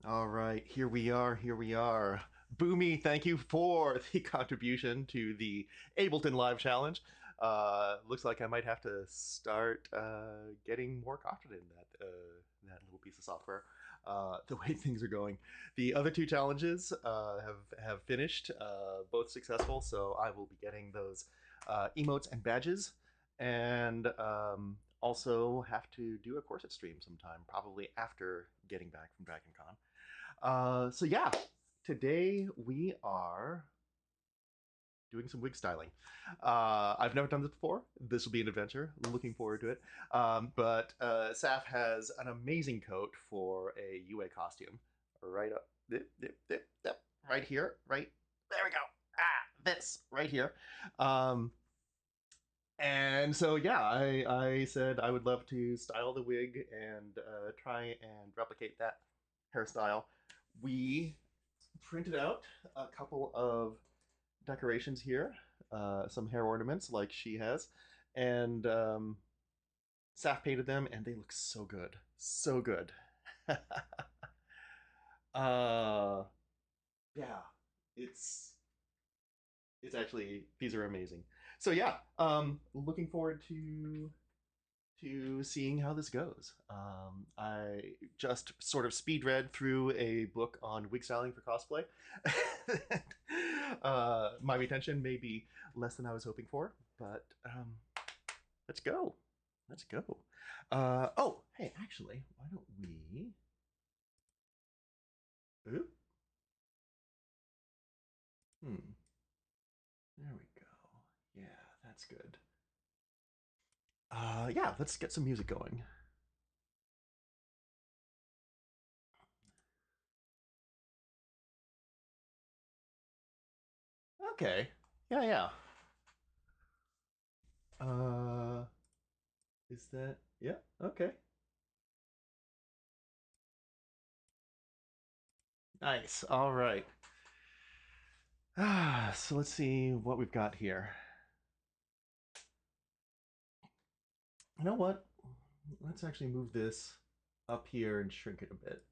All right, here we are. Here we are. Boomy, thank you for the contribution to the Ableton Live Challenge. Looks like I might have to start getting more confident in that little piece of software. The way things are going, the other two challenges have finished, both successful. So I will be getting those emotes and badges, and also have to do a corset stream sometime, probably after getting back from DragonCon. So yeah, today we are doing some wig styling. I've never done this before. This will be an adventure. Looking forward to it. But Saf has an amazing coat for a UA costume. Right up, right here, right there we go. This right here. Um, and so yeah, I said I would love to style the wig and try and replicate that hairstyle. We printed out a couple of decorations here, some hair ornaments like she has, and Saf painted them, and they look so good, so good. uh, yeah, it's it's actually these are amazing. So yeah, looking forward to seeing how this goes. I just sort of speed read through a book on wig styling for cosplay. My retention may be less than I was hoping for, but let's go. Let's go. Oh, hey, actually, why don't we? Oop, hmm. There we go. Yeah, that's good. Yeah, let's get some music going. Okay. Yeah, yeah. Uh, is that? Yeah. Okay. Nice. All right. So let's see what we've got here. You know what? Let's actually move this up here and shrink it a bit.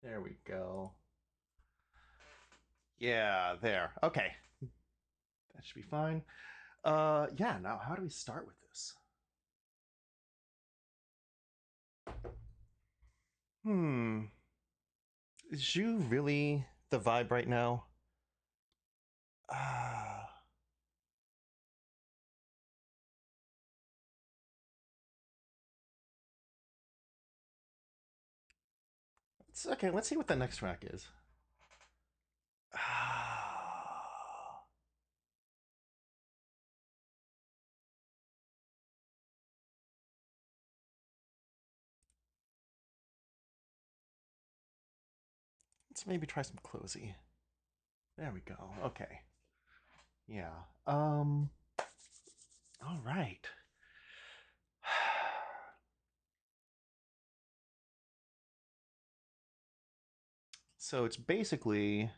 There we go. Yeah, there. Okay. That should be fine. Yeah, now how do we start with this? Hmm. Is Zhu really the vibe right now? Ah. It's okay, let's see what the next track is. Ah. Let's maybe try some closey. There we go. Okay. Yeah. All right. So it's basically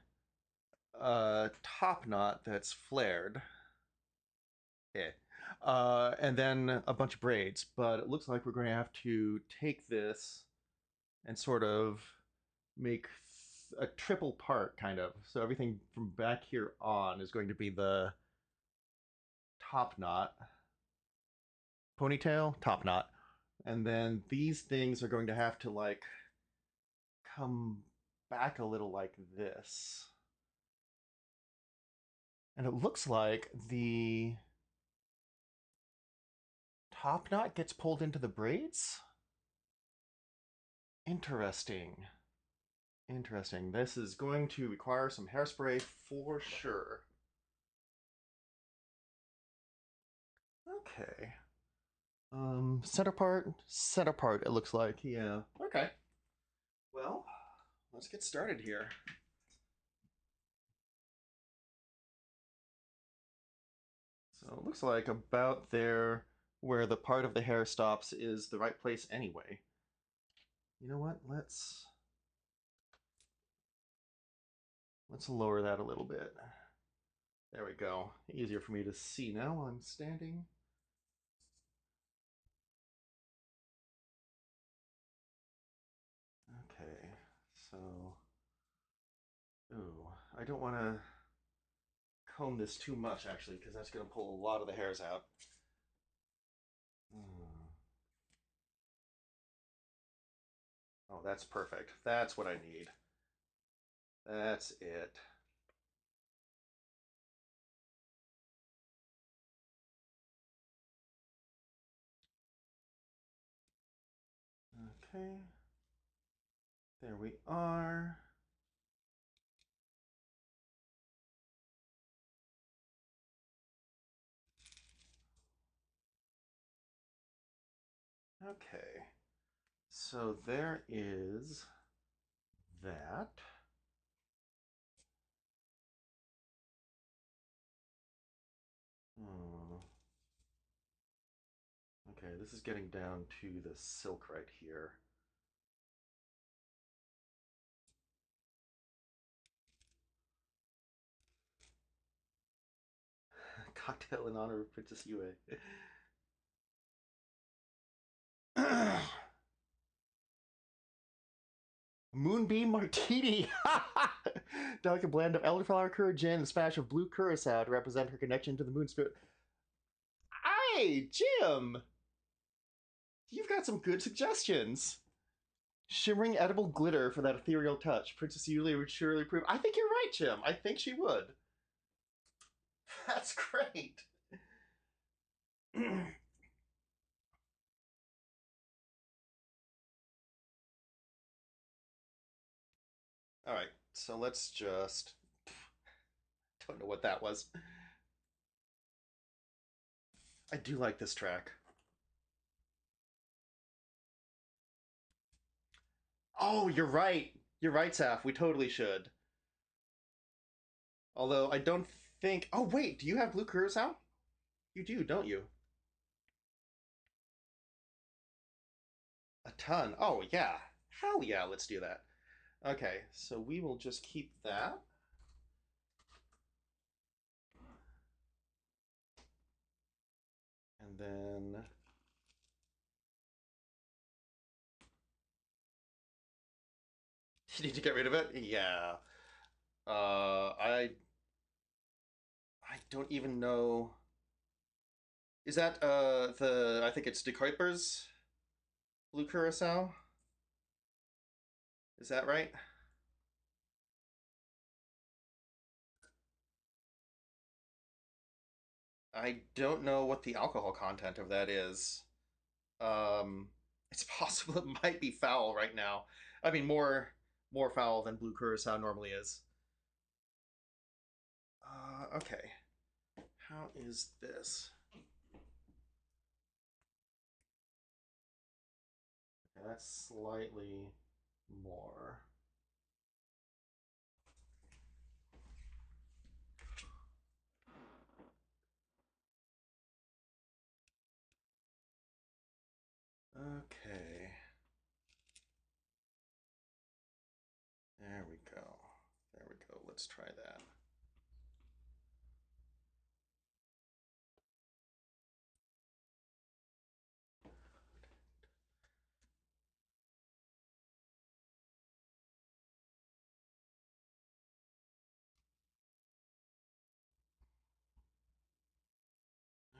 a top knot that's flared. Yeah. And then a bunch of braids, but it looks like we're going to have to take this and sort of make a triple part, kind of. So everything from back here on is going to be the top knot, ponytail, top knot. And then these things are going to have to like come back a little like this. And it looks like the top knot gets pulled into the braids. Interesting. Interesting. This is going to require some hairspray for sure. Okay. Center part, it looks like. Yeah. Okay. Well, let's get started here. So it looks like about there where the part of the hair stops is the right place anyway. You know what? Let's lower that a little bit. There we go. Easier for me to see now while I'm standing. I don't want to comb this too much, actually, because that's going to pull a lot of the hairs out. Hmm. Oh, that's perfect. That's what I need. That's it. Okay. There we are. Okay. So there is that. Hmm. Okay, this is getting down to the silk right here. Cocktail in honor of Princess Yue. Moonbeam Martini! Delicate blend of elderflower curd gin and a splash of blue curacao to represent her connection to the moon spirit. Hey, Jim! You've got some good suggestions. Shimmering edible glitter for that ethereal touch. Princess Yulia would surely prove. I think you're right, Jim. I think she would. That's great. All right, so let's just. Don't know what that was. I do like this track. Oh, you're right. You're right, Saf. We totally should. Although I don't think. Oh, wait. Do you have blue curacao? You do, don't you? A ton. Oh, yeah. Hell yeah. Let's do that. Okay, so we will just keep that. And then. You need to get rid of it? Yeah. I don't even know. Is that the I think it's De Kuiper's blue curacao? Is that right? I don't know what the alcohol content of that is. Um, it's possible it might be foul right now. I mean, more foul than blue curacao normally is. Okay. How is this? Okay, that's slightly more. Okay. There we go. There we go. Let's try that.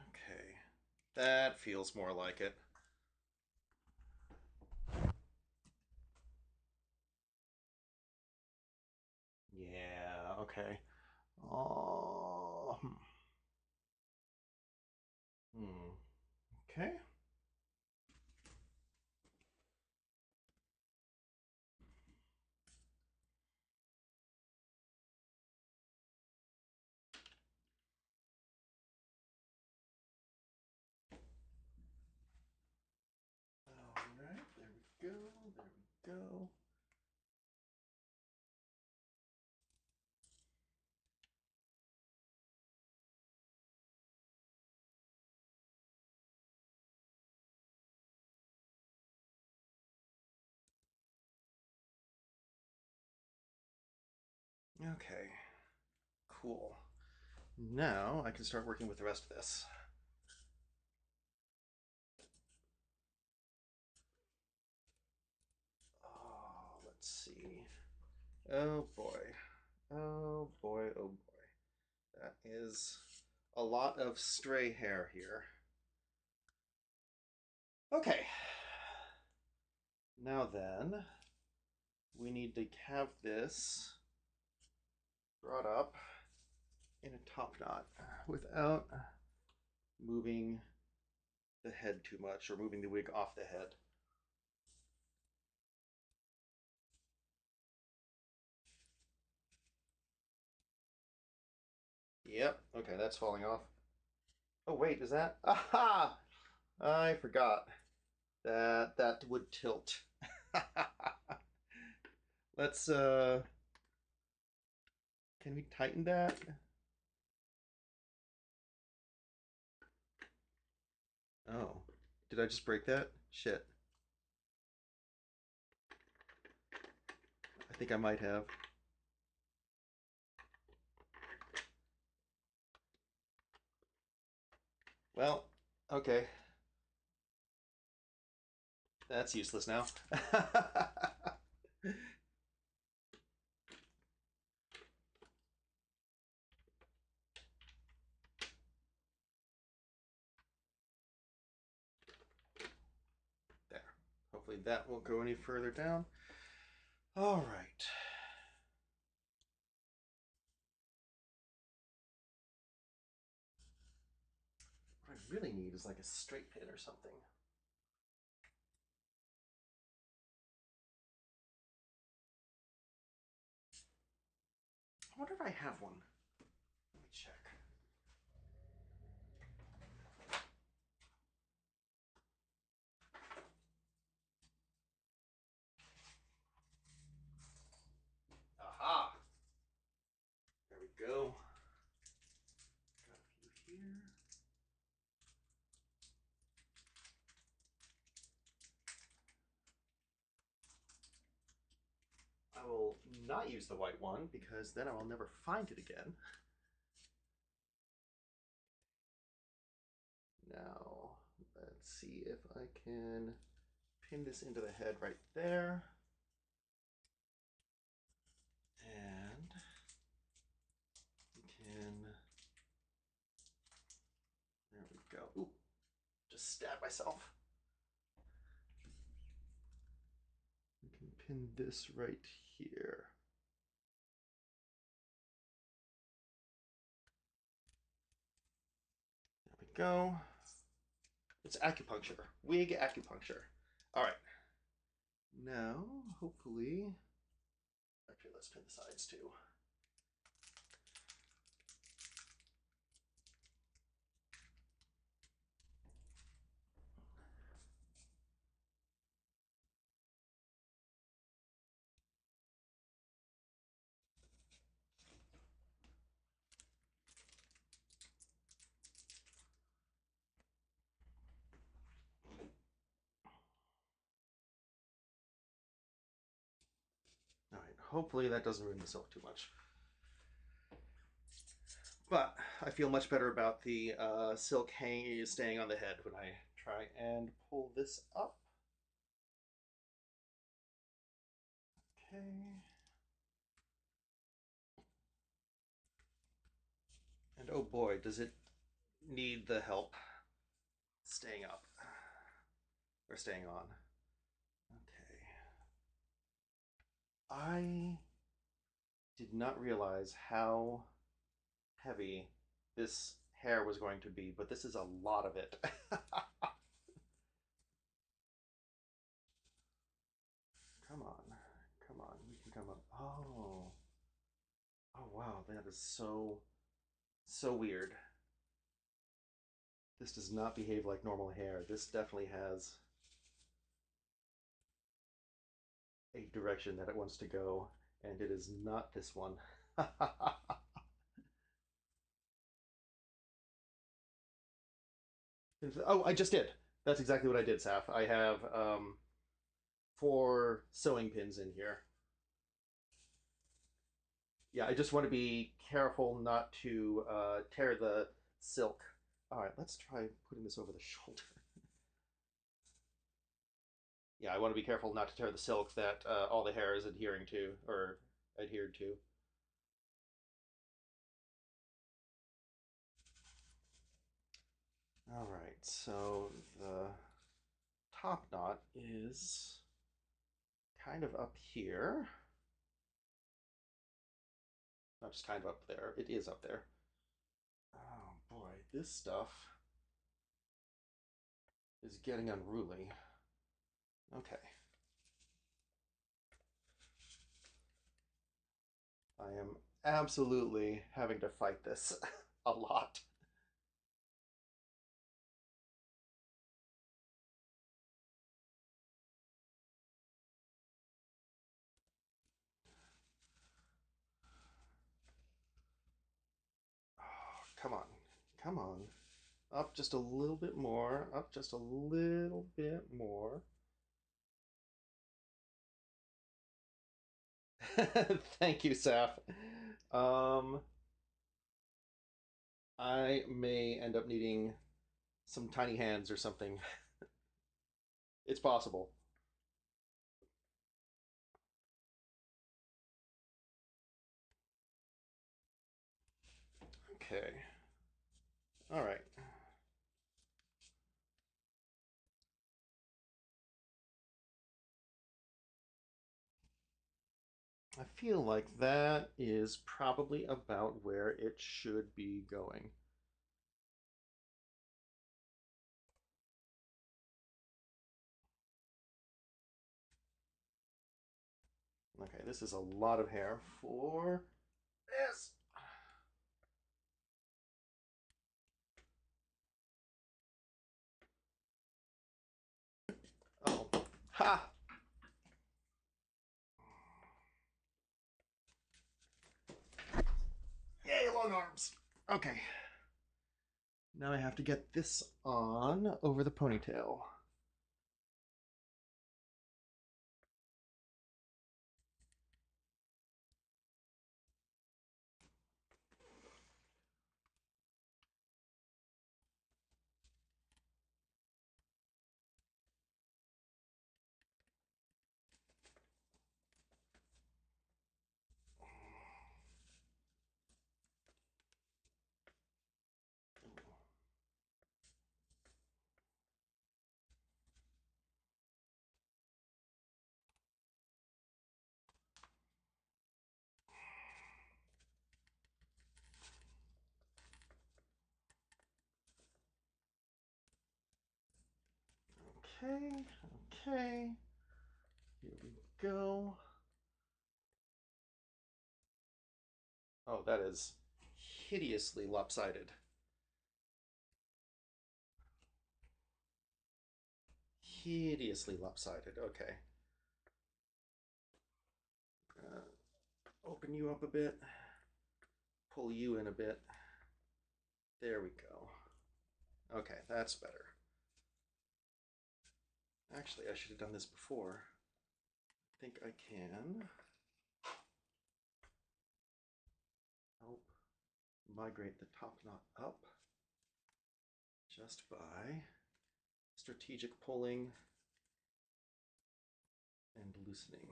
Okay. That feels more like it. Yeah, okay. Oh, okay. All right, there we go. There we go. Okay, cool. Now I can start working with the rest of this. Oh, let's see. Oh boy. Oh boy, oh boy. That is a lot of stray hair here. Okay. Now then, we need to have this brought up in a top knot without moving the head too much or moving the wig off the head. Yep. Okay, that's falling off. Oh wait, is that? Aha! I forgot that would tilt. Let's can we tighten that? Oh. Did I just break that? Shit. I think I might have. Well, okay. That's useless now. There. Hopefully that won't go any further down. All right. What I really need is like a straight pin or something. I wonder if I have one. Let me check. Aha! There we go. Got a few here. I will not use the white one because then I will never find it again. Now, let's see if I can pin this into the head right there. And we can, there we go. Ooh, just stabbed myself. We can pin this right here. There we go. It's acupuncture, wig acupuncture. All right. Now, hopefully, actually, let's pin the sides too. All right, hopefully that doesn't ruin the silk too much. But I feel much better about the silk hanging staying on the head when I try and pull this up. Okay. And oh boy, does it need the help staying up or staying on. Okay. I did not realize how heavy this hair was going to be, but this is a lot of it. Come on. Come on. We can come up. Oh. Oh wow, that is so weird. This does not behave like normal hair. This definitely has a direction that it wants to go, and it is not this one. Oh, I just did. That's exactly what I did, Saf. I have 4 sewing pins in here. Yeah, I just want to be careful not to tear the silk. All right, let's try putting this over the shoulder. Yeah, I want to be careful not to tear the silk that all the hair is adhering to or adhered to. so the top knot is kind of up here. Not just kind of up there, it is up there. Oh boy, this stuff is getting unruly. Okay. I am absolutely having to fight this a lot. Oh, come on. Come on. Up just a little bit more. Up just a little bit more. Thank you, Saf. Um, I may end up needing some tiny hands or something. It's possible. Okay. All right. I feel like that is probably about where it should be going. Okay, this is a lot of hair for this. Oh, ha! Yay, long arms. Okay. Now I have to get this on over the ponytail. Okay, okay. Here we go. Oh, that is hideously lopsided. Hideously lopsided. Okay. Open you up a bit. Pull you in a bit. There we go. Okay, that's better. Actually, I should have done this before. I think I can help migrate the top knot up just by strategic pulling and loosening.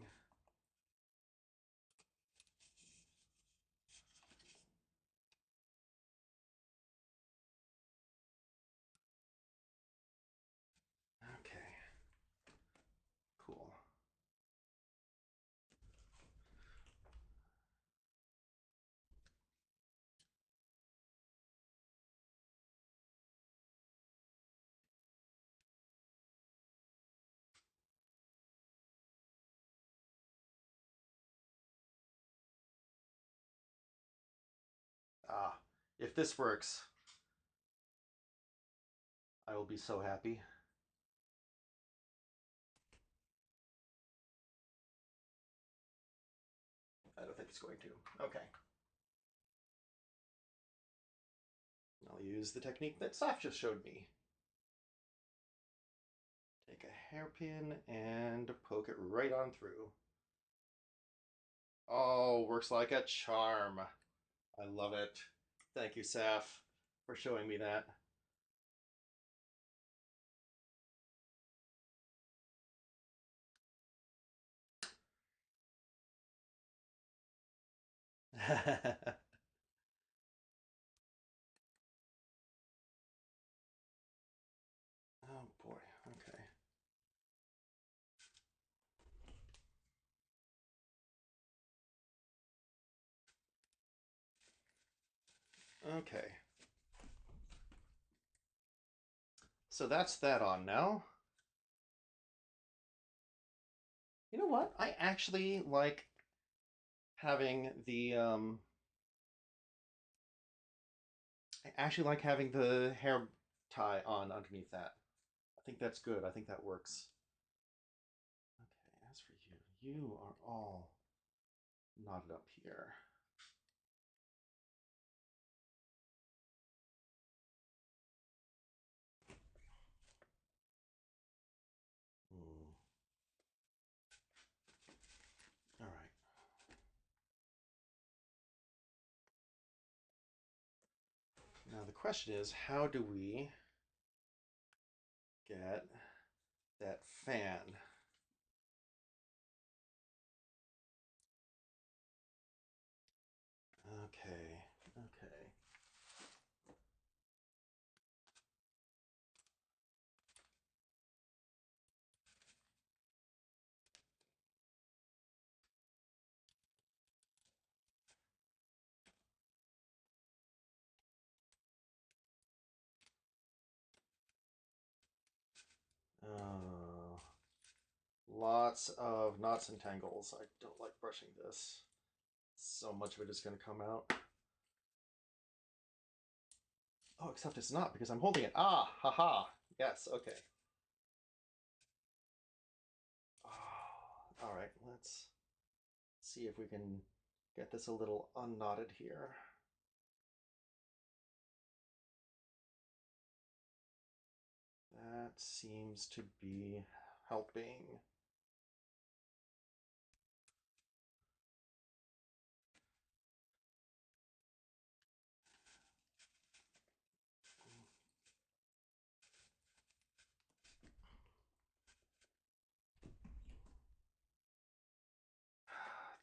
Okay, cool. Ah, if this works, I will be so happy. I don't think it's going to. Okay. I'll use the technique that Saf just showed me. Take a hairpin and poke it right on through. Oh, works like a charm. I love it. Thank you, Saf, for showing me that. Okay. So that's that on now. You know what? I actually like having the hair tie on underneath that. I think that's good. I think that works. Okay, as for you, you are all knotted up here. Hmm. All right. Now the question is, how do we get that fan? Okay, okay. Uh, Lots of knots and tangles. I don't like brushing this. So much of it is going to come out. Oh, except it's not because I'm holding it. Ah, haha. Yes, okay. Oh, all right, let's see if we can get this a little unknotted here. That seems to be helping.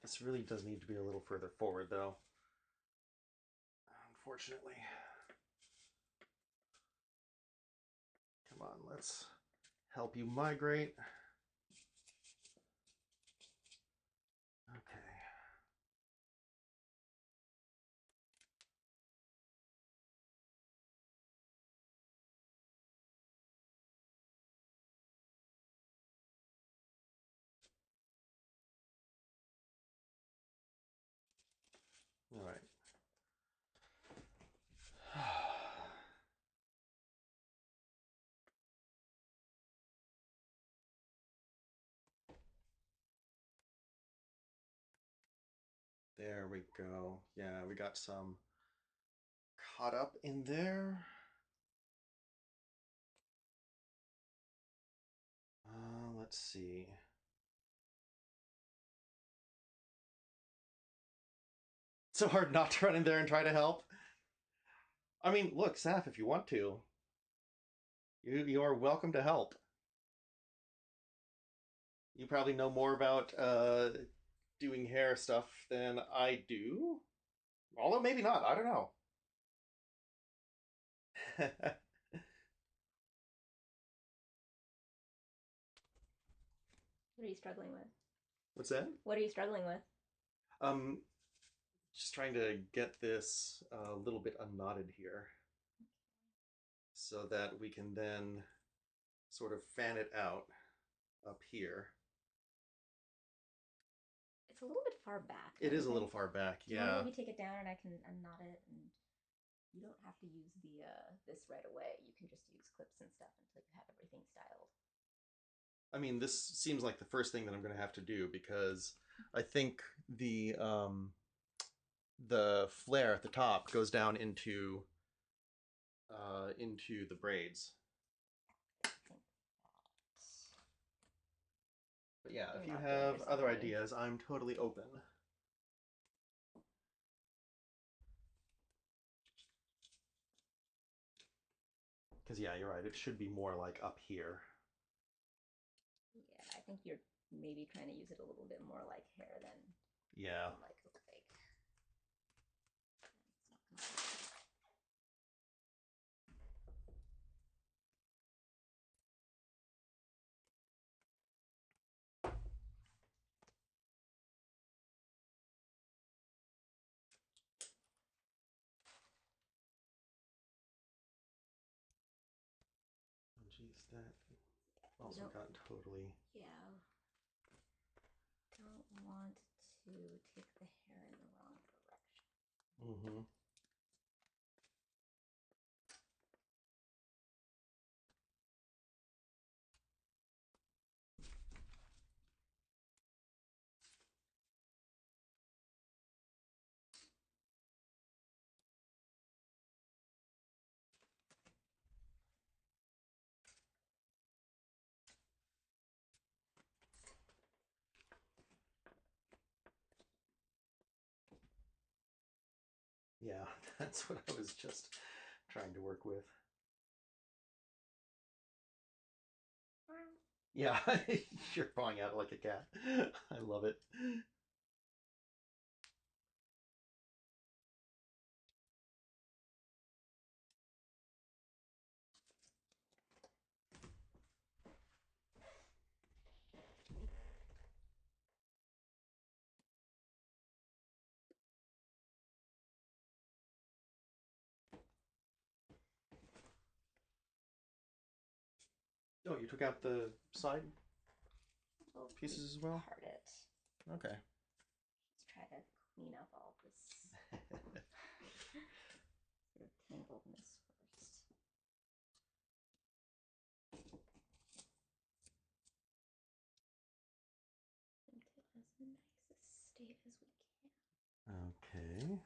This really does need to be a little further forward, though. Unfortunately. Come on, let's help you migrate. Okay. All right. There we go. Yeah, we got some caught up in there. Let's see. So hard not to run in there and try to help. I mean, look, Saf, if you want to, you are welcome to help. You probably know more about doing hair stuff than I do. Although maybe not. I don't know. What are you struggling with? What's that? What are you struggling with? Um, just trying to get this a little bit unknotted here so that we can then sort of fan it out up here. It's a little bit far back, It don't you is a little think? far back, Do you want to yeah. maybe take it down and I can unknot it, and you don't have to use the this right away. You can just use clips and stuff until you have everything styled. I mean, this seems like the first thing that I'm going to have to do because I think the flare at the top goes down into the braids. I think But yeah, you're if you not doing have this on other me. ideas, I'm totally open. Because yeah, you're right. It should be more like up here. Yeah, I think you're maybe trying to use it a little bit more like hair Yeah. than like a wig. geez, that also don't, got totally. yeah, don't want to take the hair in the wrong direction. Mm-hmm. Yeah, that's what I was just trying to work with. Yeah, you're falling out like a cat. I love it. Oh, you took out the side We'll pieces as well? part it. Okay. Let's try to clean up all this sort of tangledness first. Keep it as nice a state as we can. Okay.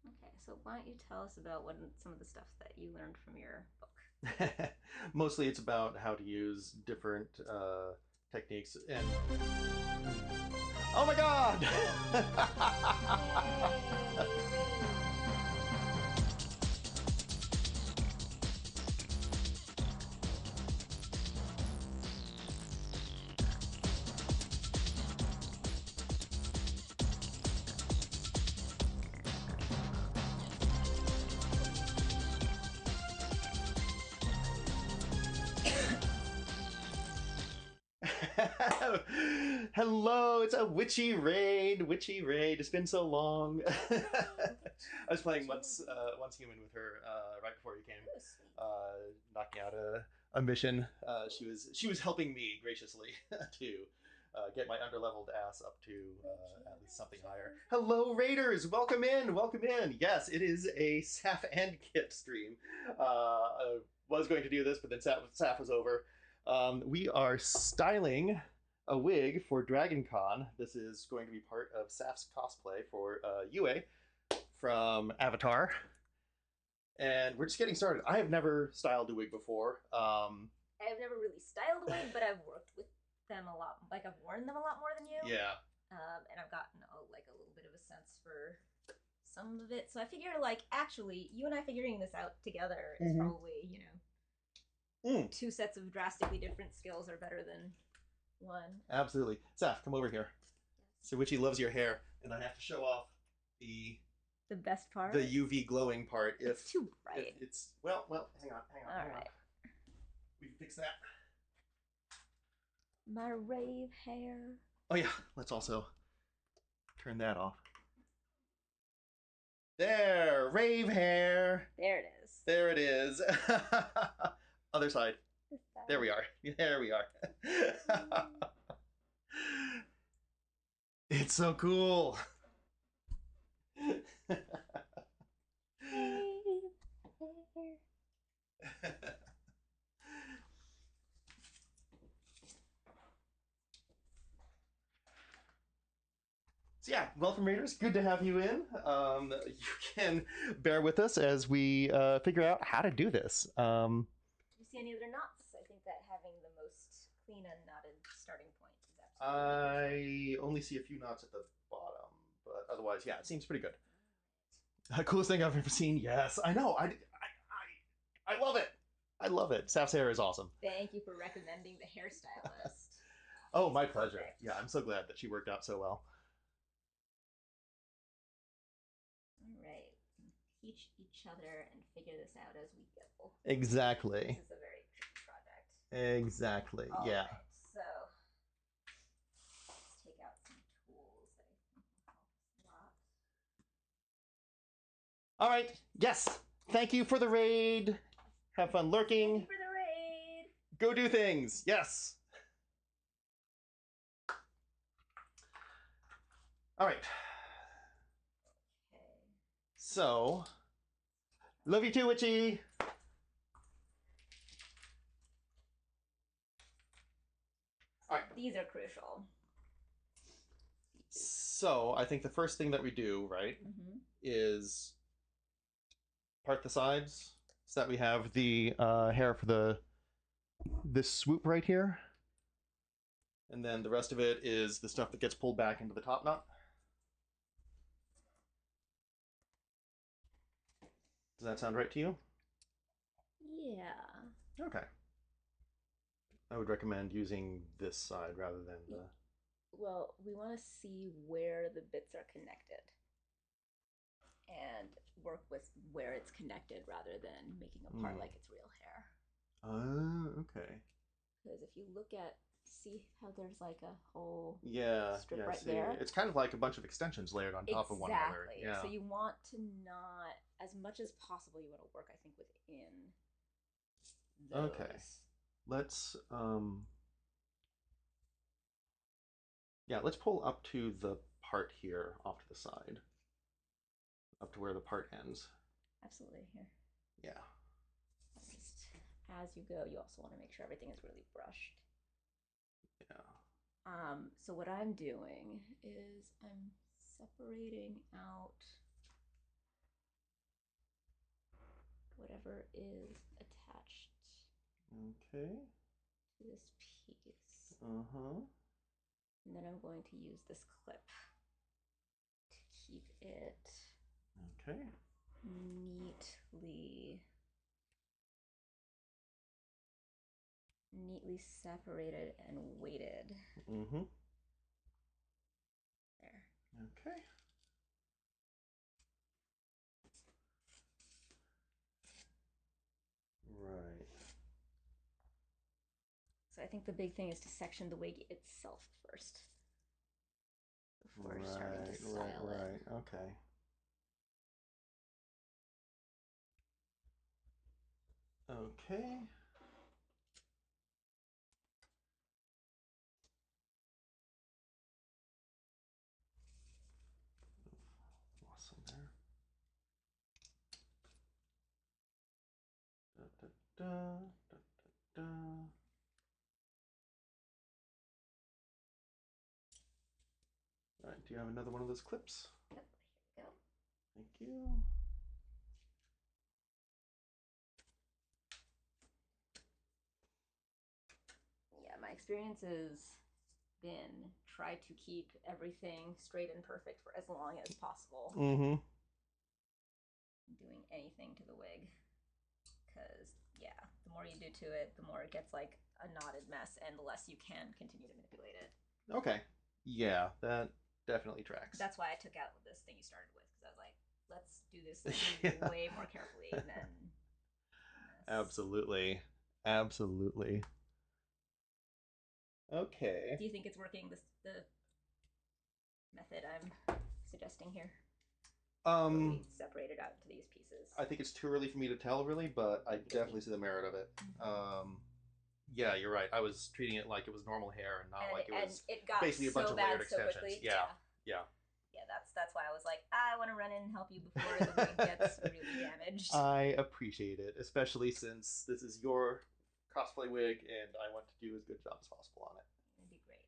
Okay, so why don't you tell us about what some of the stuff that you learned from your book? Mostly it's about how to use different techniques and. Oh my god! Hello, it's a witchy raid. Witchy raid. It's been so long. I was playing once human with her right before you came, knocking out a mission. She was helping me graciously to get my underleveled ass up to at least something higher. Hello, raiders. Welcome in. Welcome in. Yes, it is a Saf and Kip stream. I was going to do this, but then Saf was over. We are styling a wig for Dragon Con. This is going to be part of Saf's cosplay for Yue from Avatar. And we're just getting started. I have never styled a wig before. I've never really styled a wig, but I've worked with them a lot. Like I've worn them a lot more than you. Yeah. And I've gotten like a little bit of a sense for some of it. So I figure like actually you and I figuring this out together is probably, you know, two sets of drastically different skills are better than one. Absolutely. Saf, come over here. Yes. So Witchy loves your hair, and I have to show off the best part, the UV glowing part. It's too bright. It's well, hang on. All right. We can fix that. My rave hair. Oh yeah, let's also turn that off. There, rave hair. There it is. There it is. Other side. There we are. There we are. It's so cool. So yeah, welcome Raiders. Good to have you in. You can bear with us as we figure out how to do this. Do you see any other knots? I think that having the most clean and knotted starting point is absolutely. I only see a few knots at the bottom, but otherwise, yeah, it seems pretty good. Coolest thing I've ever seen. Yes, I know. I love it. I love it. Saf's hair is awesome. Thank you for recommending the hairstylist. Oh, my pleasure. Perfect. Yeah, I'm so glad that she worked out so well. teach each other and figure this out as we go. Exactly. This is a very tricky project. Exactly. Yeah. Alright, so let's take out some tools that I think will help us a lot. All right. Yes. Thank you for the raid. Have fun lurking. Thank you for the raid. Go do things. Yes. All right. Okay. So, love you too, Witchy. All right. These are crucial. So, I think the first thing that we do, right, is part the sides so that we have the hair for this swoop right here. And then the rest of it is the stuff that gets pulled back into the top knot. Does that sound right to you? Yeah. Okay. I would recommend using this side rather than the... Well, we want to see where the bits are connected and work with where it's connected rather than making a part like it's real hair. Okay. Because if you look at, see how there's like a whole strip right see. there? It's kind of like a bunch of extensions layered on top of one another. Yeah. So you want to not, as much as possible, you want to work, I think, within those. Okay. Let's yeah, let's pull up to the part here off to the side. Up to where the part ends. Absolutely. Here. Yeah. Just as you go, you also want to make sure everything is really brushed. Yeah. So what I'm doing is I'm separating out whatever is attached Okay. to this piece. Uh-huh. And then I'm going to use this clip to keep it okay. neatly separated and weighted. Mm-hmm. There. Okay. Right. So I think the big thing is to section the wig itself first before starting to style it. Right. Okay. Okay. Lost some there. Da, da, da, da, da, da. All right, do you have another one of those clips? Yep, here we go. Thank you. Yeah, my experience has been try to keep everything straight and perfect for as long as possible. Mm-hmm. Doing anything to the wig. Because, yeah, the more you do to it, the more it gets like a knotted mess and the less you can continue to manipulate it. Okay. Yeah, that definitely tracks. That's why I took out this thing you started with, because I was like, let's do this way more carefully than this. Absolutely. Absolutely. Okay. Do you think it's working, the method I'm suggesting here? We separate it out into these pieces. I think it's too early for me to tell, really, but I definitely see the merit of it. Yeah, you're right. I was treating it like it was normal hair and not like it was basically a bunch of layered extensions. Yeah. Yeah, that's why I was like, I want to run in and help you before the wig gets really damaged. I appreciate it, especially since this is your cosplay wig and I want to do as good a job as possible on it. It'd be great.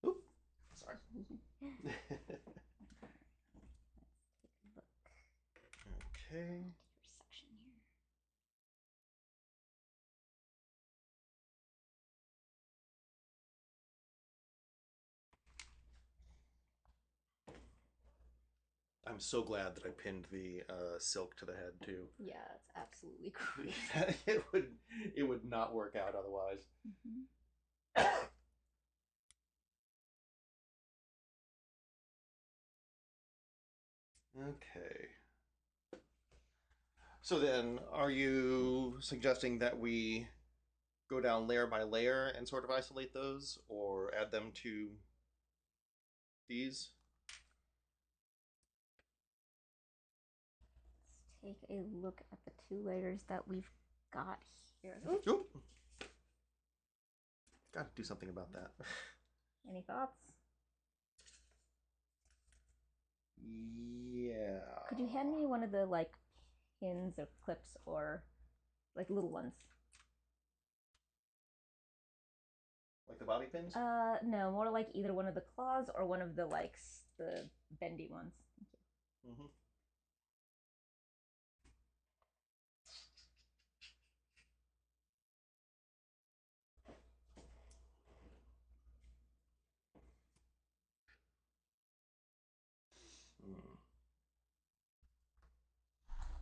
Oop. Sorry. Okay. Your section here. I'm so glad that I pinned the silk to the head too. Yeah, it's absolutely crazy. it would not work out otherwise. Okay. So then, are you suggesting that we go down layer by layer and sort of isolate those, or add them to these? Let's take a look at the 2 layers that we've got here. Oop. Got to do something about that. Any thoughts? Yeah. Could you hand me one of the like pins or clips or like little ones? Like the bobby pins? No, more like either one of the claws or one of the like the bendy ones. Mm-hmm.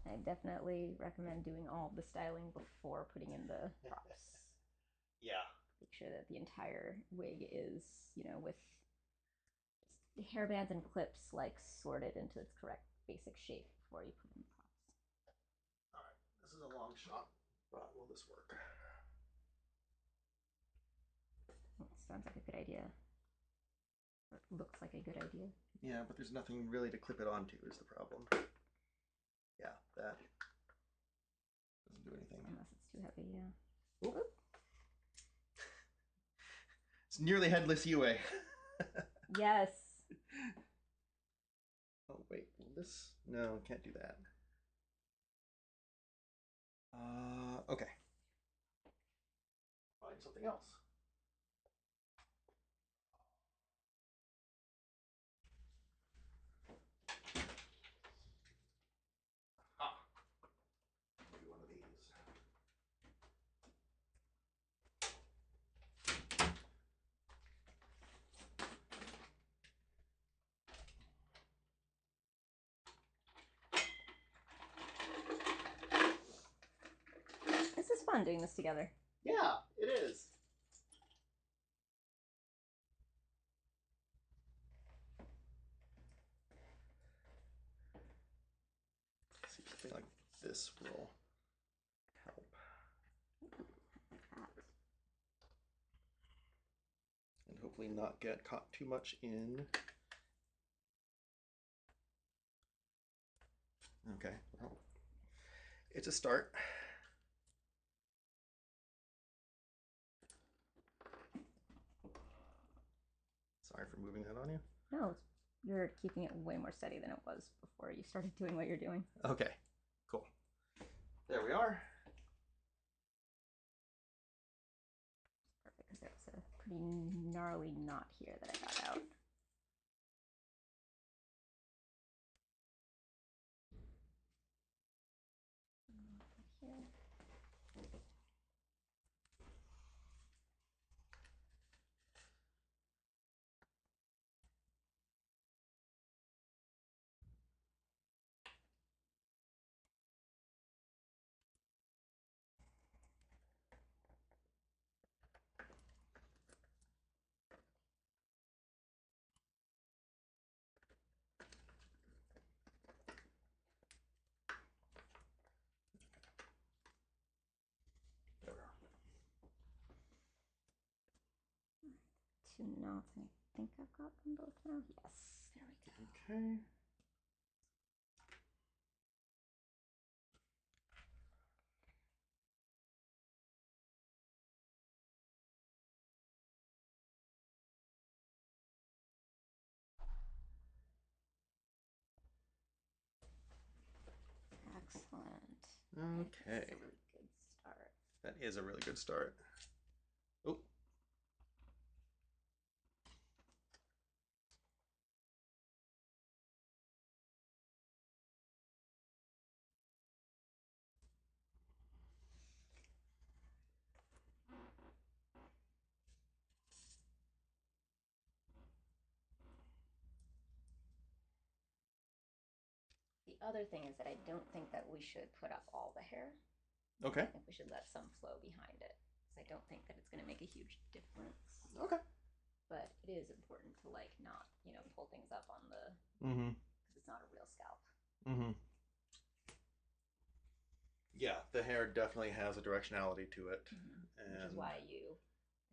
I definitely recommend doing all of the styling before putting in the props. Yeah. Make sure that the entire wig is, you know, with hairbands and clips like sorted into its correct basic shape before you put in the props. All right. This is a long shot, but will this work? It sounds like a good idea. Or it looks like a good idea. Yeah, but there's nothing really to clip it onto is the problem. Yeah, that doesn't do anything. Unless it's too heavy, yeah. Oop. It's nearly headless UA. Yes. Oh, wait. This? No, can't do that. Okay. Find something else. Ah. Maybe one of these. This is fun doing this together. Yeah, it is. See, something like this will help. And hopefully not get caught too much in. Okay, well, it's a start. Sorry for moving that on you. No, you're keeping it way more steady than it was before you started doing what you're doing. Okay, cool. There we are. Perfect, because there was a pretty gnarly knot here that I got out. Here. There we are. 2 knots, and I think I've got them both now. Yes, there we go. Okay. Excellent. Okay. That's a really good start. That is a really good start. Oh. The other thing is that I don't think that we should put up all the hair. Okay. I think we should let some flow behind it, because I don't think that it's going to make a huge difference. Okay. But it is important to like not, you know, pull things up on the, Mm-hmm. because it's not a real scalp. Mm-hmm. Yeah, the hair definitely has a directionality to it, Which is and why you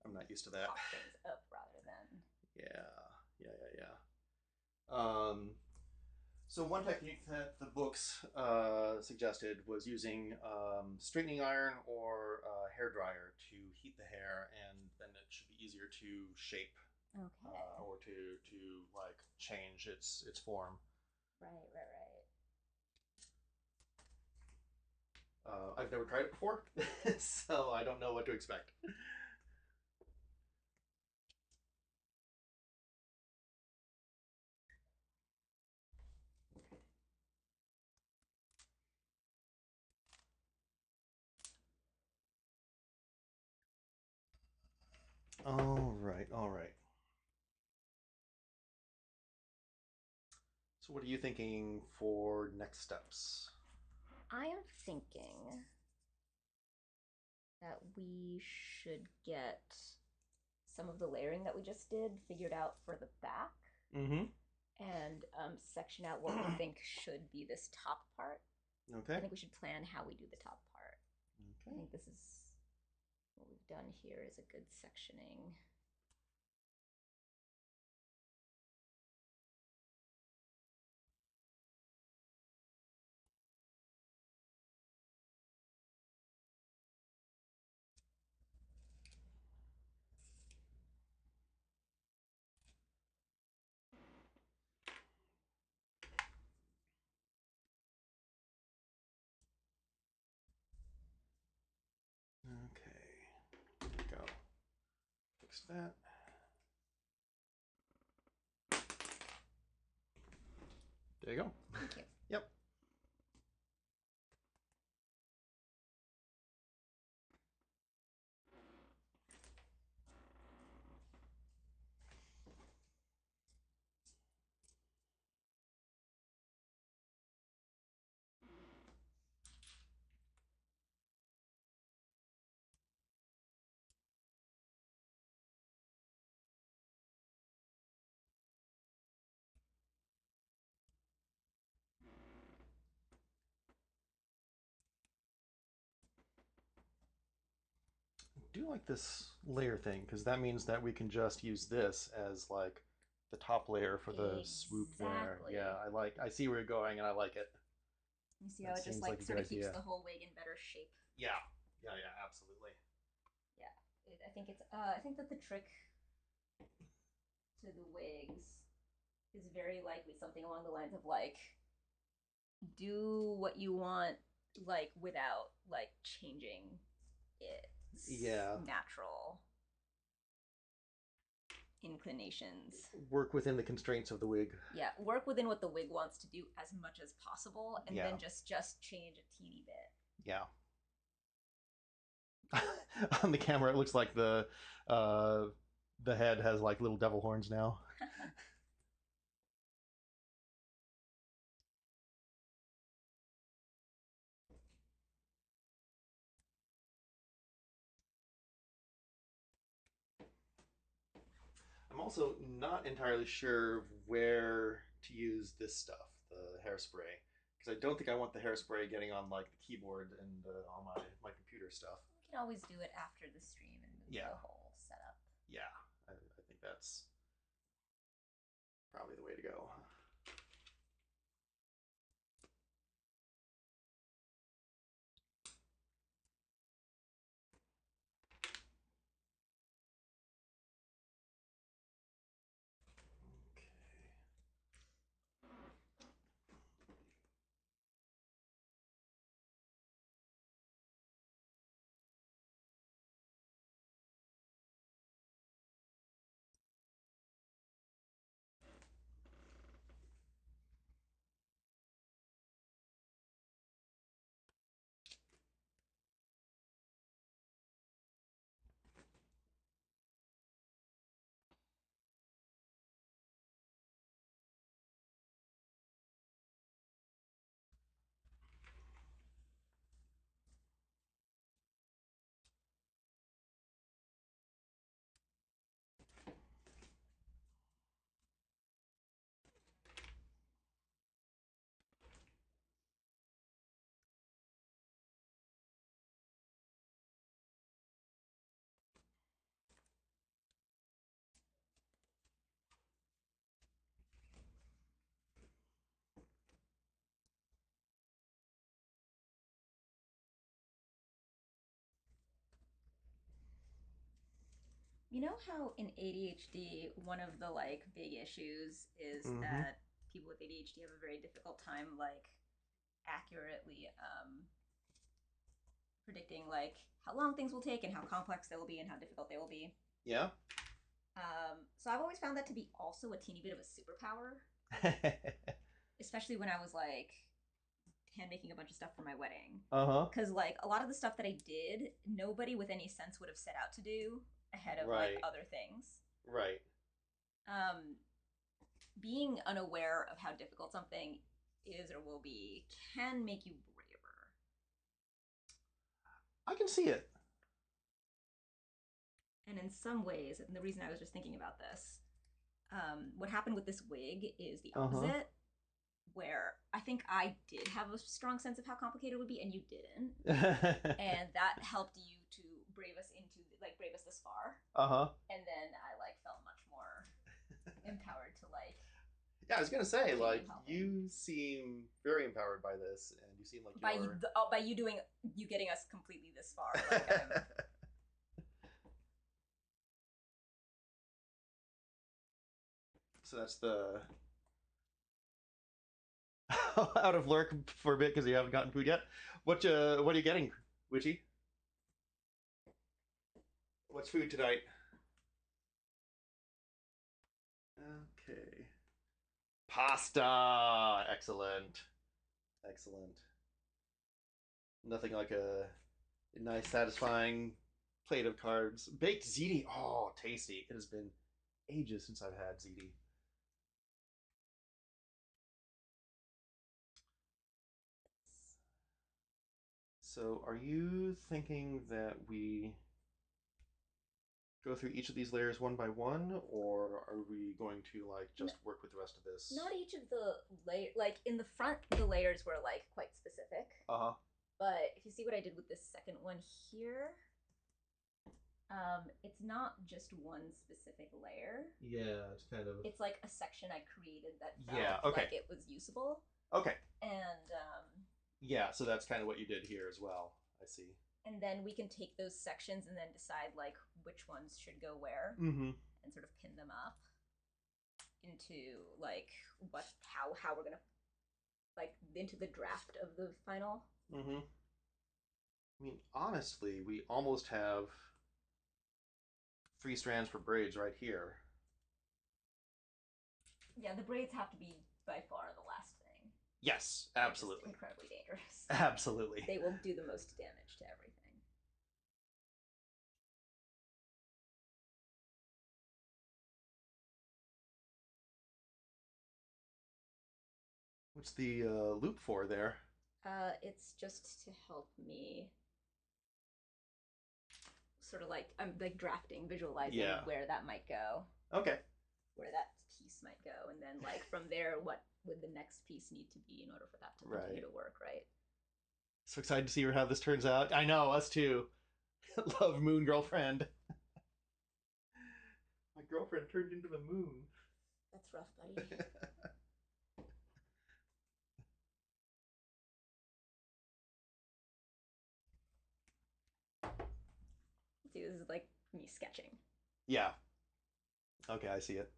I'm not used to that. pop things up rather than. Yeah. So one technique that the books suggested was using straightening iron or hair dryer to heat the hair, and then it should be easier to shape Okay. or to like change its form. Right. I've never tried it before, so I don't know what to expect. All right. So, what are you thinking for next steps? I am thinking that we should get some of the layering that we just did figured out for the back Mm-hmm. and section out what we think should be this top part. Okay. I think we should plan how we do the top part. Okay. I think this is what we've done here is a good sectioning. Okay. Go. Fix that. There you go. Thank you. Yep. I do like this layer thing because that means that we can just use this as like the top layer for the swoop there. Exactly. Yeah, I see where you're going and I like it. You see That how it just seems like like a sort good of keeps idea. the whole wig in better shape. Yeah. Absolutely. Yeah, I think it's. I think that the trick to the wigs is very likely something along the lines of like, do what you want, like without like changing its Yeah. natural inclinations. Work within the constraints of the wig. Yeah, work within what the wig wants to do as much as possible, and Yeah. then just change a teeny bit. Yeah. On the camera, it looks like uh, the head has like little devil horns now. I'm also not entirely sure where to use this stuff, the hairspray, because I don't think I want the hairspray getting on like the keyboard and on my computer stuff. We can always do it after the stream and move Yeah. the whole setup. Yeah, I think that's probably the way to go. You know how in ADHD, one of the like big issues is Mm-hmm. that people with ADHD have a very difficult time like accurately predicting like how long things will take and how complex they will be and how difficult they will be. Yeah. So I've always found that to be also a teeny bit of a superpower, especially when I was like hand making a bunch of stuff for my wedding. Uh-huh. Because like a lot of the stuff that I did, nobody with any sense would have set out to do ahead of like Right. other things. Right. Um, Being unaware of how difficult something is or will be can make you braver. I can see it. And in some ways, and the reason I was just thinking about this, what happened with this wig is the Uh-huh. opposite, where I think I did have a strong sense of how complicated it would be, and you didn't. And that helped you to brave us into like brave us this far. Uh-huh. And then I like felt much more empowered to like Yeah, I was gonna say, continue like, helping you seem very empowered by this, and you seem like you're by you doing you getting us completely this far. Like I'm so that's the out of lurk for a bit because you haven't gotten food yet. What are you getting, Witchy? What's food tonight? Okay. Pasta. Excellent. Excellent. Nothing like a nice, satisfying plate of carbs. Baked ziti. Oh, tasty. It has been ages since I've had ziti. So, are you thinking that we go through each of these layers one by one, or are we going to like just work with the rest of this? not each of the layer like in the front the layers were like quite specific. Uh huh. But if you see what I did with this second one here, it's not just one specific layer. Yeah, it's kind of. It's like a section I created that Yeah. felt Okay. like it was usable. Okay. And Yeah. So that's kind of what you did here as well. I see. then we can take those sections and then decide like which ones should go where Mm-hmm. and sort of pin them up into like what how we're gonna like into the draft of the final. Mm-hmm. I mean, honestly, we almost have 3 strands for braids right here. Yeah, the braids have to be by far the last thing. Yes, They're just absolutely. incredibly dangerous. Absolutely. They will do the most damage to everything. What's the loop for there? It's just to help me sort of like I'm like drafting, visualizing Yeah. where that might go, Okay. where that piece might go, and then like from there, what would the next piece need to be in order for that to continue Right. to work, right? So excited to see how this turns out. I know, us too. Love Moon Girlfriend. My girlfriend turned into the moon. That's rough, buddy. See, this is like me sketching. Yeah. Okay, I see it.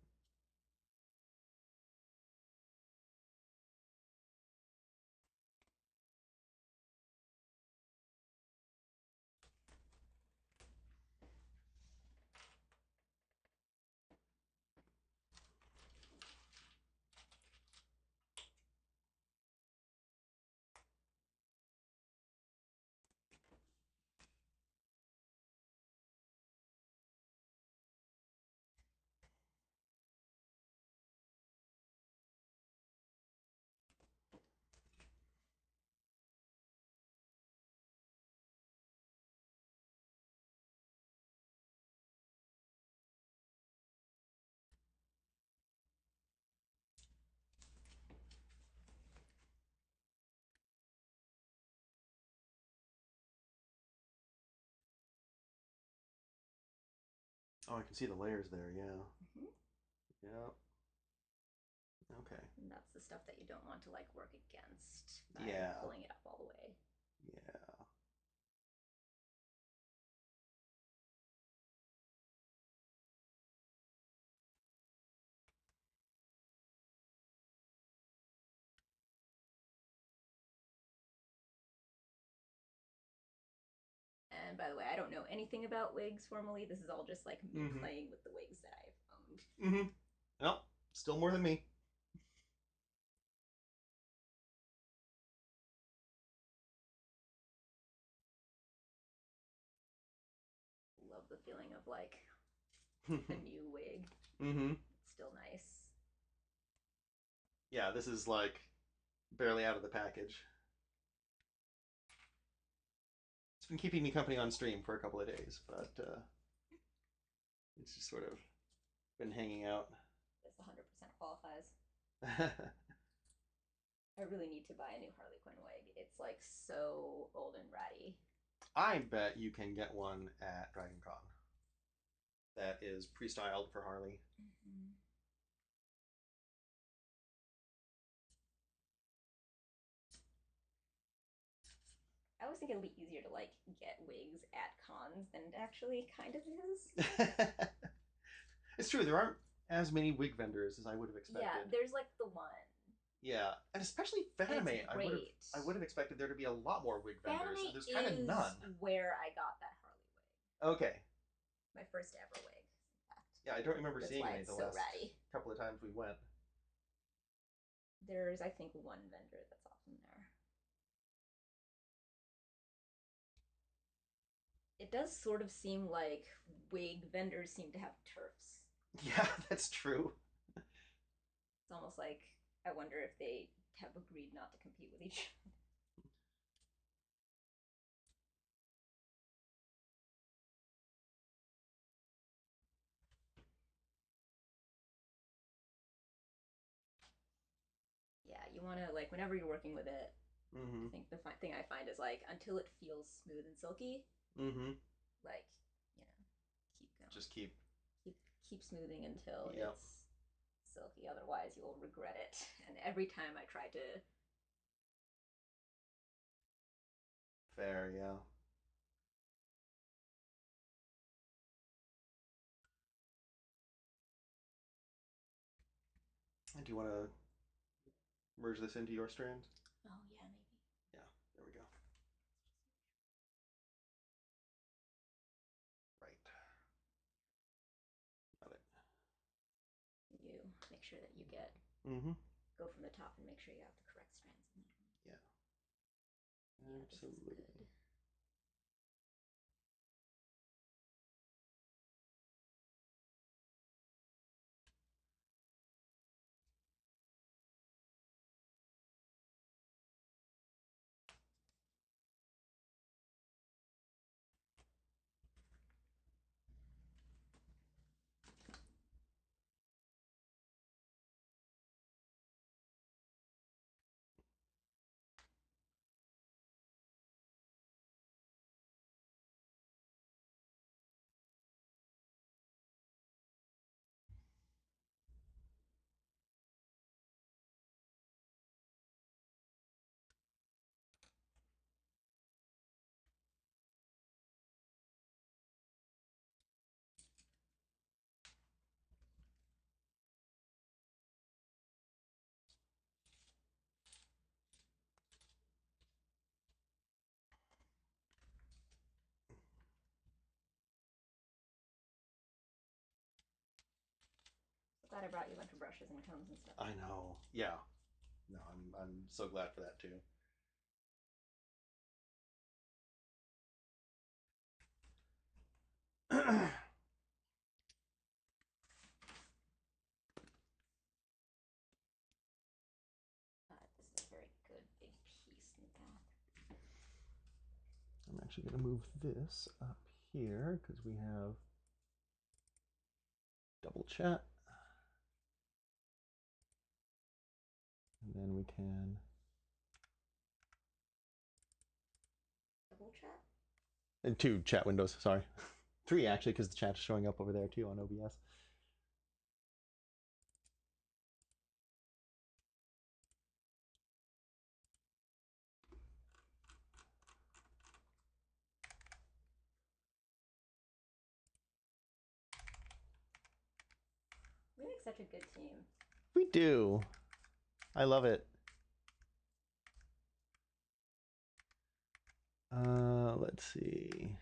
Oh, I can see the layers there. Yeah. Mm-hmm. Yeah. Okay. And that's the stuff that you don't want to like work against by Yeah. pulling it up all the way. Yeah. And by the way, I don't know anything about wigs formally. This is all just like me Mm-hmm. playing with the wigs that I've owned. Mm-hmm. No, still more than me. Love the feeling of like a new wig. Mm-hmm. It's still nice. Yeah, this is like barely out of the package. It's been keeping me company on stream for a couple of days, but it's just sort of been hanging out. This 100% qualifies. I really need to buy a new Harley Quinn wig. It's like so old and ratty. I bet you can get one at Dragon Con that is pre-styled for Harley. Mm-hmm. I always think it'll be easier to like get wigs at cons than it actually kind of is. It's true, there aren't as many wig vendors as I would have expected. Yeah, there's like the one. Yeah, and especially And Fanime, it's great. I would have expected there to be a lot more wig vendors, Fanime and there's kind of is none. where I got that Harley wig. Okay. My first ever wig, in fact. Yeah, I don't remember That's seeing why any it's the so last ratty. couple of times we went. There's, I think, one vendor that's often there. It does sort of seem like wig vendors seem to have turfs. Yeah, that's true. It's almost like I wonder if they have agreed not to compete with each other. Yeah, you want to like whenever you're working with it. Mm-hmm. I think the thing I find is like until it feels smooth and silky, Mm-hmm. like keep going, Just keep. keep smoothing until Yep. it's silky. Otherwise, you'll regret it. And every time I try to, Fair, yeah. Do you want to merge this into your strand? oh yeah, maybe Yeah, there we go. Right. Got it. you make sure that you get Mm-hmm. go from the top and make sure you have the correct strands in there. Yeah. Yeah, this is Absolutely. good. Glad I brought you a bunch of brushes and combs and stuff. I know. Yeah. No, I'm so glad for that too. This is a very good big piece in the back. I'm actually going to move this up here because we have double chat. And then we can. Double chat? And two chat windows, sorry. Three actually, because the chat's showing up over there too on OBS. We make such a good team. We do. I love it. Let's see.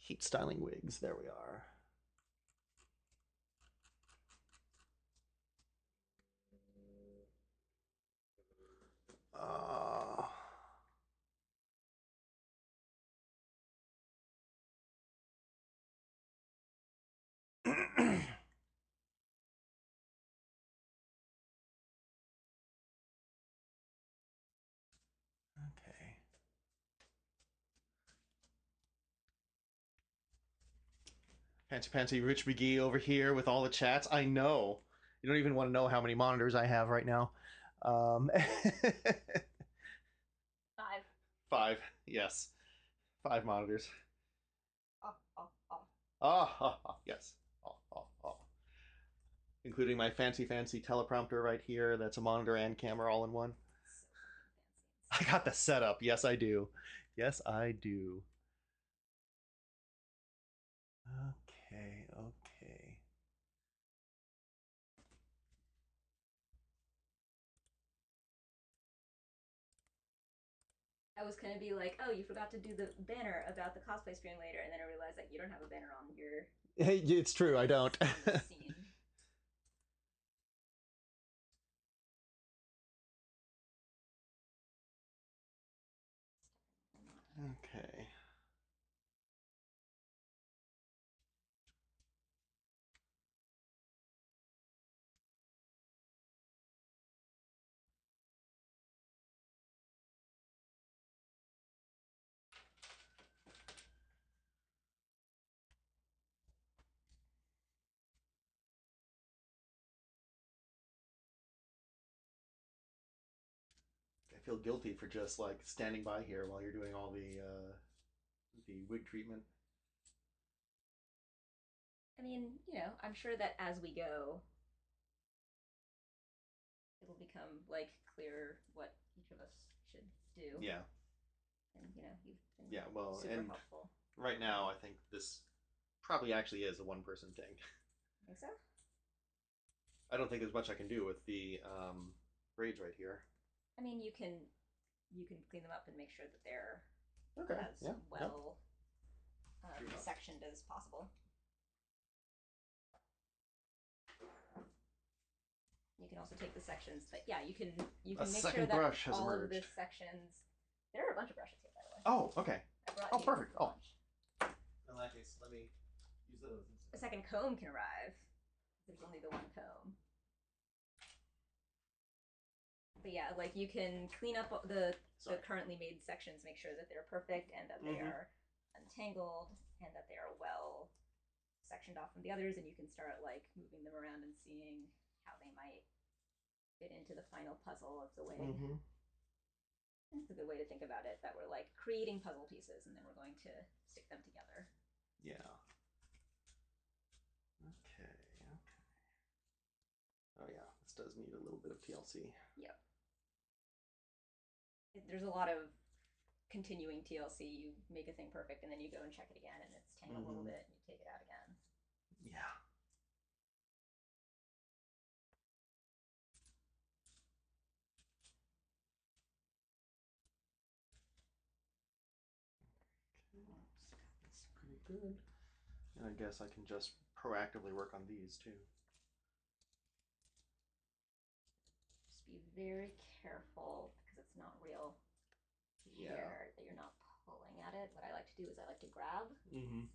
Heat styling wigs. There we are. Uh, okay. Fancy Pantsy Rich McGee over here with all the chats. I know. You don't even want to know how many monitors I have right now. Um, Five. Five. Yes. Five monitors. Oh, oh, oh. Ah, oh, oh, yes. Oh, oh, oh. Including my fancy teleprompter right here. That's a monitor and camera all in one. So I got the setup. Yes, I do. Yes, I do. Okay, okay. I was gonna be like, oh, you forgot to do the banner about the cosplay stream later, and then I realized that you don't have a banner on your. Hey, it's true. I don't. On this scene. Okay. I feel guilty for just like standing by here while you're doing all the wig treatment. I mean, I'm sure that as we go, it'll become like clear what each of us should do. Yeah. And you've been well, super and helpful. right now I think this probably actually is a one person thing. Think so? I don't think there's much I can do with the braids right here. I mean, you can clean them up and make sure that they're Okay. as Yeah. well sectioned as possible. You can also take the sections, but yeah, you can make sure that all of the sections. There are a bunch of brushes here, by the way. Oh, okay. Oh, perfect. Oh. In that case, let me use those. A second comb can arrive. There's only the one comb. But yeah, like you can clean up the currently made sections, make sure that they're perfect and that they are untangled and that they are well sectioned off from the others, and you can start like moving them around and seeing how they might fit into the final puzzle of the wig. It's a good way to think about it, that we're like creating puzzle pieces and then we're going to stick them together. Yeah. Okay. Oh yeah, this does need a little bit of TLC. Yep. There's a lot of continuing TLC. You make a thing perfect and then you go and check it again and it's tangled a little bit and you take it out again. Yeah. That's pretty good. And I guess I can just proactively work on these too. Just be very careful because it's not real hair that you're not pulling at it. What I like to do is I like to grab and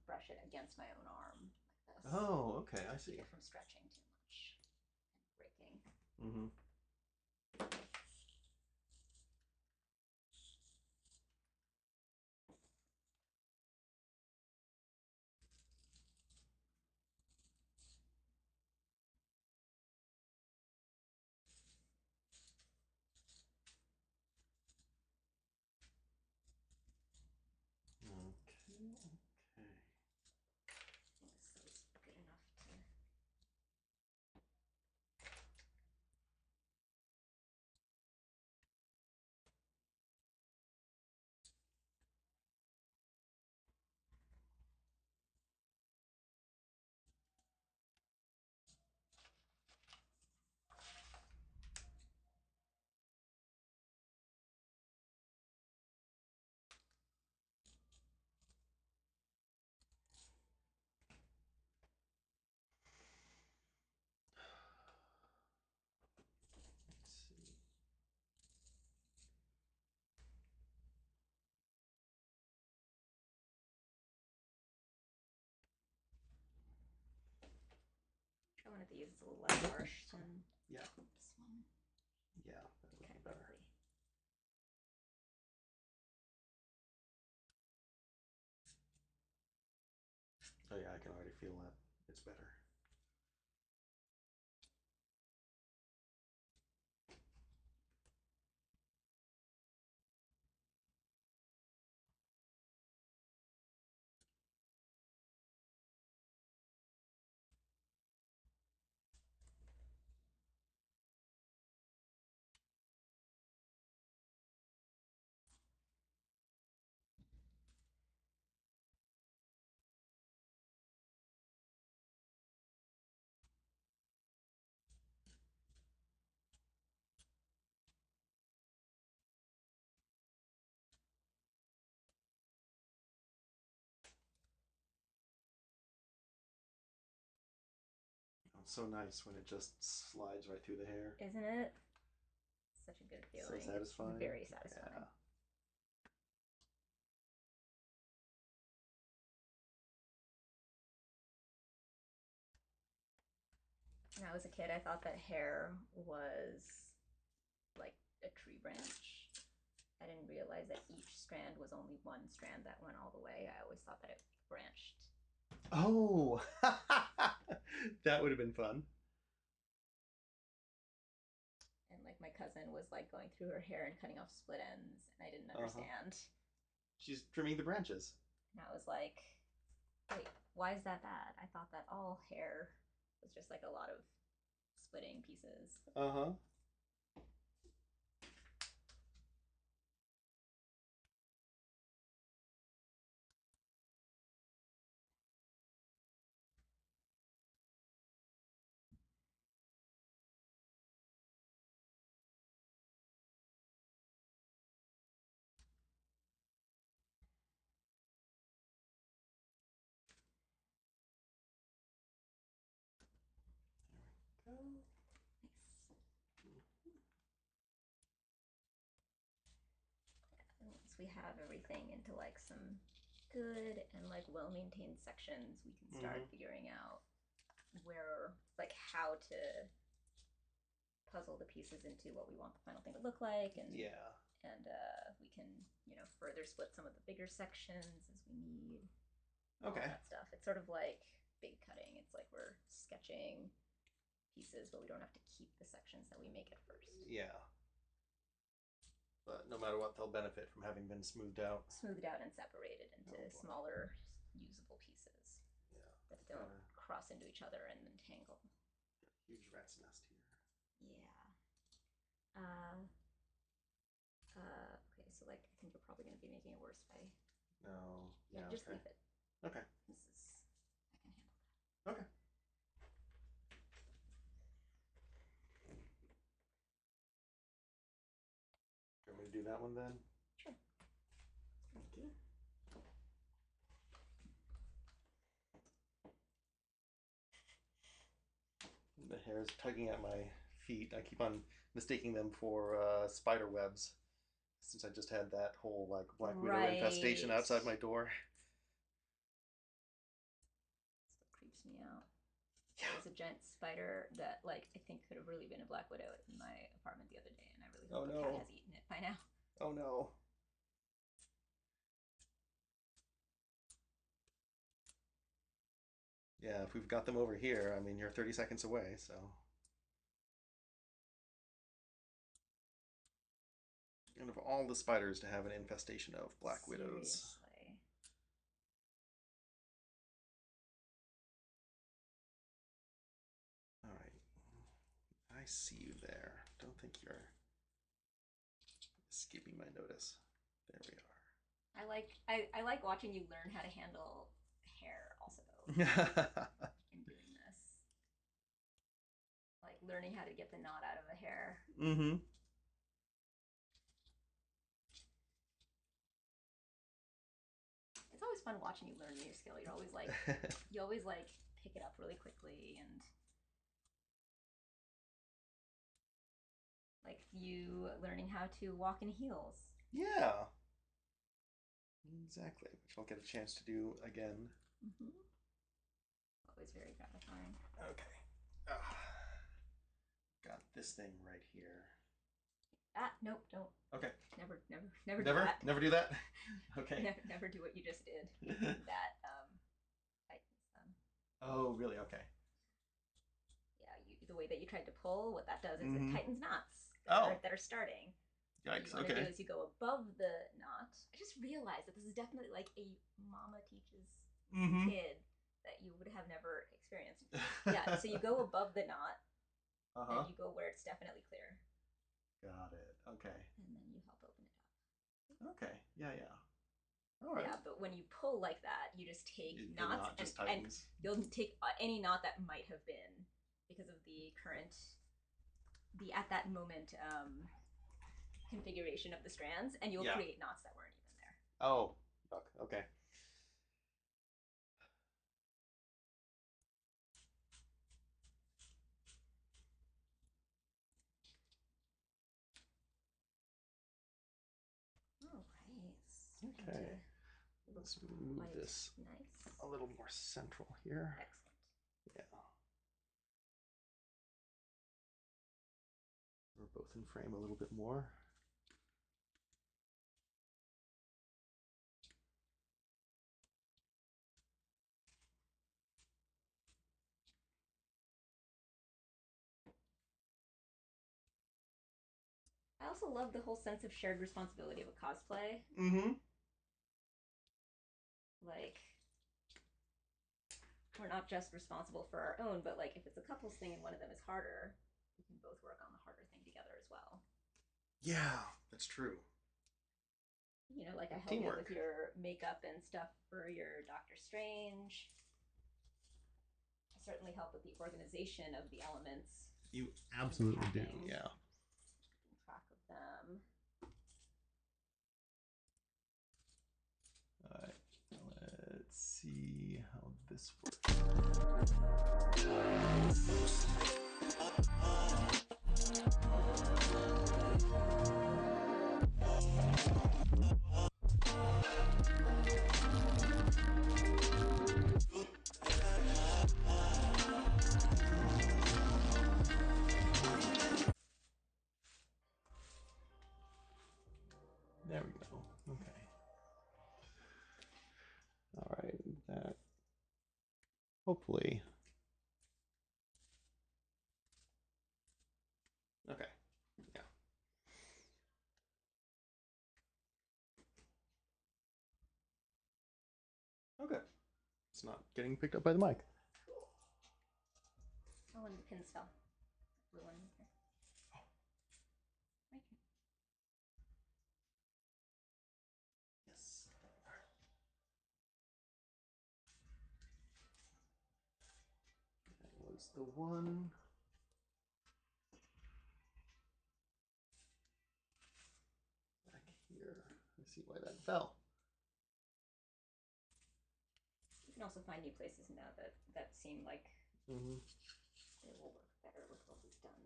brush it against my own arm like this. Oh, okay, I see. Keep it from stretching too much and breaking. This is good enough to. these. It's a little less harsh than Yeah. this one. Yeah, that would be better. Oh yeah, I can already feel that. It's better. It's so nice when it just slides right through the hair. Isn't it? Such a good feeling. So satisfying. It's very satisfying. Yeah. When I was a kid, I thought that hair was like a tree branch. I didn't realize that each strand was only one strand that went all the way. I always thought that it branched. Oh, that would have been fun. And like my cousin was like going through her hair and cutting off split ends, and I didn't understand. She's trimming the branches. And I was like, wait, why is that bad? I thought that all hair was just like a lot of splitting pieces. Uh-huh. There we go. Once we have everything into like some good and like well-maintained sections, we can start figuring out where, like, how to puzzle the pieces into what we want the final thing to look like, and yeah, and we can, you know, further split some of the bigger sections as we need. Okay. All that stuff. It's sort of like big cutting. It's like we're sketching pieces, but we don't have to keep the sections that we make at first. Yeah. But no matter what, they'll benefit from having been smoothed out. Smoothed out and separated into smaller, usable pieces. Yeah. That don't cross into each other and then tangle. Huge rat's nest here. Yeah. Okay, so like I think we're probably going to be making it worse by. No. Yeah, just leave it. Okay. This is. I can handle that. Okay. You want me to do that one then? Sure. Thank you. The hair is tugging at my feet. I keep on mistaking them for spider webs, since I just had that whole like black widow infestation outside my door. Still creeps me out. There was a giant spider that like I think could have really been a black widow in my apartment the other day, and I really hope the cat has eaten it by now. Oh no. Yeah, if we've got them over here, I mean, you're 30 seconds away, so. And of all the spiders to have an infestation of black widows. Seriously. All right. I see you there. Don't think you're escaping my notice. There we are. I like watching you learn how to handle hair also in doing this. Like learning how to get the knot out of a hair. Mm-hmm. It's always fun watching you learn a new skill. You're always like pick it up really quickly, and like you learning how to walk in heels. Yeah. Exactly, which I'll get a chance to do again. Mm-hmm. Always very gratifying. Okay. Got this thing right here. Ah, nope, don't. Okay. Never do Never? that. Never do that? Okay. Never do what you just did. That tightens them. Oh, really? Okay. Yeah, the way that you tried to pull, what that does is it tightens knots that are starting. Yikes. What you want to Okay. do is you go above the knot. I just realized that this is definitely like a mama teaches kid that you would have never experienced. Yeah, so you go above the knot, and you go where it's definitely clear. Got it. Okay. And then you help open it up. Okay. Yeah, yeah. All right. Yeah, but when you pull like that, you just take knots and you'll take any knot that might have been because of the current, at that moment, configuration of the strands, and you'll create knots that weren't even there. Oh, okay. All right. Okay. Let's move this a little more central here. Excellent. Yeah. We're both in frame a little bit more. I also love the whole sense of shared responsibility of a cosplay. Like, we're not just responsible for our own, but like if it's a couples thing and one of them is harder, we can both work on the harder thing together as well. Yeah, that's true. You know, like I help you with your makeup and stuff for your Doctor Strange. I certainly help with the organization of the elements. You absolutely do, yeah. Keeping track of them. All right, let's see how this works. There we go. Okay. All right. That hopefully. Okay. Yeah. Okay. It's not getting picked up by the mic. Cool. Oh, and the pin fell. Blue one here. Oh. Right here. Yes. That was the one. Back here. I see why that fell. You can also find new places now that seem like they will work better with what we've done.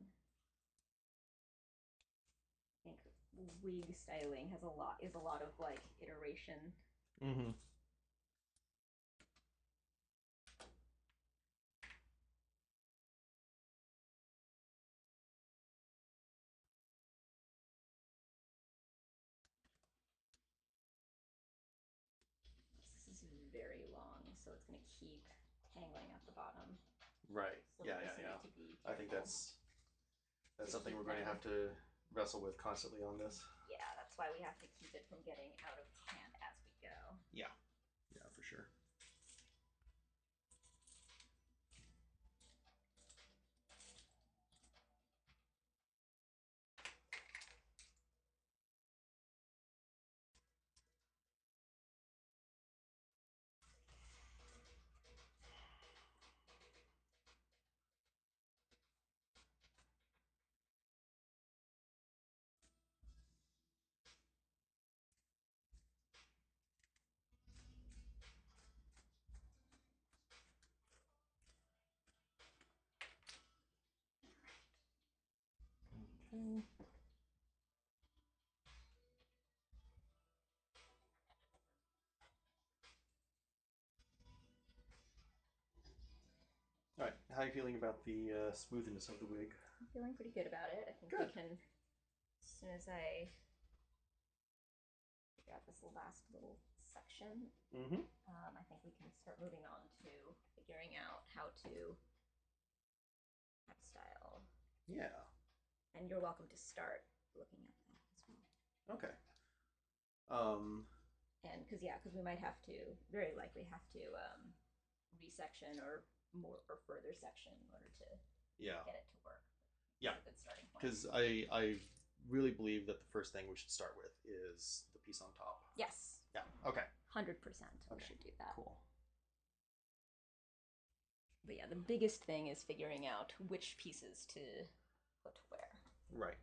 I think wig styling is a lot of like iteration. This is very long, so it's going to keep tangling at the bottom. Right. So yeah. I think that's something we're going to have to wrestle with constantly on this. Yeah, that's why we have to keep it from getting out of hand as we go. Yeah. Yeah, for sure. Okay. All right. How How are you feeling about the smoothness of the wig? I'm feeling pretty good about it. I think Good. we can, as soon as I figure out this last little section, Mm-hmm. I think we can start moving on to figuring out how to style. Yeah. And you're welcome to start looking at that as well. Okay. Um. And because we might have to, very likely have to resection or more or further section in order to Yeah. get it to work. Yeah. It's a good starting point. Because I really believe that the first thing we should start with is the piece on top. Yes. Yeah. Okay. 100%. We should do that. Cool. But yeah, the biggest thing is figuring out which pieces to put where. Right.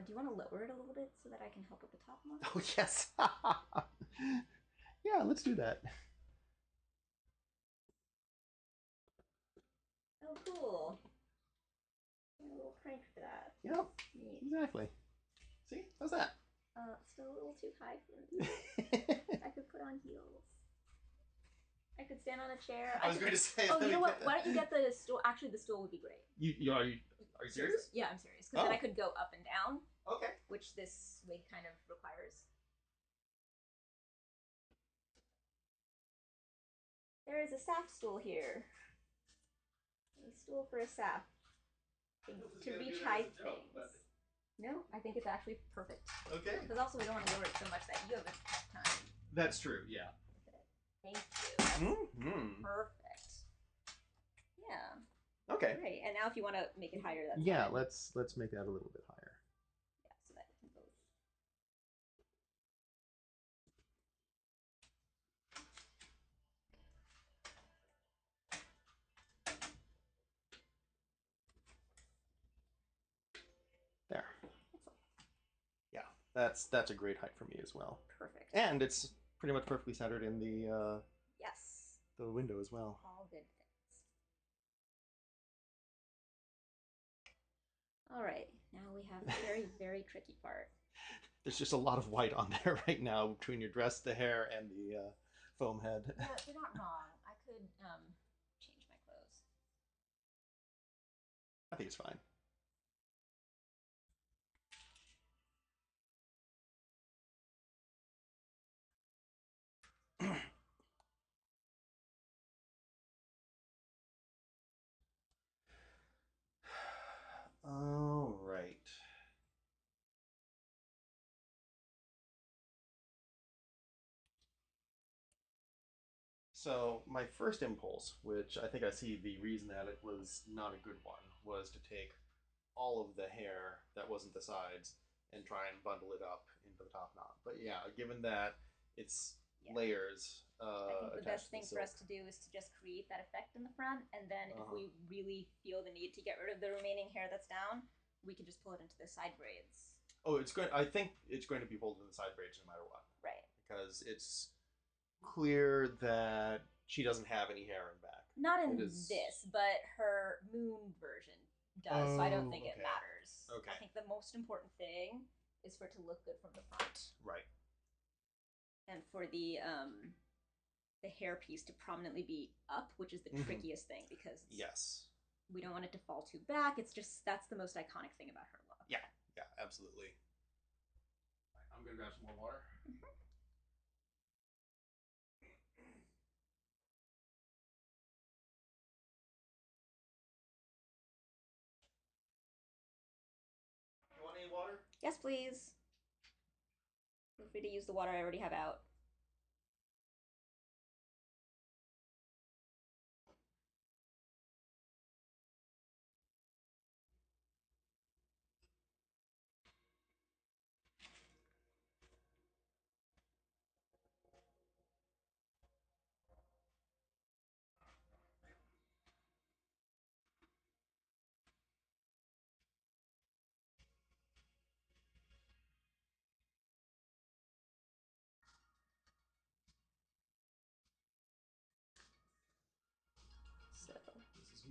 Do you want to lower it a little bit so that I can help with the top more? Oh yes. Yeah. Let's do that. Oh, cool. A little crank for that. Yep. Neat. Exactly. See? How's that? Still a little too high for me. I could put on heels. I could stand on a chair. I was going to say. Oh, you know what? Why don't you get the stool? Actually, the stool would be great. Are you serious? Yeah, I'm serious. Because then I could go up and down. Okay. Which this wig kind of requires. There is a SAF stool here. A stool for a SAF. To reach high things. No, I think it's actually perfect. Okay. Because also we don't want to lower it so much that you have a time. That's true. Yeah. Thank you. Mm-hmm. Perfect. Yeah. Okay. Great. And now if you want to make it higher, that's yeah. fine. Let's make that a little bit higher. Yeah, so that can both. There. Yeah, that's a great height for me as well. Perfect. And it's pretty much perfectly centered in the yes. the window as well. All good things. All right. Now we have the very, very tricky part. There's just a lot of white on there right now between your dress, the hair, and the foam head. Yeah, you're not wrong. I could change my clothes. I think it's fine. All right. So my first impulse, which I think I see the reason that it was not a good one, was to take all of the hair that wasn't the sides and try and bundle it up into the top knot. But yeah, given that it's layers, I think the best thing silk. for us to do is to just create that effect in the front, and then if we really feel the need to get rid of the remaining hair that's down, we can just pull it into the side braids. Oh, it's going. I think it's going to be pulled in the side braids no matter what. Right. Because it's clear that she doesn't have any hair in back. Not in this, but her moon version does. So I don't think it matters. Okay. I think the most important thing is for it to look good from the front. Right. And for the hair piece to prominently be up, which is the trickiest thing because yes, we don't want it to fall too back. It's just that's the most iconic thing about her look. Yeah, yeah, absolutely. Right, I'm gonna grab some more water. You want any water? Yes, please. Feel free to use the water I already have out.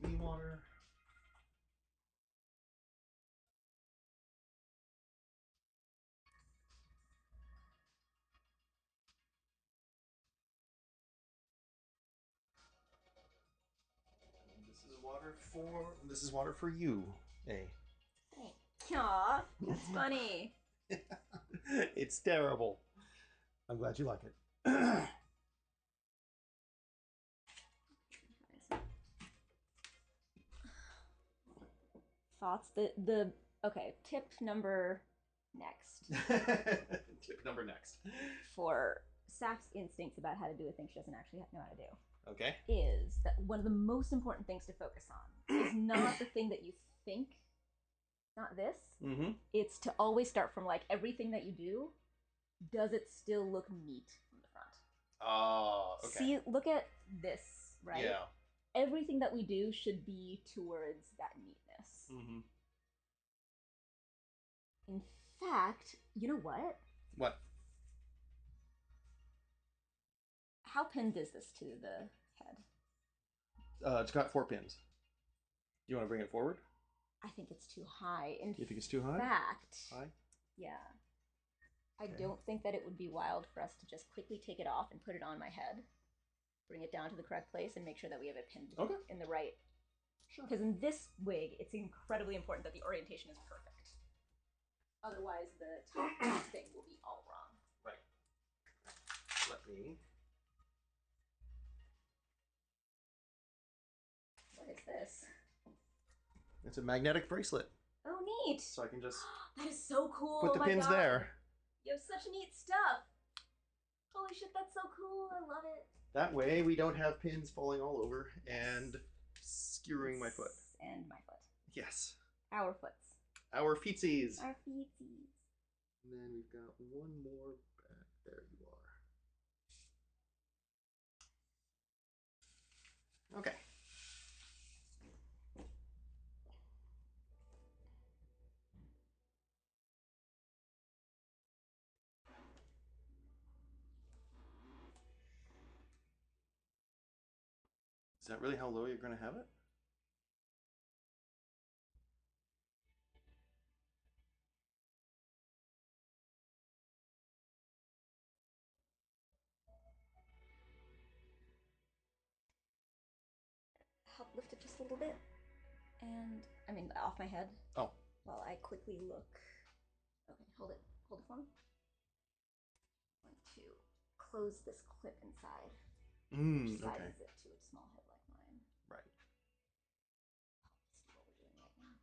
Give me water. This is water for you, A. Aw, that's funny. It's terrible. I'm glad you like it. Thoughts? Okay, tip number next. Tip number next. For Saf's instincts about how to do a thing she doesn't actually know how to do. Okay. Is that one of the most important things to focus on is not the thing that you think, not this. Mm-hmm. It's to always start from like everything that you do, does it still look neat from the front? Oh, okay. See, look at this, right? Yeah. Everything that we do should be towards that neatness. Mm-hmm. In fact, you know what? What? How pinned is this to the head? It's got 4 pins. Do you want to bring it forward? I think it's too high. You think it's too high? Fact, High? yeah. I Okay. don't think that it would be wild for us to just quickly take it off and put it on my head, bring it down to the correct place, and make sure that we have it pinned in the right. Sure. Because in this wig, it's incredibly important that the orientation is perfect. Otherwise, the top thing will be all wrong. Right. Let me. What is this? It's a magnetic bracelet. Oh, neat. So I can just that is so cool. put the pins there. You have such neat stuff. Holy shit, that's so cool. I love it. That way we don't have pins falling all over and skewering my foot. And my foot. Yes. Our foots. Our feetsies. Our feetsies. And then we've got one more back. There you are. Okay. Is that really how low you're going to have it? Help lift it just a little bit. And, I mean, off my head. Oh. While I quickly look. Okay, hold it. Hold it for me. I'm going to close this clip inside. Which sizes it to a small head like mine. Right. Let's see what we're doing right now.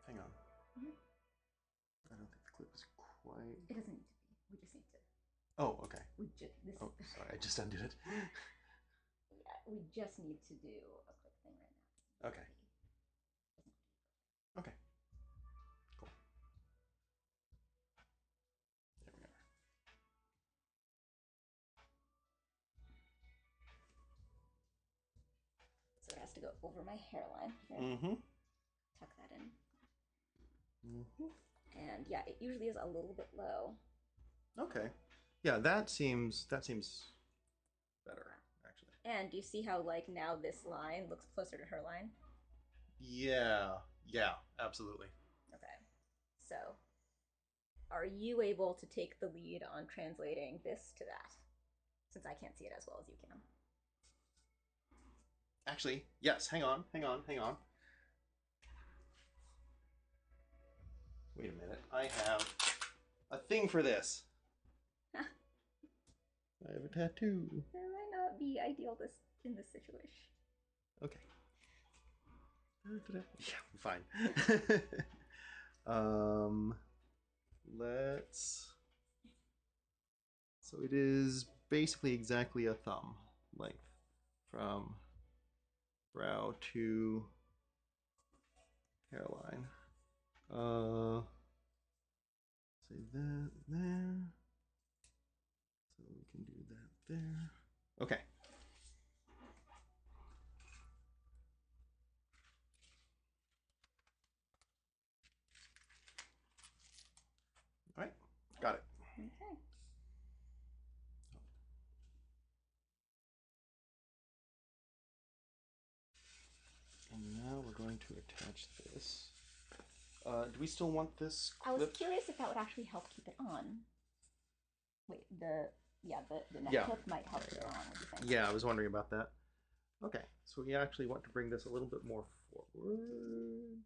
Hang on. I don't think the clip is quite. It doesn't need to be. We just need to. Oh, okay. Oh, sorry, I just undid it. Yeah, we just need to do a quick thing right now. Okay. Okay. Cool. There we are. So it has to go over my hairline here. Mm-hmm. Tuck that in. Mm-hmm. And yeah, it usually is a little bit low. Okay. Yeah, that seems better, actually. And do you see how like now this line looks closer to her line? Yeah. Yeah, absolutely. Okay. So are you able to take the lead on translating this to that? Since I can't see it as well as you can. Actually, yes, hang on. Wait a minute. I have a thing for this. I have a tattoo. That might not be ideal in this situation. Okay. Yeah, fine. Let's. So it is basically exactly a thumb length from brow to hairline. Say that there. So we can do that there. Okay. Got it. Okay. And now we're going to attach this. Do we still want this clip? I was curious if that would actually help keep it on. Wait, the neck Yeah. clip might help keep it on. What do you think? Yeah, I was wondering about that. Okay, so we actually want to bring this a little bit more forward.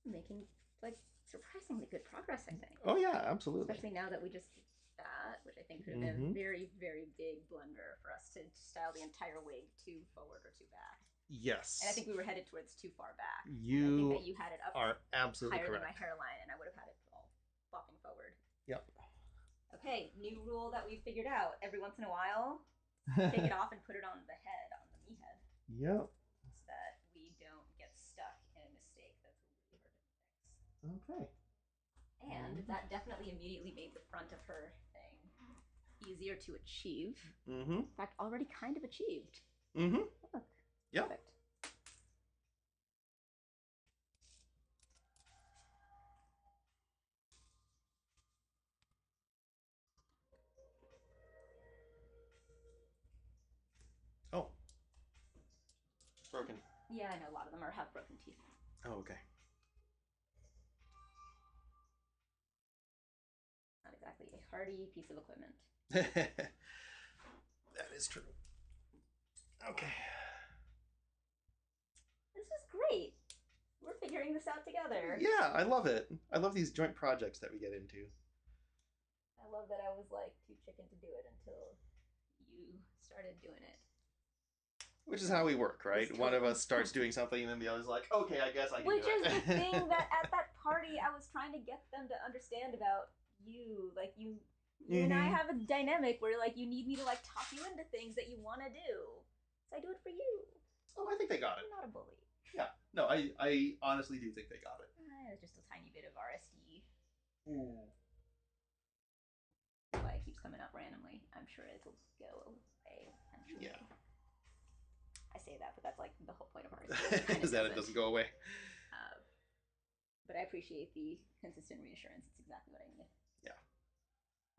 Making like surprisingly good progress, I think. Oh yeah, absolutely. Especially now that we just did that, which I think could have been a very, very big blunder for us to style the entire wig too forward or too back. Yes. And I think we were headed towards too far back. You I think that you had it up are absolutely higher correct. than my hairline, and I would have had it all flopping forward. Yep. Okay, new rule that we figured out. Every once in a while, take it off and put it on the head, on the me head. Yep. So that we don't get stuck in a mistake that's really hard to fix. Okay. And that definitely immediately made the front of her thing easier to achieve. In fact, already kind of achieved. Look. Yep. Perfect. Oh. Broken. Yeah, I know a lot of them have broken teeth. Oh, okay. Not exactly a hardy piece of equipment. That is true. Okay. This is great. We're figuring this out together. Yeah, I love it. I love these joint projects that we get into. I love that I was like too chicken to do it until you started doing it. Which is how we work, right? One of us starts doing something and then the other's like, okay, I guess I can do it. Which is the thing that at that party I was trying to get them to understand about you. Like you and I have a dynamic where like you need me to like talk you into things that you want to do. So I do it for you. Oh, I think they got it. I'm not a bully. Yeah. No, I honestly do think they got it. Just a tiny bit of RSD. Why it keeps coming up randomly. I'm sure it'll go away eventually. Yeah. I say that, but that's like the whole point of RSD. Is that it doesn't go away. But I appreciate the consistent reassurance. It's exactly what I need. Yeah.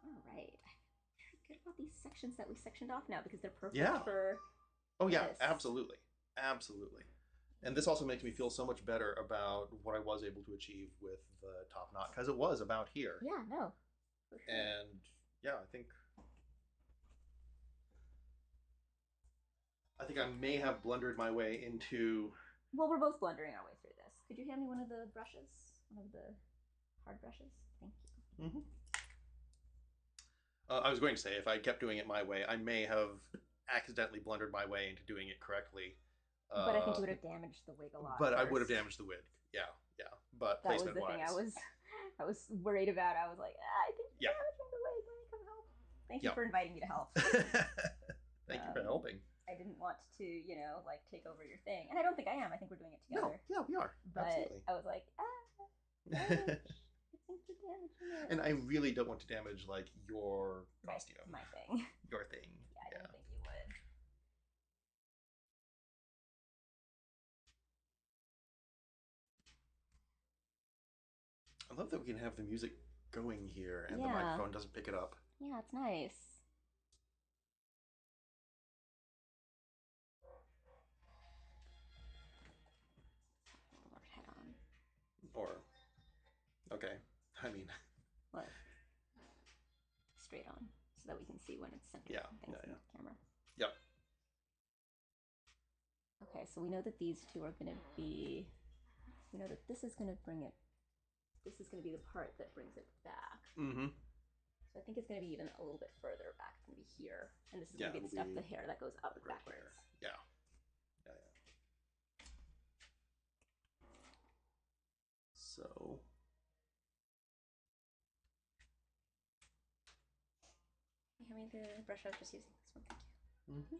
All right. I feel very good about these sections that we sectioned off now because they're perfect for. Oh yeah, absolutely, absolutely. And this also makes me feel so much better about what I was able to achieve with the top knot because it was about here. Yeah. No. For sure. And yeah, I think I may have blundered my way into. Well, we're both blundering our way through this. Could you hand me one of the brushes? One of the hard brushes? Thank you. I was going to say, if I kept doing it my way, I may have accidentally blundered my way into doing it correctly. But I think you would have damaged the wig a lot. But I would have damaged the wig. Yeah, yeah. But that was the placement-wise, thing I was worried about. I was like, I think you're damaging the wig. Let me come help. Thank you for inviting me to help. Thank you for helping. I didn't want to, like take over your thing. And I don't think I am. I think we're doing it together. No, yeah, we are. But absolutely. I was like, damage. I think you're damaging it. And I really don't want to damage, like, your costume. My thing. Your thing. Yeah, I didn't think you would. I love that we can have the music going here and the microphone doesn't pick it up. Yeah, it's nice. Or, okay, I mean... What? Straight on, so that we can see when it's centered. Yeah, in the camera. Yep. Okay, so we know that these two are going to be... We know that this is going to bring it... This is going to be the part that brings it back. So I think it's going to be even a little bit further back. It's going to be here. And this is going to be the stuff, the hair that goes up backwards. Yeah. So... Hand me the brush I was just using. This one, thank you.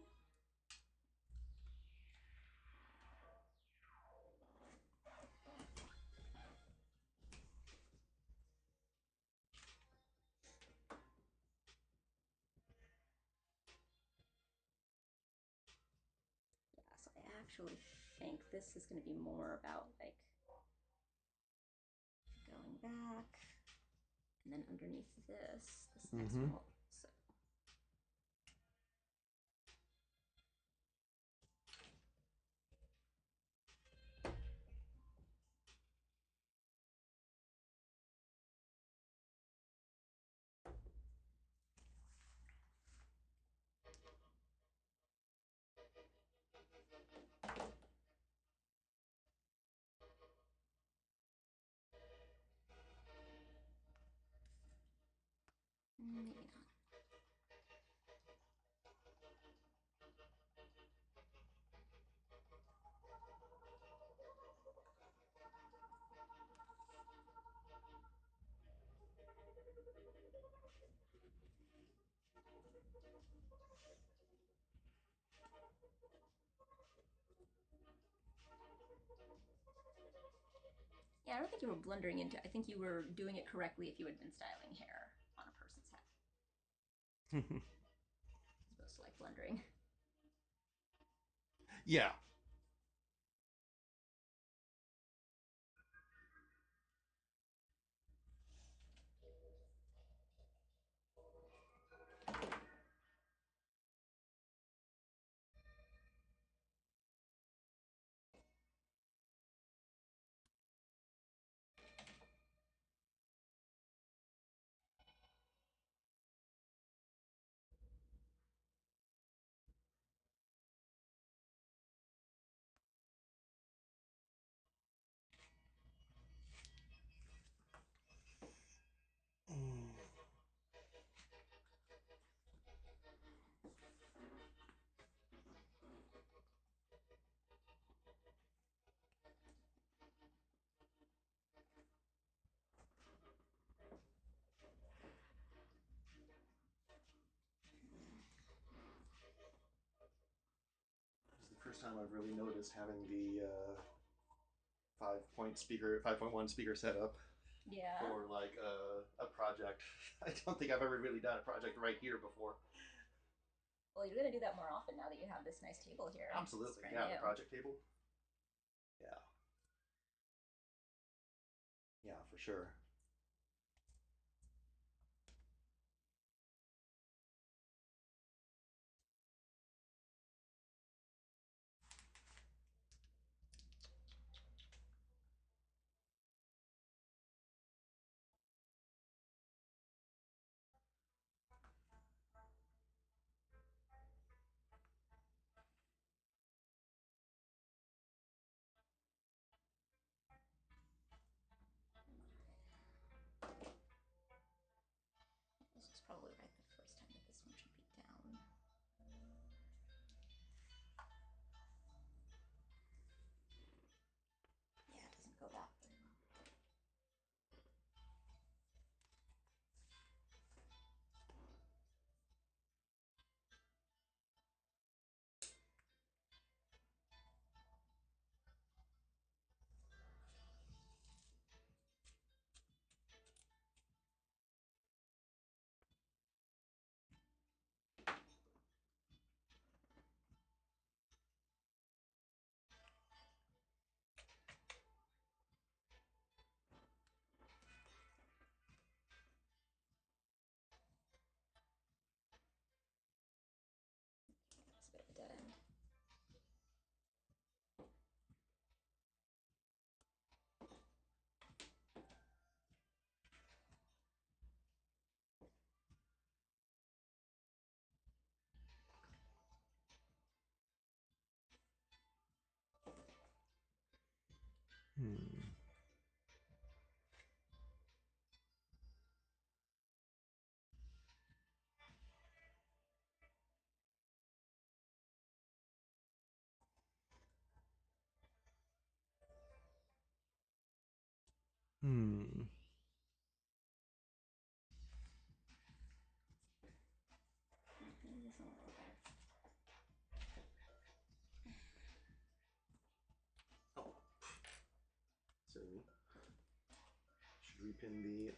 So I actually think this is going to be more about like going underneath this next one will also. Maybe not. Yeah, I don't think you were blundering into it. I think you were doing it correctly if you had been styling hair on a person's head. As opposed to like blundering. Yeah. This is the first time I've really noticed having the 5.1 speaker setup. Yeah. For like a project. I don't think I've ever really done a project right here before. Well, you're gonna do that more often now that you have this nice table here. Absolutely, yeah, the project table. Yeah, yeah, for sure. This is probably right the first time that this one should be down. Yeah, it doesn't go that very well. That's a bit of a dead end. Hmm. Hmm. Oh, silly. Should repin the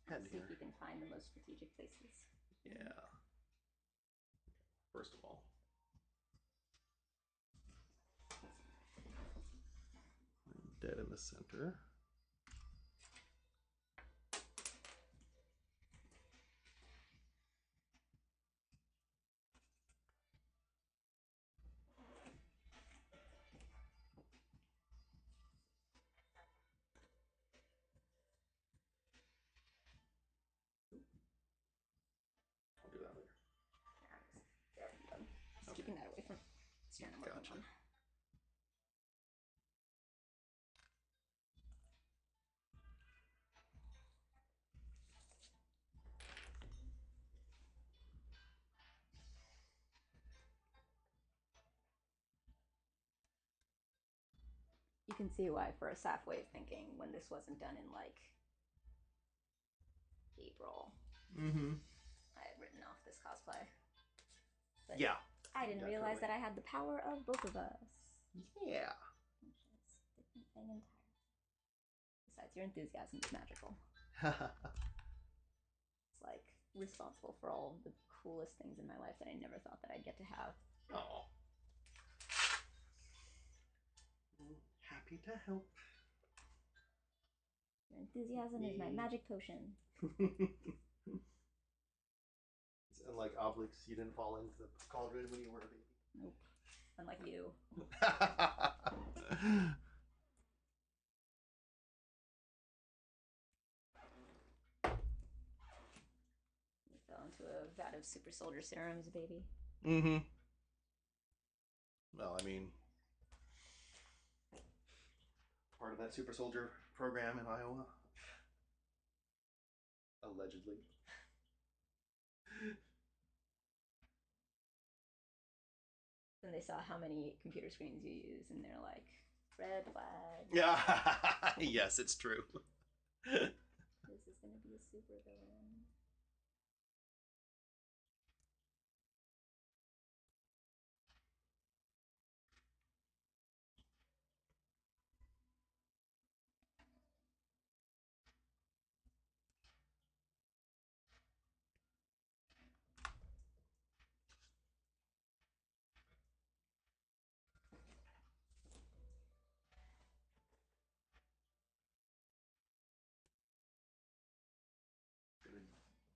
head Let's see here. if you can find the most strategic places. Yeah. First of all, dead in the center. Gotcha. You can see why for a Saf way of thinking when this wasn't done in like April. Mm-hmm. I had written off this cosplay. But yeah. I didn't realize that I had the power of both of us. Yeah. Which is a different thing entirely. Besides, your enthusiasm is magical. It's like responsible for all of the coolest things in my life that I never thought that I'd get to have. Oh. Happy to help. Your enthusiasm is my magic potion. Unlike Obelix, you didn't fall into the cauldron when you were a baby. Nope. Unlike you. You fell into a vat of super soldier serum as a baby. Mm-hmm. Well, I mean, part of that super soldier program in Iowa. Allegedly. Then they saw how many computer screens you use, and they're like, red flag. Yeah. Yes, it's true. This is gonna be a super villain.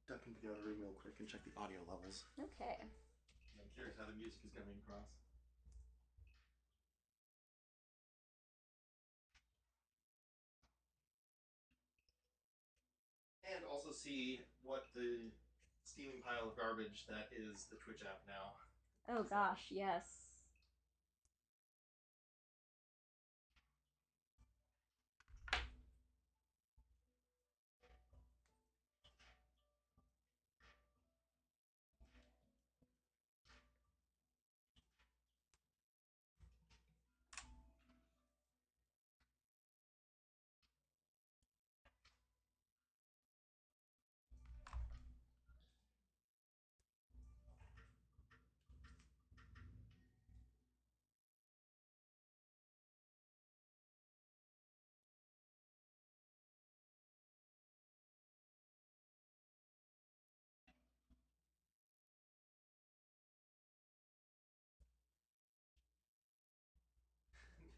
Duck into the other room real quick and check the audio levels. Okay. I'm curious how the music is coming across. And also see what the steaming pile of garbage that is the Twitch app now. Oh gosh, yes.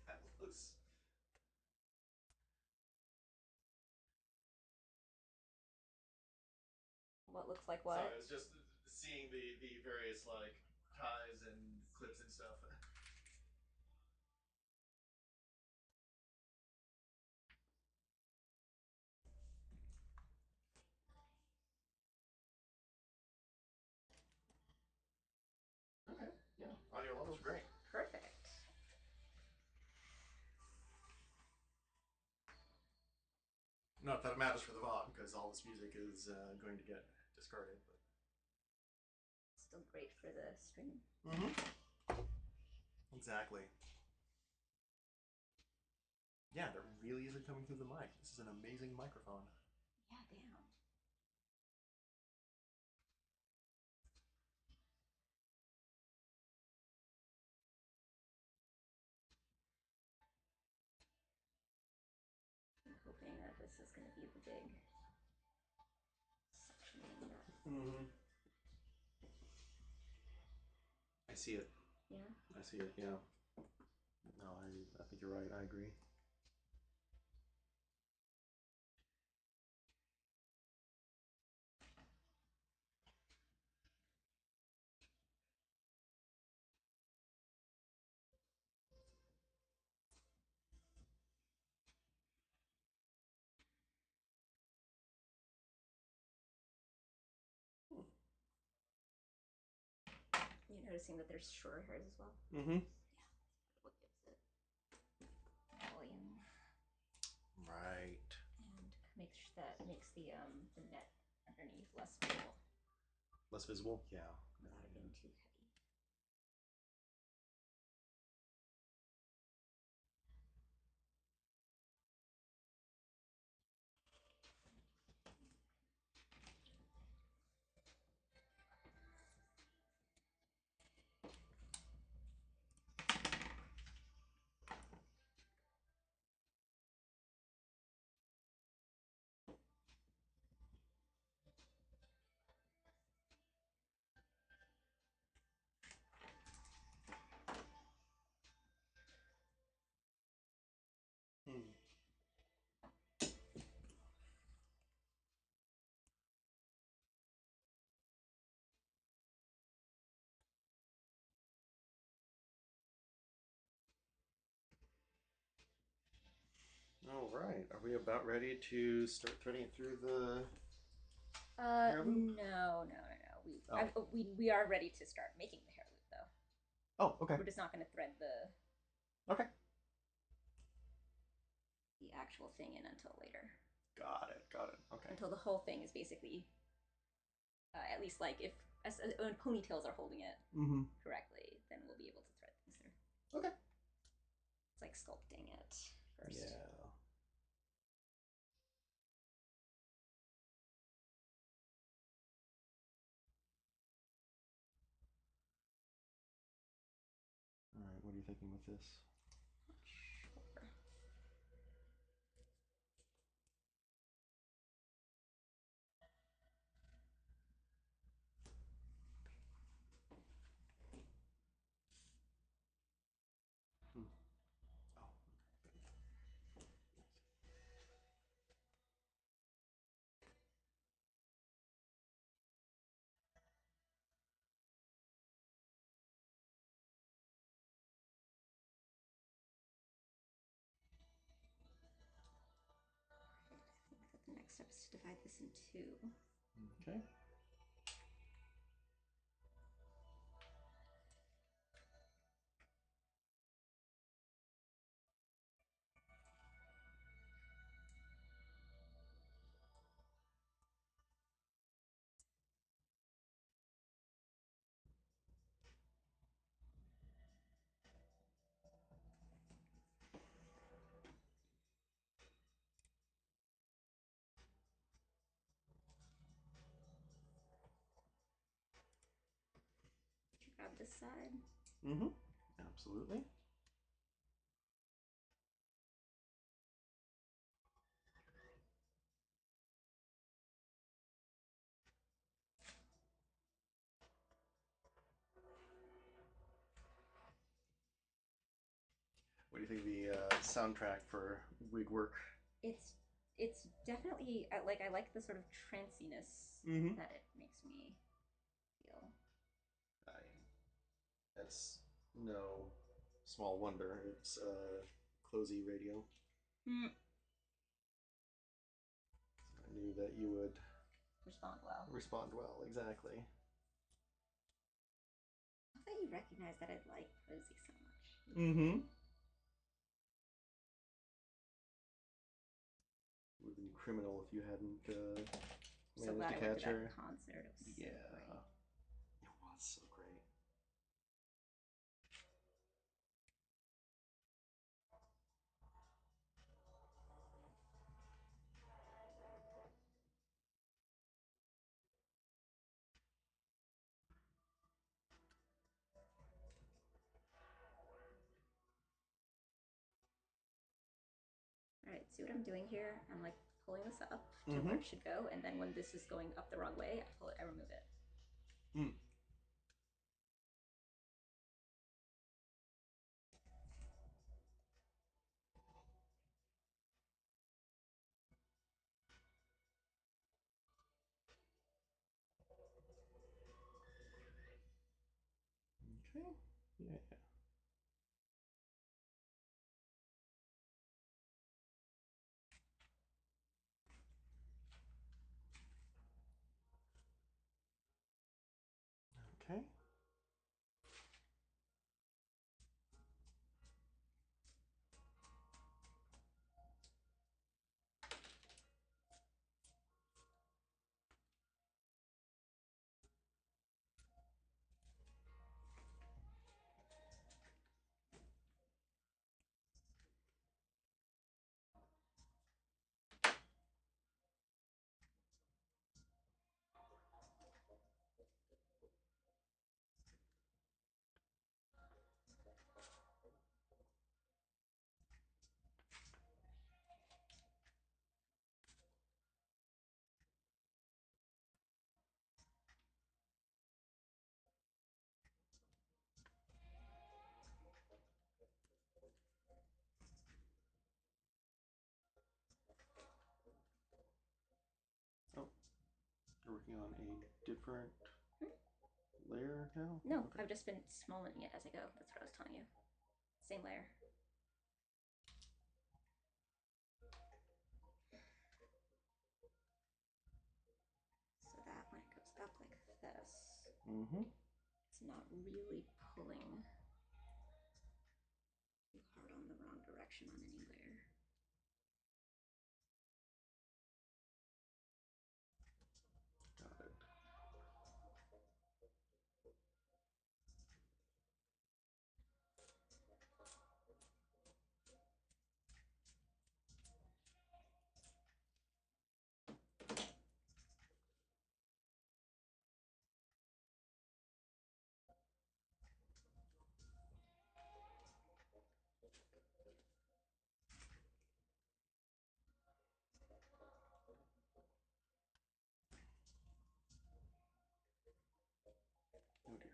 That looks. What looks like what? Sorry, I was just seeing the various like ties and clips and stuff. Okay, yeah, audio levels are great. Perfect. Not that it matters for the VOD, because all this music is going to get discarded. But Still great for the stream. mm-hmm. Exactly. Yeah, that really isn't coming through the mic. This is an amazing microphone. Yeah, damn. I'm hoping that this is going to be the big sectioning. Mm-hmm. I see it. Yeah? I see it, yeah. No, I think you're right. I agree. You're noticing that there's shorter hairs as well? Mm-hmm. Yeah. that makes the net underneath less visible Less visible? Yeah. without it being too heavy. Hmm. All right. Are we about ready to start threading it through the hair loop? No, no, no, no. Oh. We are ready to start making the hair loop though. Oh, okay. We're just not going to thread Okay. the actual thing in until later. Got it. Got it. Okay. Until the whole thing is basically, at least like if when ponytails are holding it correctly, then we'll be able to thread things through. Okay. It's like sculpting it first. Yeah. All right. What are you thinking with this? Sure. Hmm. Oh. I think that the next step is to divide this in two. Okay. Grab this side. Mm-hmm. Absolutely. What do you think of the soundtrack for wig work? It's definitely I like the sort of tranciness that it makes me feel. I, that's no small wonder. It's Closey radio. Mm. I knew that you would Respond well. respond well. Exactly. I thought you recognized that I like Rosie so much. Mm-hmm. It would have been criminal if you hadn't So managed glad to I went to catch her. that concert. It was Yeah, so great. it was so great. All right, see what I'm doing here? I'm like pulling this up to where it should go, and then when this is going up the wrong way, I pull it, I remove it. Mm. Okay. Yeah. Okay. working on a different layer now? No, okay. I've just been smalling it as I go. That's what I was telling you. Same layer. So that when it goes up like this, it's not really pulling too hard on the wrong direction on any layer. Got it. Oh dear.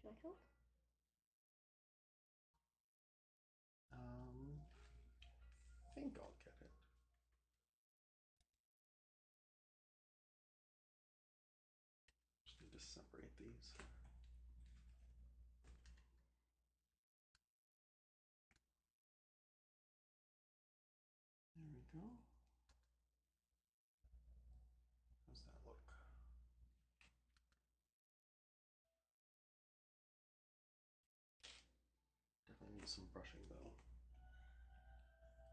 Should I help? I think I'll get it. Just need to separate these. There we go. How's that look? Definitely need some brushing though.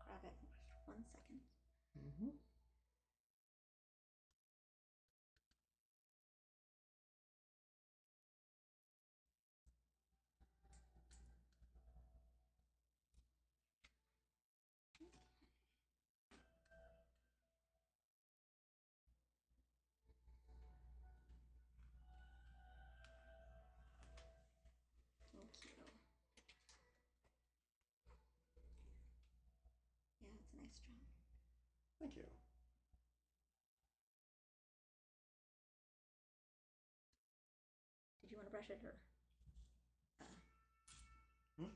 Grab it for 1 second. Thank you. Yeah, it's a nice job. Thank you. Did you want to brush it or? Thank you.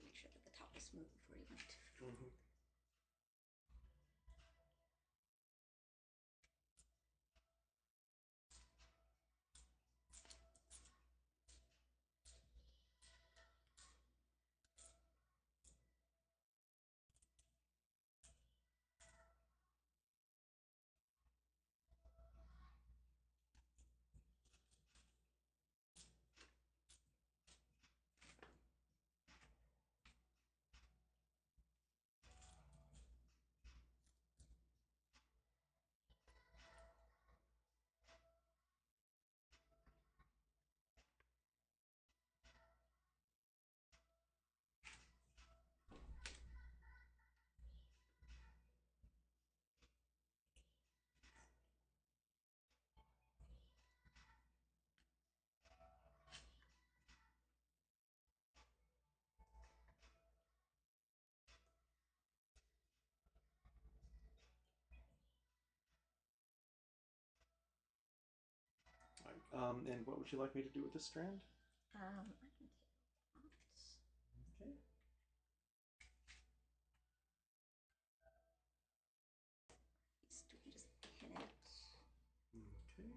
Make sure that the top is smooth before you went. And what would you like me to do with this strand? I can take it. Okay. We can just pin it. Okay.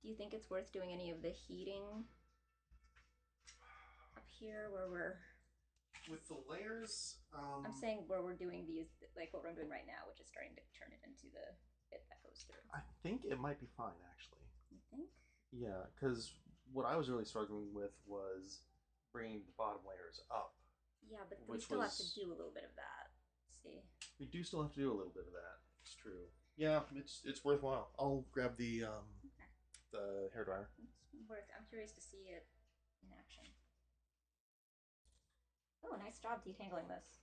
Do you think it's worth doing any of the heating up here where we're with the layers, I'm saying where we're doing these, like what I'm doing right now, which is starting to turn it into the bit that goes through. I think it might be fine actually. You think? Yeah, because what I was really struggling with was bringing the bottom layers up. Yeah, but we still have to do a little bit of that. See? We do still have to do a little bit of that. It's true. Yeah, it's worthwhile. I'll grab the hairdryer. It's worth. I'm curious to see it in action. Oh, nice job detangling this.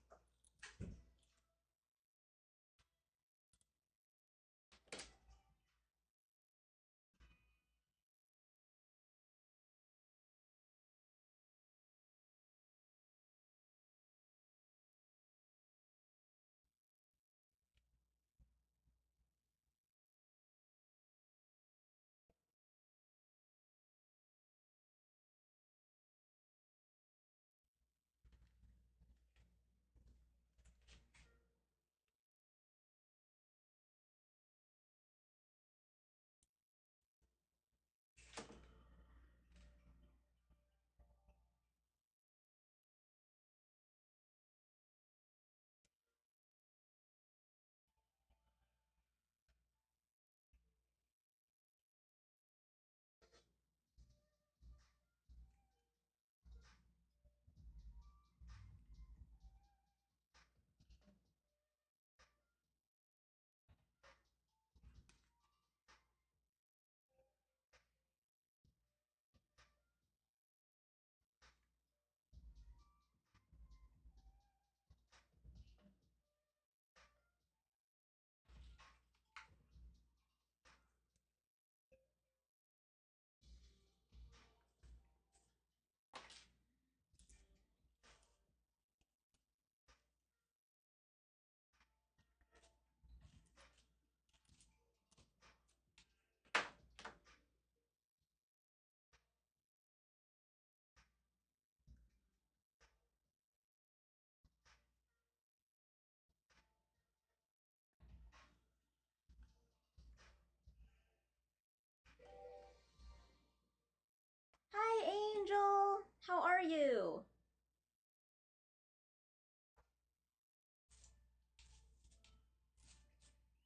Hi, Angel! How are you?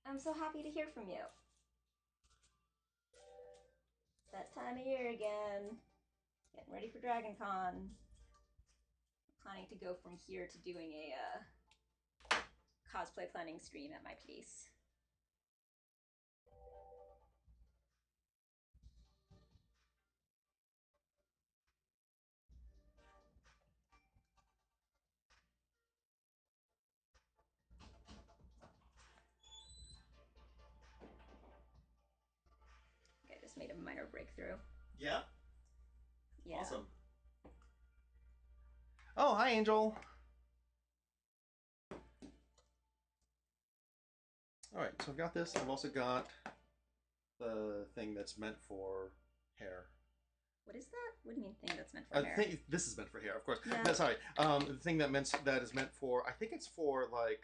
I'm so happy to hear from you. It's that time of year again. Getting ready for Dragon Con. Planning to go from here to doing a cosplay planning stream at my place. Okay, I just made a minor breakthrough. Yeah? Yeah. Awesome. Oh, hi, Angel. All right, so I've got this. I've also got the thing that's meant for hair. What is that? What do you mean thing that's meant for hair? I think this is meant for hair, of course. Yeah. No, sorry. The thing that is meant for. I think it's for like.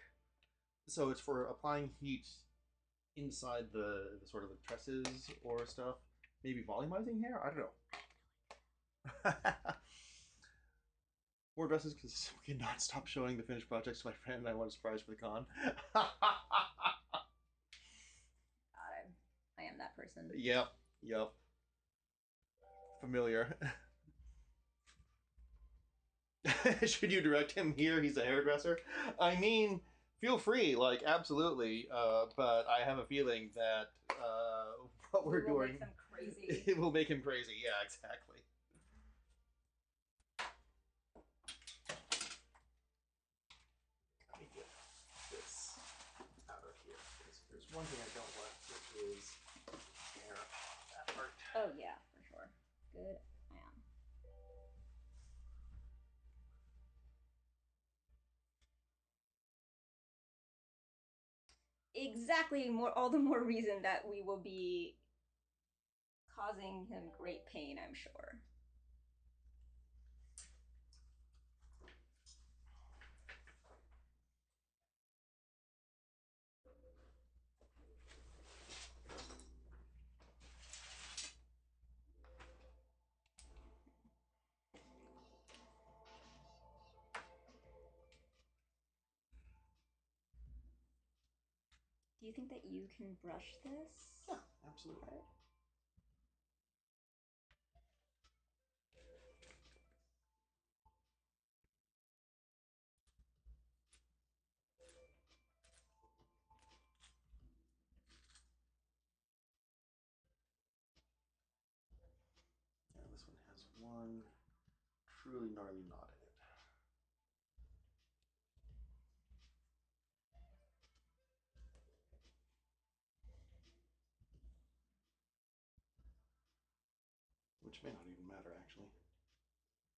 So it's for applying heat inside the sort of the tresses or stuff. Maybe volumizing hair. I don't know. More dresses because we cannot stop showing the finished projects to my friend, and I want a surprise for the con. God, I am that person. Yep. Familiar. Should you direct him here? He's a hairdresser. I mean, feel free, like absolutely. But I have a feeling that what we're doing make them crazy. it will make him crazy. Yeah, exactly. Let me get this out of here because there's one thing I don't want, which is hair on that part. Oh yeah, for sure. Good. I am. Exactly. All the more reason that we will be causing him great pain, I'm sure. you think that you can brush this? Yeah, absolutely. Yeah, this one has one truly gnarly knot in it. Which may not even matter, actually.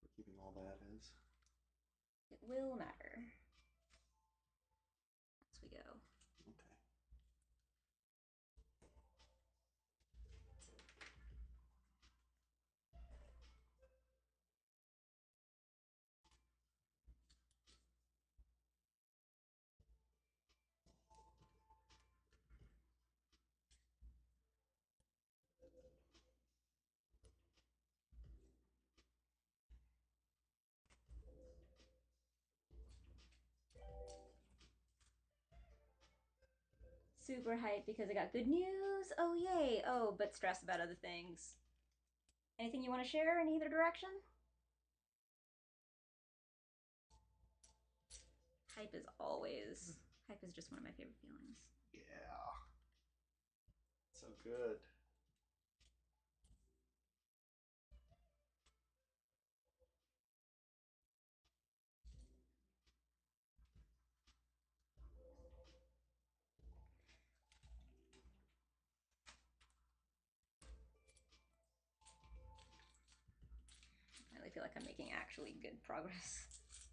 We're keeping all that as. It will matter as we go. Okay. Super hyped because I got good news. Oh, yay. Oh, but stressed about other things. Anything you want to share in either direction? Hype is always. Hype is just one of my favorite feelings. Yeah. So good. I really feel like I'm making actually good progress.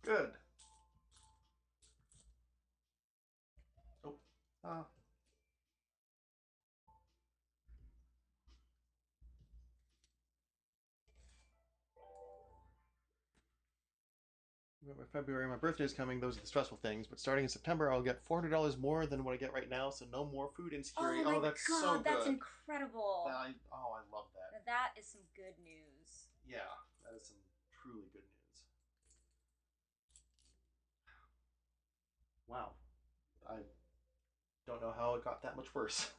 Good. Oh. Ah. February, my birthday's coming. Those are the stressful things. But starting in September, I'll get $400 more than what I get right now. So no more food insecurity. Oh my that's god, so good. that's incredible. I love that. That is some good news. Yeah, that is some truly good news. Wow, I don't know how it got that much worse.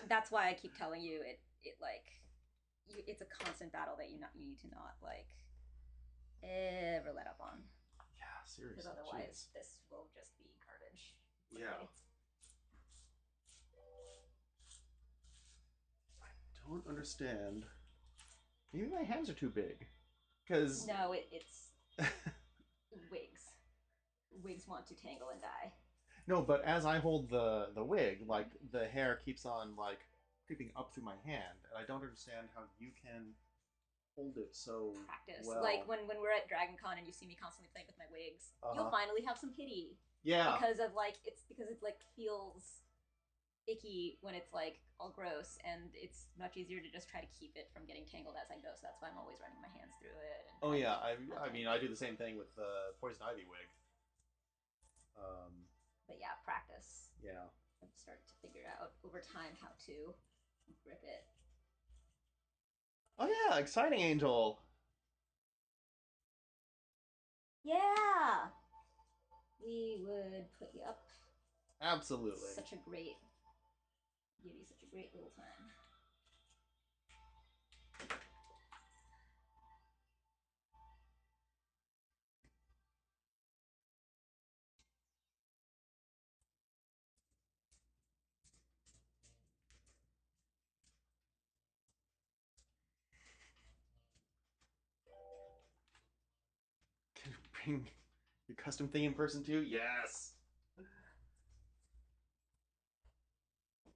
That's why I keep telling you it like it's a constant battle that you need to not like ever let up on. Yeah, seriously. Because otherwise, geez. this will just be garbage. Yeah. I don't understand. Maybe my hands are too big. Because no, it's wigs. Wigs want to tangle and die. No, but as I hold the wig, like the hair keeps on like creeping up through my hand, and I don't understand how you can hold it so Practice. well. Like when we're at Dragon Con and you see me constantly playing with my wigs, you'll finally have some pity. Yeah. Because of like because it like feels icky when it's like all gross, and it's much easier to just try to keep it from getting tangled as I go. So that's why I'm always running my hands through it. And Oh yeah, I mean I do the same thing with the poison ivy wig. But yeah, practice. Yeah. I've started to figure out over time how to grip it. Oh yeah, exciting, Angel. Yeah, we would put you up. Absolutely. Such a great, give you such a great little time. Can you bring your custom thing in person too? Yes.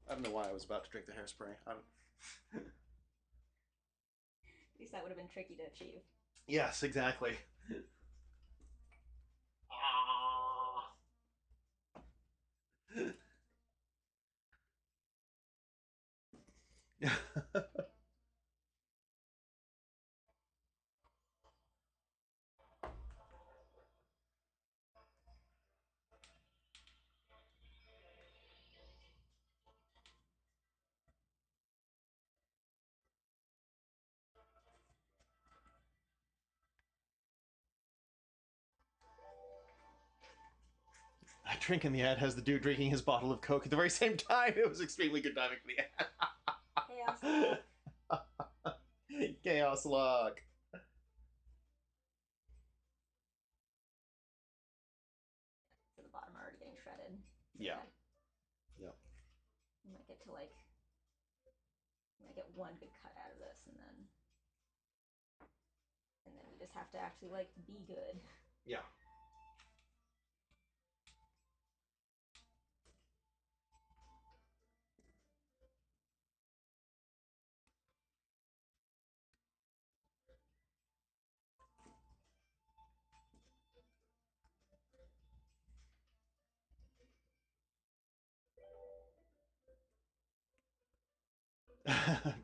I don't know why I was about to drink the hairspray. I don't. At least that would have been tricky to achieve. Yes, exactly. Ah. Drink in the ad has the dude drinking his bottle of Coke at the very same time. It was extremely good timing for the Chaos luck. ad. Chaos luck. To the bottom already getting shredded. Yeah. Okay. Yep. You might get to like, you might get one good cut out of this, and then we just have to actually like be good. Yeah.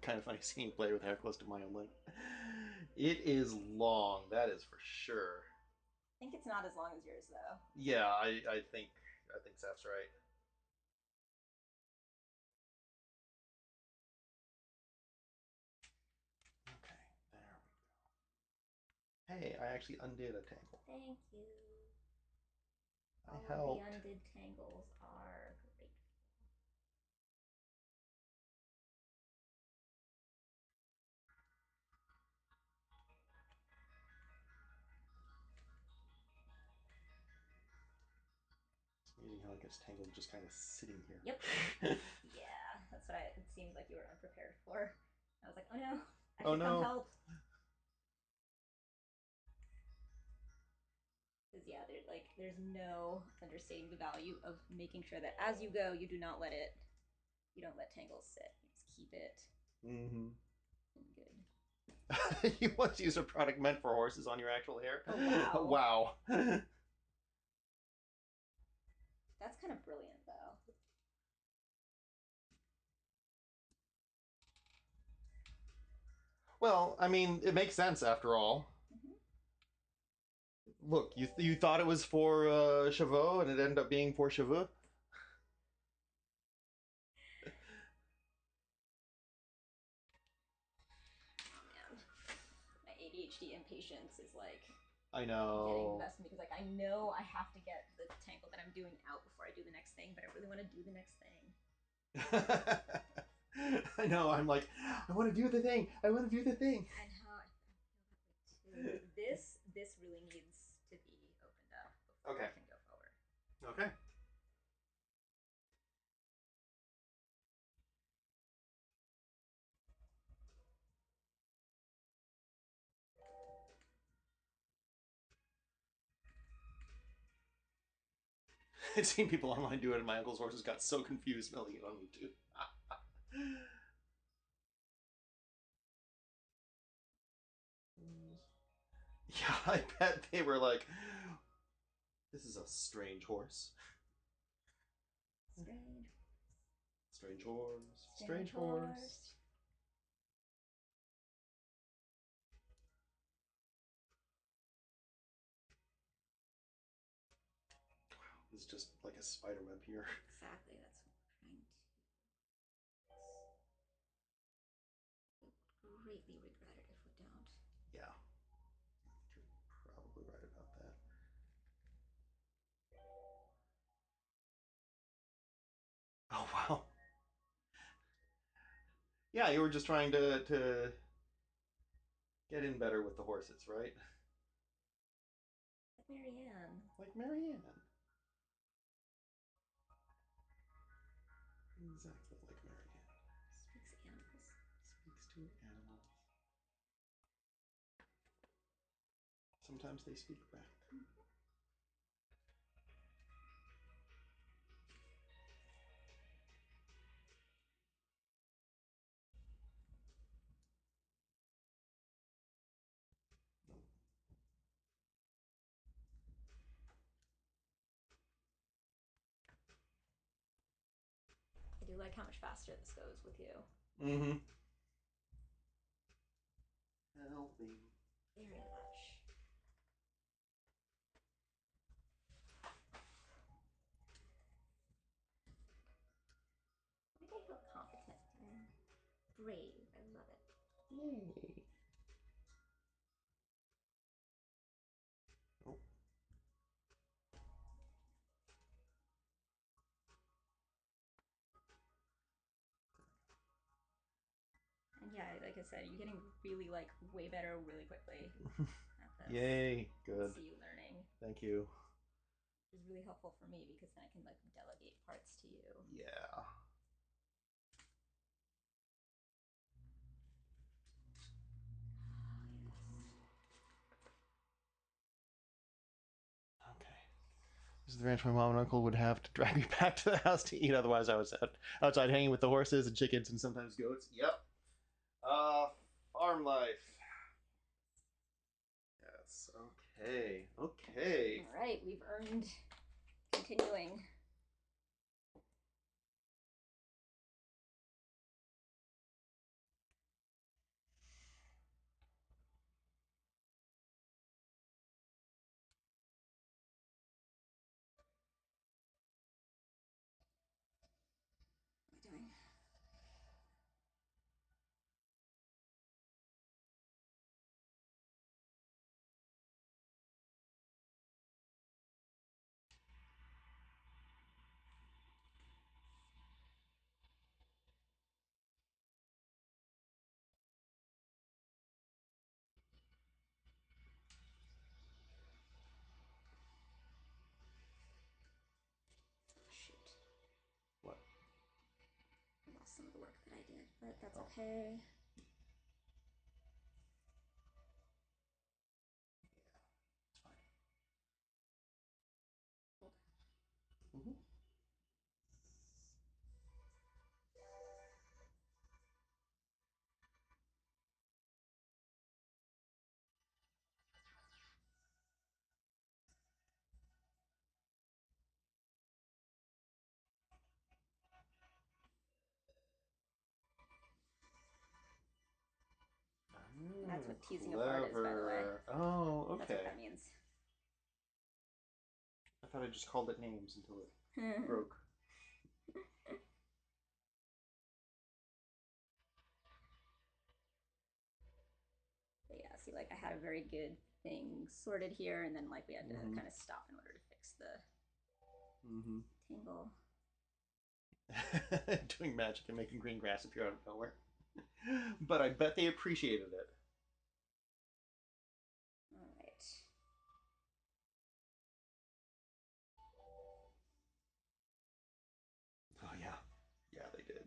Kind of funny seeing you play with hair close to my own leg. It is long, that is for sure. I think it's not as long as yours though. Yeah, I think Seth's right. Okay, there we go. Hey, I actually undid a tangle. Thank you. I All helped. of the undid tangles are great. It's amazing how it gets tangled just kind of sitting here. Yep. Yeah, that's what it seemed like you were unprepared for. I was like, oh no, I Oh should come no. help. Because yeah, there's no understating the value of making sure that as you go, you don't let tangles sit. You just keep it Mm-hmm. good. You once used a product meant for horses on your actual hair? Oh wow. Wow. That's kind of brilliant though. Well, I mean, it makes sense after all. Mm-hmm. Look, you thought it was for chevaux, and it ended up being for cheveux. Oh man, my ADHD impatience is like I getting the know. best of me because like I know I have to get the tangle that I'm doing out before I do the next thing, but I really want to do the next thing. I know. I'm like, I want to do the thing. I want to do the thing. I know. I feel that way too. This really needs to be opened up before Okay. I can go forward. Okay. I've seen people online do it, and my uncle's horses got so confused milling it on me too. Yeah, I bet they were like, "This is a strange horse. Strange. Strange horse. Strange Strange horse." horse. It's just like a spider web here. Exactly. That's what we're trying to. I would greatly regret it if we don't. Yeah, you're probably right about that. Oh wow. Yeah, you were just trying to get in better with the horses, right? Like Marianne. Like Marianne. Exactly like Marianne. Speaks animals. Speaks to animals. Sometimes they speak back. I do like how much faster this goes with you. Mm-hmm. Help me. Very much. I think I feel competent and brave. I love it. Yay. Oh. I said, you're getting really like way better really quickly at this. Yay, I good. see you learning. Thank you. Which is really helpful for me because then I can like delegate parts to you. Yeah. Okay. This is the ranch my mom and uncle would have to drag me back to the house to eat. Otherwise, I was outside hanging with the horses and chickens and sometimes goats. Yep. Uh, farm life. Yes. Okay. Okay. All right, we've earned continuing. What are we doing? Shoot. What? I lost some of the work that I did, but that's okay. It's fine. Mm-hmm. That's what teasing apart is, by the way. Oh, That's okay. what that means. I thought I just called it names until it broke. But yeah, see, like I had a very good thing sorted here, and then like we had to kind of stop in order to fix the tangle. Doing magic and making green grass appear out of nowhere. But I bet they appreciated it. All right. Oh yeah, yeah they did.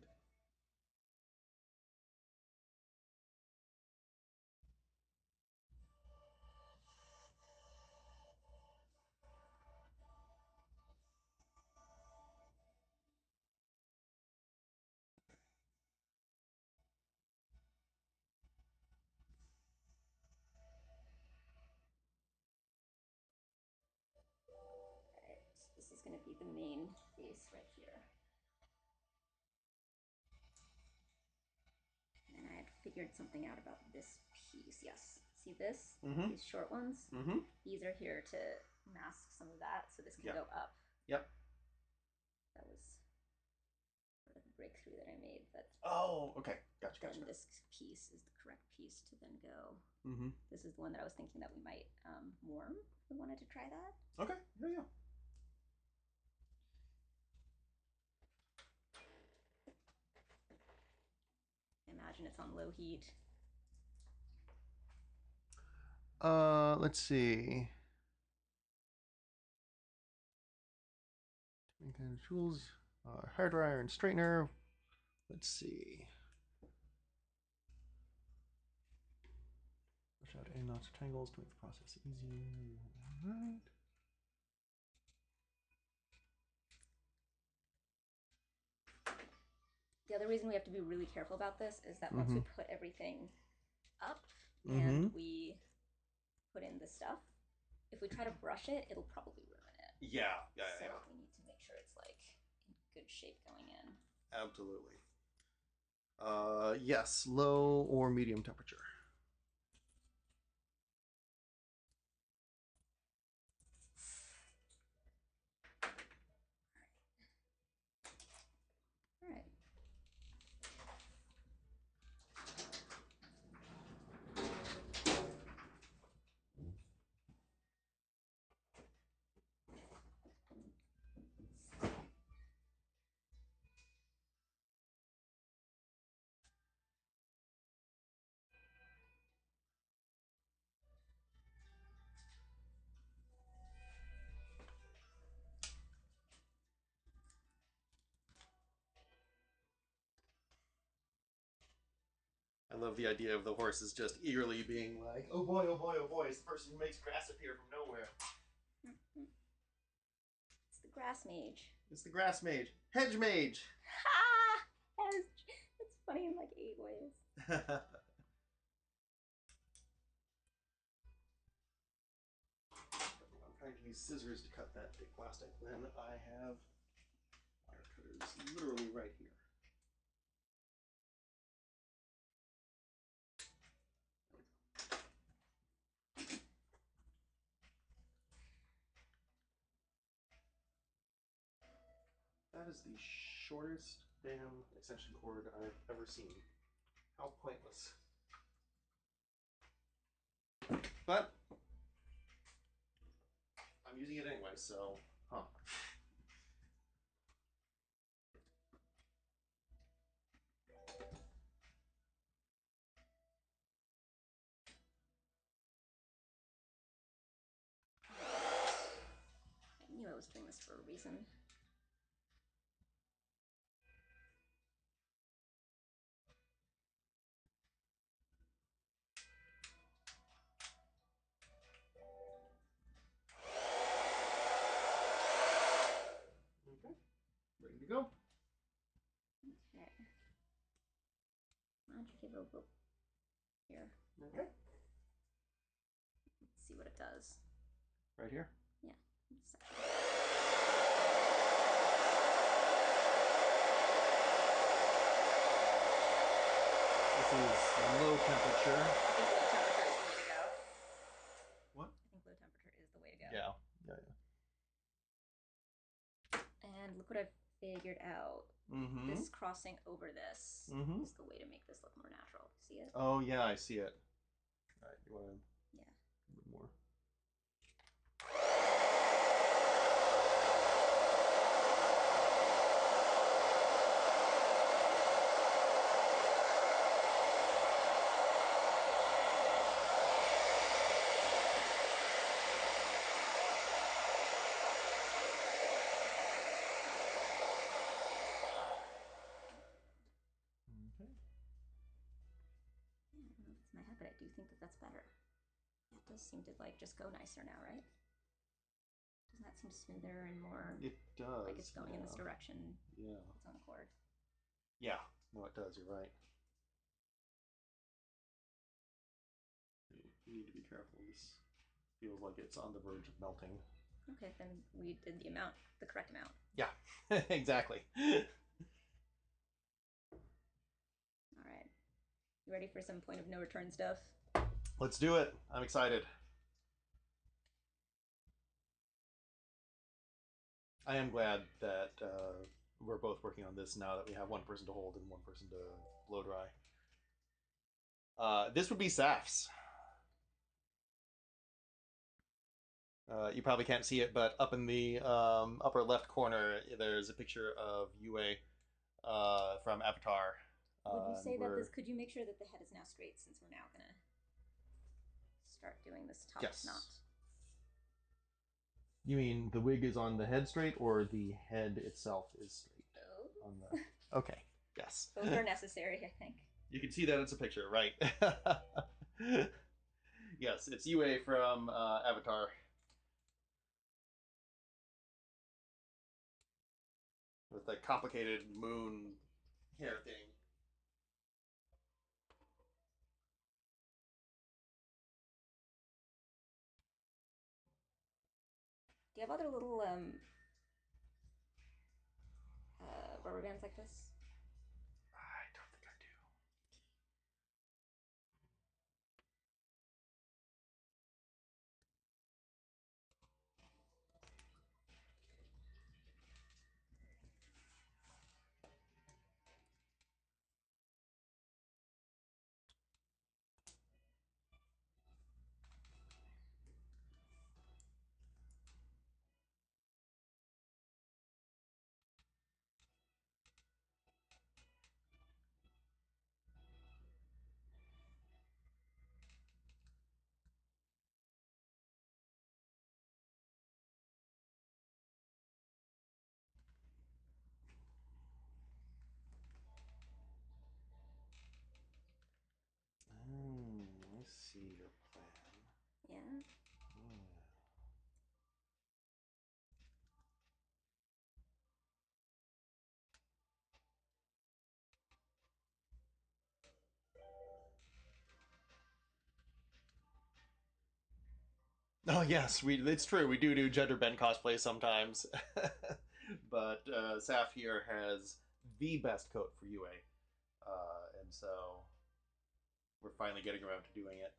Alright, so this is going to be the main base right here. And I had figured something out about this piece. Yes, see this? These short ones? These are here to mask some of that, so this can go up. Yep. That was sort of the breakthrough that I made. That oh, okay. Gotcha, then gotcha. this piece is the correct piece to then go. This is the one that I was thinking that we might warm if we wanted to try that. Okay, yeah, yeah. Imagine it's on low heat. Let's see. Different kind of tools. Hair dryer and straightener. Let's see. Push out any knots or tangles to make the process easier. All right. The other reason we have to be really careful about this is that once we put everything up and we put in the stuff, if we try to brush it, it'll probably ruin it. Yeah, yeah, so yeah. we need to make sure it's like in good shape going in. Absolutely. Yes, low or medium temperature. All right. I love the idea of the horses just eagerly being like, oh boy, oh boy, oh boy, it's the person who makes grass appear from nowhere. It's the grass mage. It's the grass mage. Hedge mage! Ha! That's funny in like 8 ways. I'm trying to use scissors to cut that big plastic when I have wire cutters literally right here. That is the shortest damn extension cord I've ever seen. How pointless. But I'm using it anyway, so huh. I knew I was doing this for a reason. Okay, ready to go. Okay. Why don't you give it a little here? Okay. Let's see what it does. Right here? Yeah. This is low temperature. I think low temperature is the way to go. What? I think low temperature is the way to go. Yeah. And look what I've figured out. Mm-hmm. This crossing over this is the way to make this look more natural. See it? Oh yeah, I see it. All right, you want to? Yeah. A bit more. Okay. Yeah, I don't know if it's my head, but I do think that that's better. It does seem to like just go nicer now, right? Doesn't that seem smoother and more? It does. Like it's going in this direction. Yeah. Its own accord. Yeah. No, it does. You're right. You need to be careful. This feels like it's on the verge of melting. Okay, then we did the correct amount. Yeah, exactly. All right. You ready for some point of no return stuff? Let's do it. I'm excited. I am glad that we're both working on this now that we have one person to hold and one person to blow dry. This would be Saf's. You probably can't see it, but up in the upper left corner, there's a picture of Yue from Avatar. Would you say that this? Could you make sure that the head is now straight, since we're now gonna start doing this top knot? You mean the wig is on the head straight, or the head itself is straight? Both. On the... Okay. Yes. Both are necessary, I think. You can see that it's a picture, right? Yes, it's Yue from Avatar. With the complicated moon hair thing. Do you have other little rubber bands like this? I don't think I do. Oh yes, we. It's true. We do gender bend cosplay sometimes, but Saf here has the best coat for UA, and so we're finally getting around to doing it.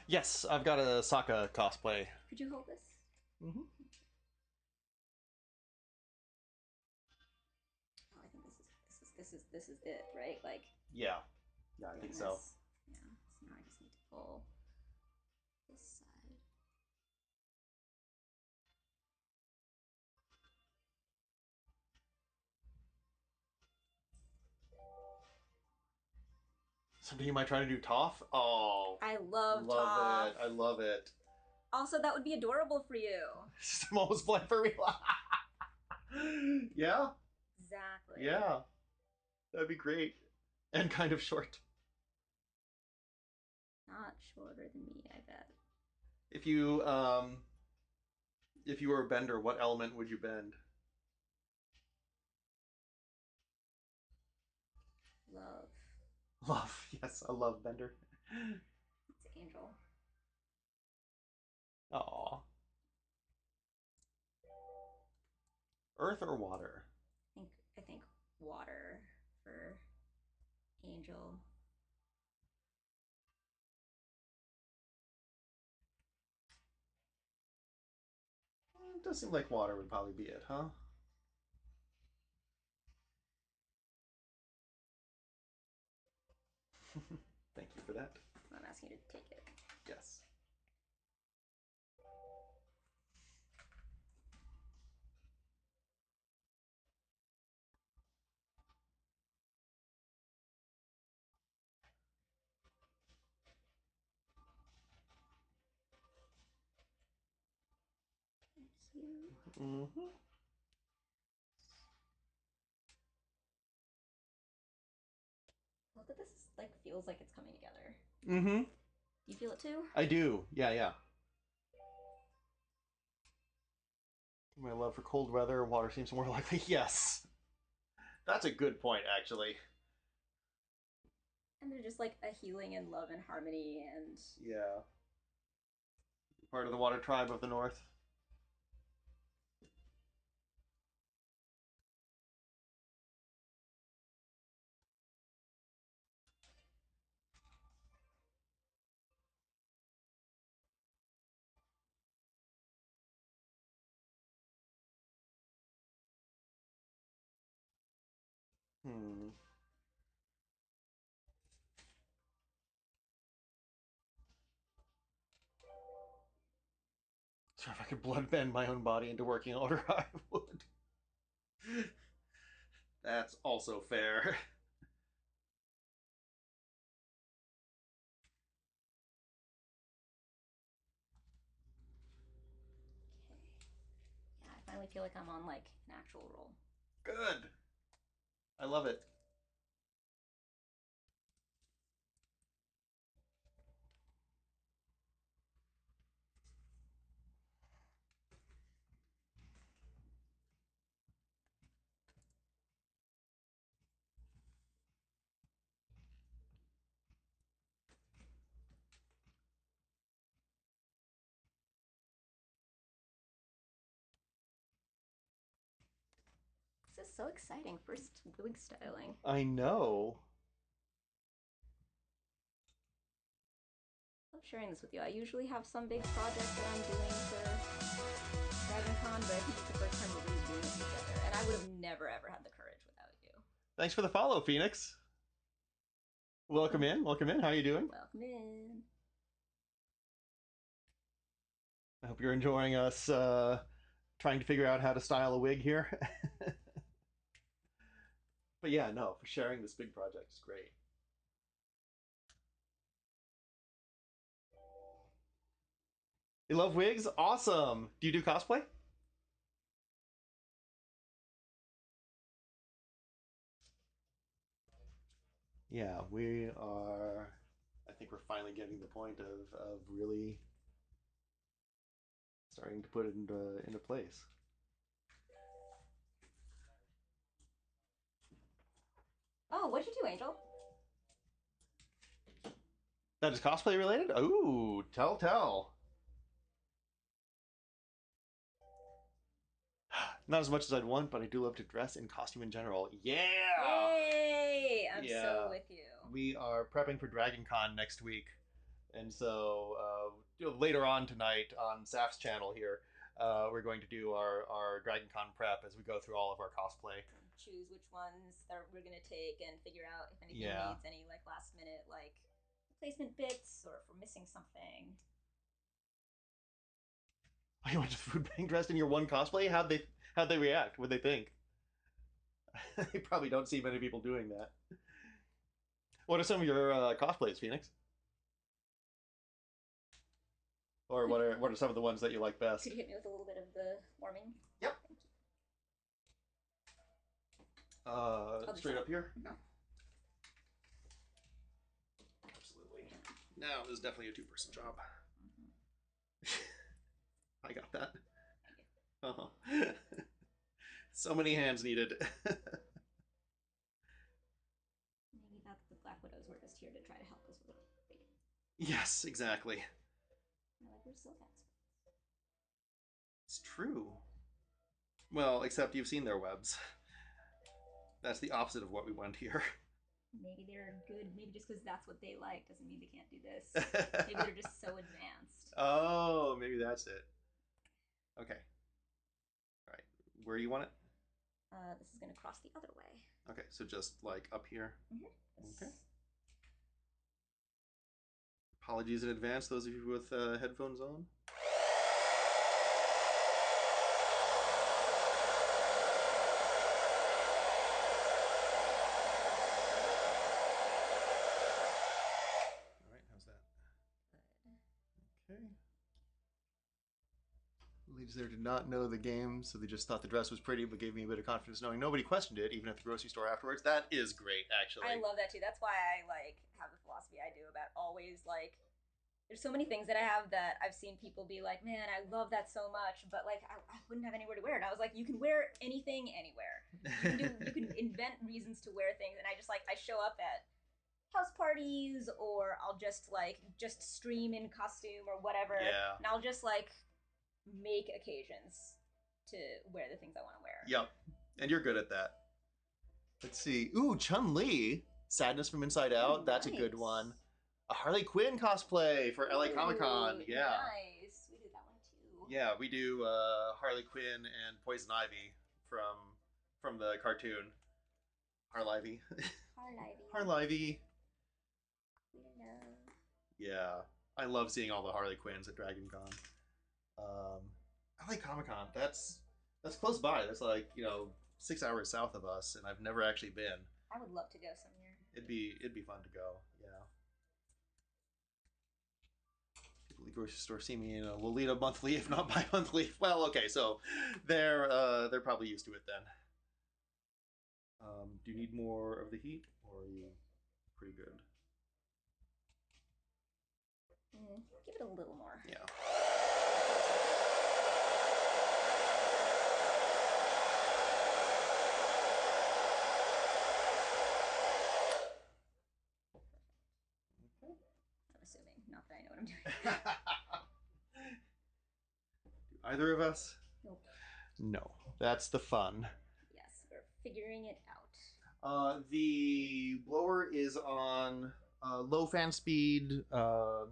Yes, I've got a Sokka cosplay. Could you hold this? Mm-hmm. Oh, I think this is it, right? Like Yeah, yeah, I doing think so. this. Yeah. So now I just need to pull this side. Something you might try to do, Toph. Oh, I love love Toph. it. I love it. Also, that would be adorable for you. I'm almost blind for real. Yeah, Exactly. yeah, that'd be great, and kind of short. Not shorter than me, I bet. If you were a bender, what element would you bend? Love. Love. Yes, I love bender. It's Angel. Aw. Earth or water? I think water for Angel. It does seem like water would probably be it, huh? Thank you for that. I'm asking you to take it. Yes. Thank you. Mm-hmm. I love that this is, like feels like it's coming together. Mm-hmm. You feel it too? I do. Yeah, yeah. My love for cold weather, water seems more likely. Yes. That's a good point, actually. And they're just like a healing and love and harmony and Yeah. Part of the water tribe of the north. Hmm. So if I could blood bend my own body into working order, I would. That's also fair. okay. Yeah, I finally feel like I'm on like an actual roll. Good. I love it. This is so exciting. First wig styling. I know. I love sharing this with you. I usually have some big project that I'm doing for DragonCon, but I think it's the first time we're really doing it together. And I would have never ever had the courage without you. Thanks for the follow, Phoenix. Welcome Welcome. in. Welcome in. How are you doing? Welcome in. I hope you're enjoying us trying to figure out how to style a wig here. But yeah, no, for sharing this big project is great. You love wigs? Awesome. Do you do cosplay? Yeah, we are. I think we're finally getting to the point of really starting to put it into place. Oh, what'd you do, Angel? That is cosplay related? Ooh, tell. Not as much as I'd want, but I do love to dress in costume in general. Yeah! Yay! I'm so Yeah. with you. We are prepping for Dragon Con next week. And so later on tonight on Saf's channel here, we're going to do our Dragon Con prep as we go through all of our cosplay. Choose which ones that we're gonna take and figure out if anything Yeah. needs any like last minute like replacement bits or if we're missing something. Oh, you went to food bank dressed in your one cosplay? How'd they react? What'd they think? They probably don't see many people doing that. What are some of your cosplays, Phoenix? Or what are some of the ones that you like best? Could you hit me with a little bit of the warming? Yep. Straight up here? No. Absolutely. Now, this is definitely a two-person job. I got that. Uh-huh. So many hands needed. Maybe that the Black Widows were just here to try to help us with it. Yes, exactly. Like we're still cats. It's true. Well, except you've seen their webs. That's the opposite of what we want here. Maybe they're good. Maybe just because that's what they like doesn't mean they can't do this. Maybe they're just so advanced. Oh, maybe that's it. Okay. All right. Where do you want it? This is gonna cross the other way. Okay, so just like up here. Okay. Apologies in advance, those of you with headphones on. All right, how's that? Okay. Ladies there did not know the game, so they just thought the dress was pretty, but gave me a bit of confidence knowing nobody questioned it, even at the grocery store afterwards. That is great, actually. I love that too. That's why I like have the philosophy I do about always like. There's so many things that I have that I've seen people be like, man, I love that so much, but like I wouldn't have anywhere to wear it. And I was like, you can wear anything anywhere. You can invent reasons to wear things, and I just like I show up at house parties or I'll just stream in costume or whatever. Yeah. And I'll just like make occasions to wear the things I want to wear. Yep. And you're good at that. Let's see. Ooh, Chun-Li. Sadness from Inside Out. That's nice. A good one. A Harley Quinn cosplay for LA Comic Con. Yeah. Nice. We did that one too. Yeah, we do Harley Quinn and Poison Ivy from the cartoon. Harlivy. Harlivy. Yeah. I love seeing all the Harley Quinns at Dragon Con. LA Comic Con, that's close by. That's like, 6 hours south of us, and I've never actually been. I would love to go some year. It'd be fun to go. Yeah. People at the grocery store see me, we'll lead a monthly, if not bi-monthly. Well, okay, so they're probably used to it then. Do you need more of the heat, or are you pretty good? Give it a little more. Yeah. I'm assuming, not that I know what I'm doing. Do either of us? Nope. No. That's the fun. Yes, we're figuring it out. The blower is on low fan speed,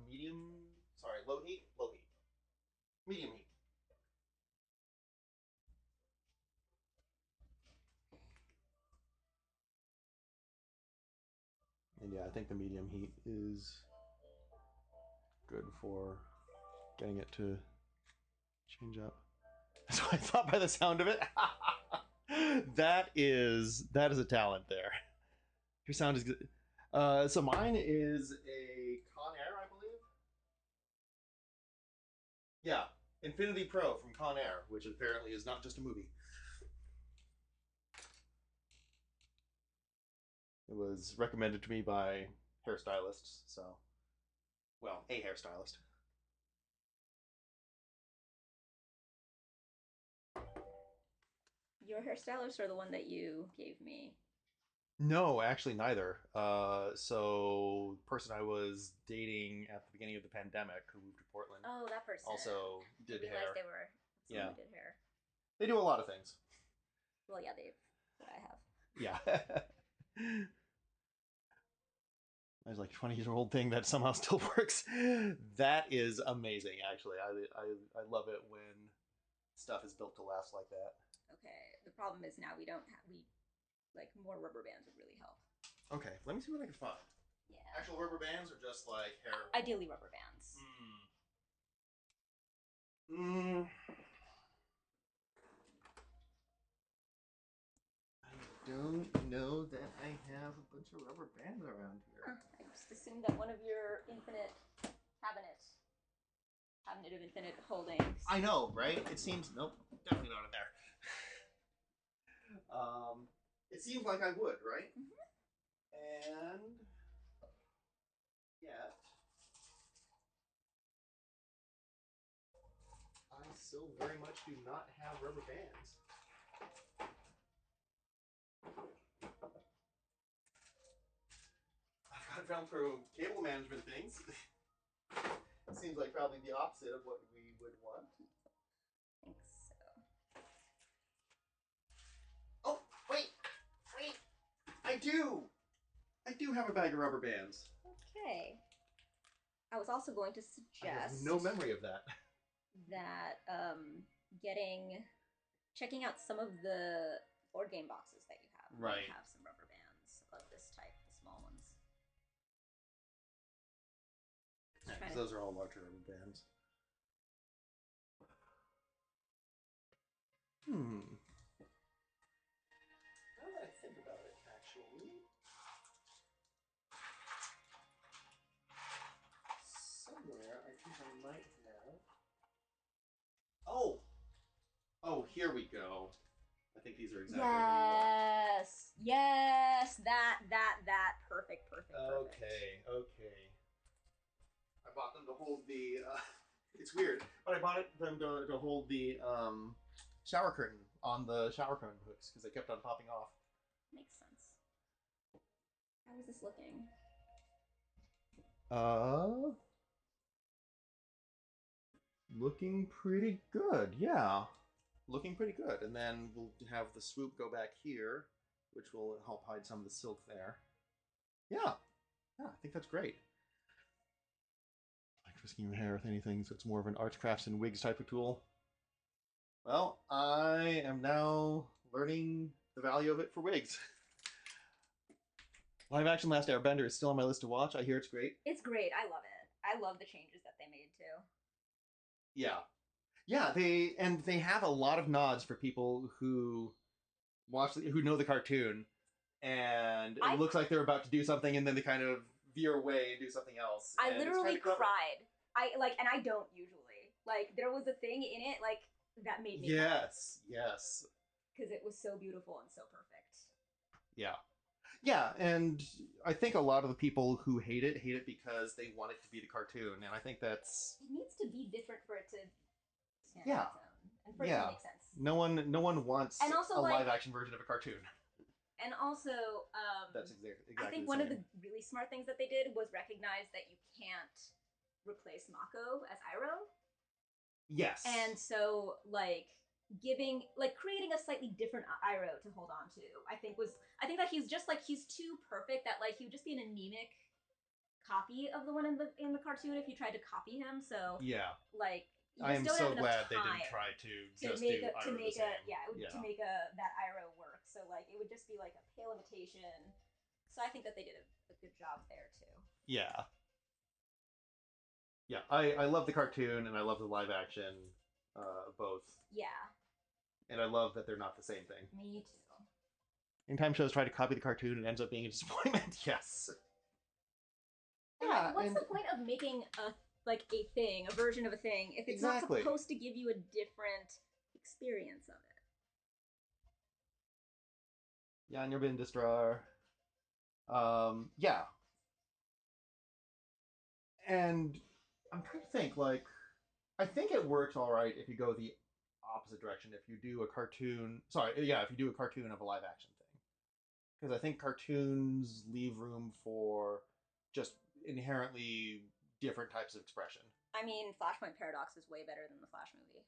medium. Sorry, low heat, medium heat. And yeah, I think the medium heat is good for getting it to change up. That's what I thought by the sound of it. that is a talent there. Your sound is good. So mine is a Conair, I believe. Yeah, Infinity Pro from Conair, which apparently is not just a movie. It was recommended to me by hairstylists, so, well, a hairstylist. your hairstylist or the one that you gave me? No, actually neither. So the person I was dating at the beginning of the pandemic who moved to Portland Oh, that person. also I did realized hair. they were Yeah. someone who did hair. They do a lot of things. Well, yeah, they've what I have. Yeah. There's like a 20-year-old thing that somehow still works. That is amazing, actually. I love it when stuff is built to last like that. Okay. The problem is now we don't have we like more rubber bands would really help. Okay, let me see what I can find. Yeah. Actual rubber bands or just like hair? Ideally, rubber bands. Mm. I don't know that I have a bunch of rubber bands around here. Huh. I just assumed that one of your cabinet of infinite holdings. I know, right? It seems nope, definitely not in there. It seems like I would, right? And yet, I still very much do not have rubber bands. I've got found through cable management things. Seems like probably the opposite of what we would want. I think so. Oh, wait! I do! I do have a bag of rubber bands. Okay. I was also going to I have suggest no memory of that. that checking out some of the board game boxes that you have. Right. Have some rubber bands of this type, the small ones. Yeah, those are all larger rubber bands. Now that I think about it, actually, somewhere I think I might have. Oh, here we go. I think these are exactly what you want. Yes, that, perfect. Okay. I bought them to hold the. It's weird, but I bought them to hold the shower curtain on the shower curtain hooks because they kept on popping off. Makes sense. How is this looking? Looking pretty good. Yeah, looking pretty good. And then we'll have the swoop go back here, which will help hide some of the silk there. Yeah, I think that's great. Like twisting your hair with anything, so it's more of an arts, crafts, and wigs type of tool. Well, I am now learning the value of it for wigs. Live action Last Airbender is still on my list to watch. I hear it's great. It's great. I love it. I love the changes that they made too. Yeah, they have a lot of nods for people who who know the cartoon, and it looks like they're about to do something, and then they kind of veer away and do something else. I literally cried. And I don't usually. Like there was a thing in it like that made me cry. Yes. Because it was so beautiful and so perfect. Yeah, and I think a lot of the people who hate it because they want it to be the cartoon, and I think that's it needs to be different for it to stand yeah. on its own and for it to make sense. No one wants and also, a live action version of a cartoon. And also, that's exactly I think one of the really smart things that they did was recognize that you can't replace Mako as Iroh. Yes. And so, creating a slightly different Iroh to hold on to, I think that he's too perfect that he would just be an anemic copy of the one in the cartoon if you tried to copy him. So yeah, I am so glad they didn't try to make that Iroh work. So it would just be a pale imitation. So I think that they did a good job there too. Yeah. I love the cartoon and I love the live action, both. Yeah. And I love that they're not the same thing. Me too. Anytime shows try to copy the cartoon, it ends up being a disappointment. Yes. Yeah. What's the point of making a version of a thing, if it's not supposed to give you a different experience of it? Yeah, and you're being distrar. Yeah. And I'm trying to think, I think it works all right if you go the opposite direction. If you do a cartoon, sorry, yeah, if you do a cartoon of a live action thing, because I think cartoons leave room for just inherently different types of expression. I mean, Flashpoint Paradox is way better than the Flash movie.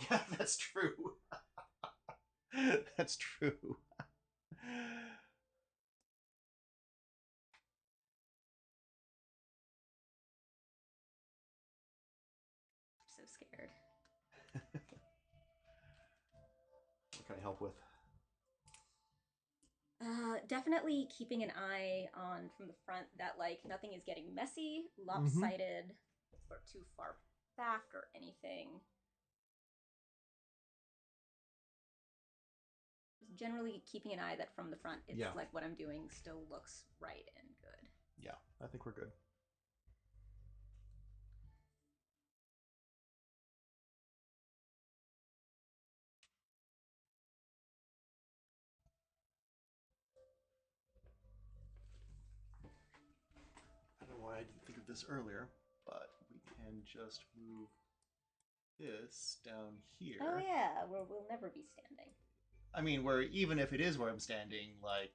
Yeah, that's true. That's true. I'm so scared. What can I help with? Definitely keeping an eye on from the front that like nothing is getting messy, lopsided, or too far back or anything. Just generally keeping an eye that from the front, it's like what I'm doing still looks right and good. Yeah, I think we're good. I don't know why I didn't think of this earlier, but we can just move this down here. Oh yeah, we'll never be standing. I mean, where even if it is where I'm standing, like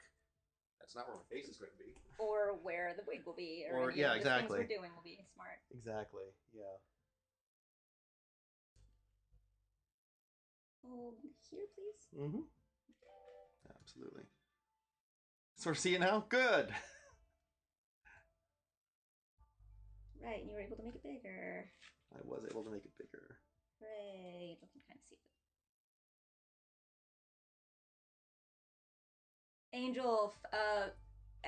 that's not where my face is going to be, or where the wig will be, or yeah, the exactly. things we're doing will be smart. Exactly. Yeah. Hold here, please. Mm-hmm. Absolutely. Sort of see it now. Good. Right, and you were able to make it bigger. I was able to make it bigger. Hooray! You can kind of see it. Angel,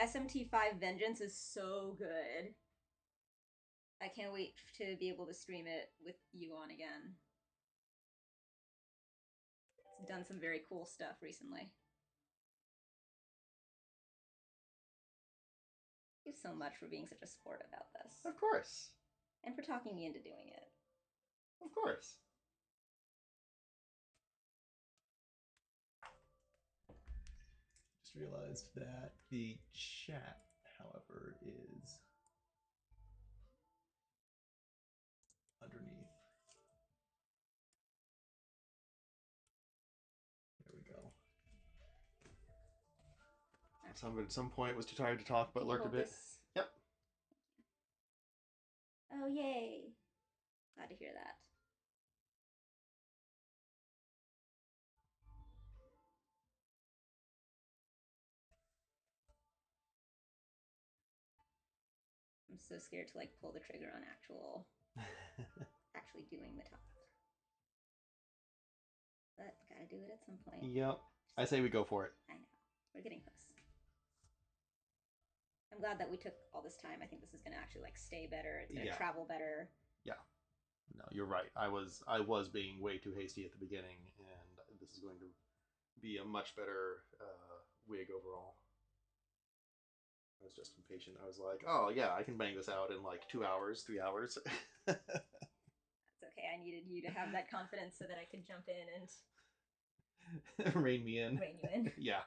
SMT5 Vengeance is so good. I can't wait to be able to stream it with you on again. It's done some very cool stuff recently. Thank you so much for being such a sport about this. Of course. And for talking me into doing it. Of course. Just realized that the chat, however, is underneath. There we go. Someone at some point was too tired to talk, but lurked a bit. Yep. Oh, yay. Glad to hear that. I'm so scared to like pull the trigger on actually doing the top. But gotta do it at some point. Yep. I say we go for it. I know. We're getting close. I'm glad that we took all this time. I think this is gonna actually like stay better. It's gonna travel better. Yeah. No, you're right. I was being way too hasty at the beginning, and this is going to be a much better wig overall. I was just impatient. I was like, oh yeah, I can bang this out in like 2 hours, 3 hours. That's okay. I needed you to have that confidence so that I could jump in and rein me in. Rein you in. Yeah.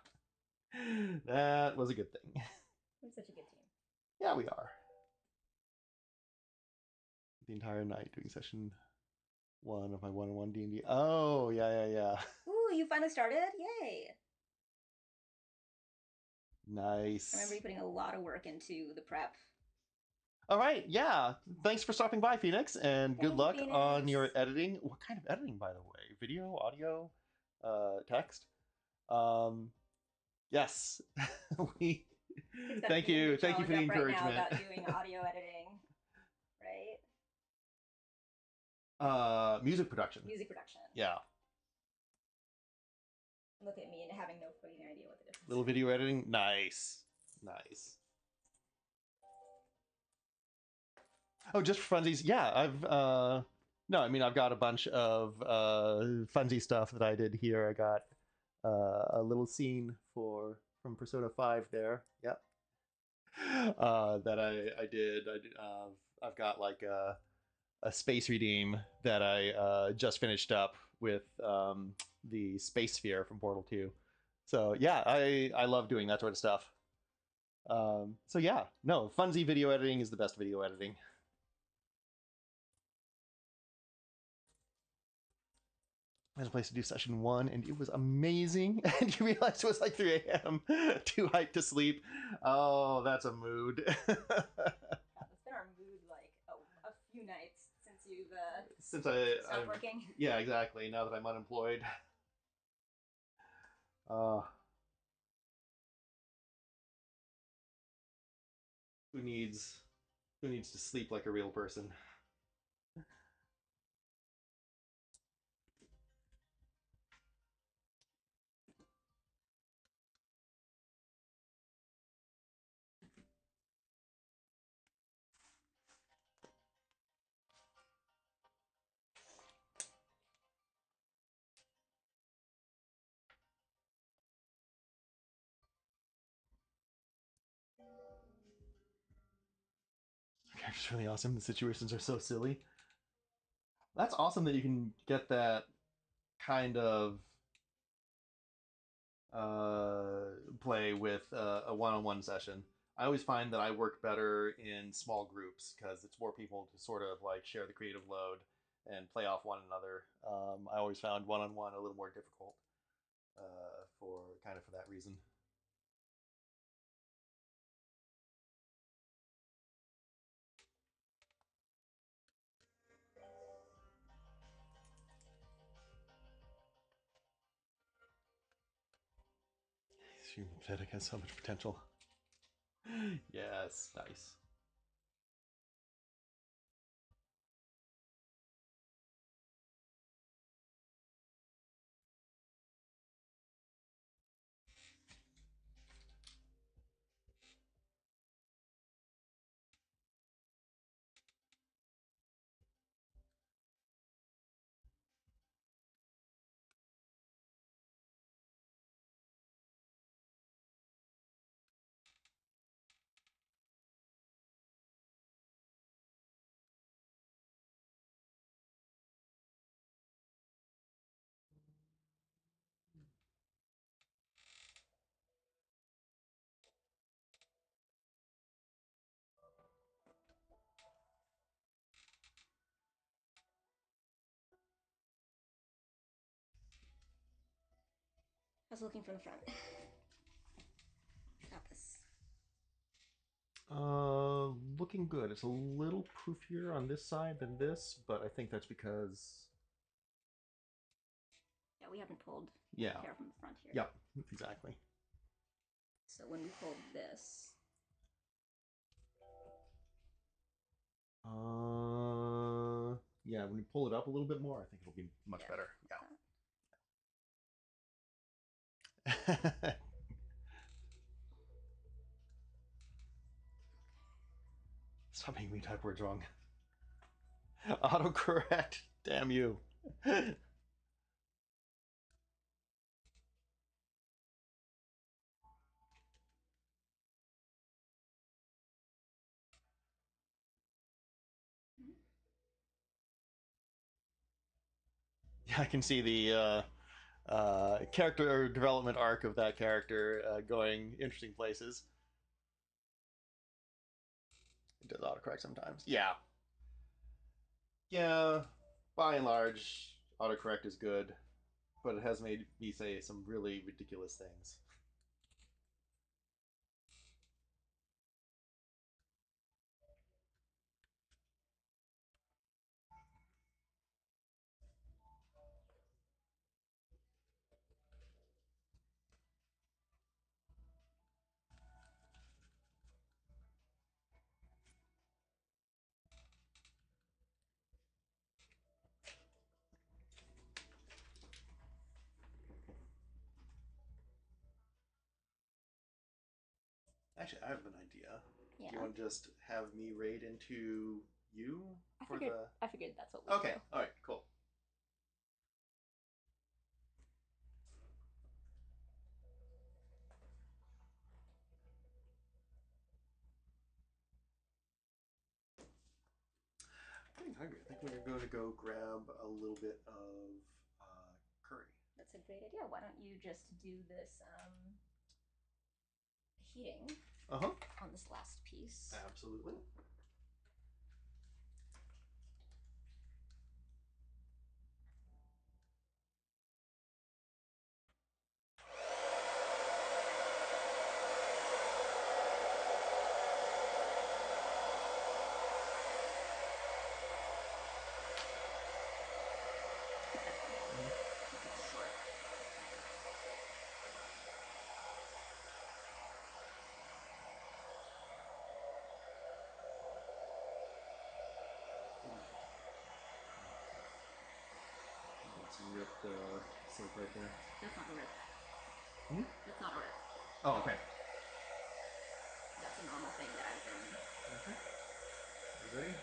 That was a good thing. We're such a good team. Yeah, we are. The entire night doing session 1 of my 1-on-1 D&D. Oh, yeah. Ooh, you finally started? Yay. Nice. I remember you putting a lot of work into the prep. All right, yeah. Thanks for stopping by, Phoenix, and good luck on your editing. What kind of editing, by the way? Video, audio, text? Yes. Thank you for the encouragement. Right now about doing audio editing, right? Music production. Yeah. Look at me and having no freaking idea what the difference is. Little video editing. Nice. Oh, just for funsies. Yeah, I've no, I mean I've got a bunch of funsy stuff that I did here. I got a little scene from Persona 5 there. Yep. That I did. I've got like a space redeem that I just finished up with the space sphere from Portal 2. So yeah, I love doing that sort of stuff. So yeah, no, funsy video editing is the best video editing. I was a place to do session 1, and it was amazing. And you realize it was like 3 a.m. Too hyped to sleep. Oh, that's a mood. Yeah, that's been our mood like a few nights since you've Since stopped working. Yeah, exactly. Now that I'm unemployed. Uh, who needs who needs to sleep like a real person? The character's really awesome. The situations are so silly. That's awesome that you can get that kind of play with a one-on-one session. I always find that I work better in small groups because it's more people to sort of like share the creative load and play off one another. I always found one-on-one a little more difficult for kind of for that reason. Human pathetic has so much potential. Yes, nice. I was looking from the front. Got this. Looking good. It's a little poofier on this side than this, but I think that's because Yeah, we haven't pulled yeah, hair from the front here. yep, exactly. So when we pulled this, Yeah, when you pull it up a little bit more, I think it'll be much yeah, better. that. Yeah. Stop making me type words wrong. Autocorrect. Damn you. Yeah, I can see the character development arc of that character going interesting places. It does autocorrect sometimes. Yeah. Yeah. By and large, autocorrect is good, but it has made me say some really ridiculous things. Actually, I have an idea. Yeah. Do you want to just have me raid into you for the? I figured that's what we Okay. do. All right. Cool. I'm getting hungry. I think we're going to go grab a little bit of curry. That's a great idea. Why don't you just do this heating on this last piece? Absolutely. the silk right there. That's not a rip. Hmm? That's not a rip. Oh, okay. That's a normal thing that I've been. Okay. You ready?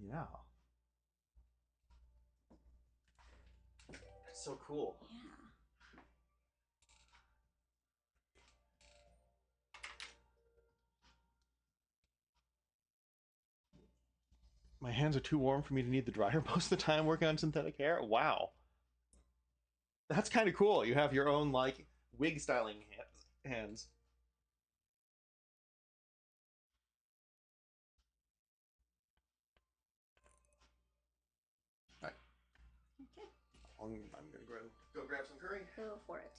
Yeah. That's so cool. Yeah. My hands are too warm for me to need the dryer most of the time working on synthetic hair. Wow. That's kind of cool. You have your own like wig styling hands. All right. Okay. I'm gonna go grab some curry. Go for it.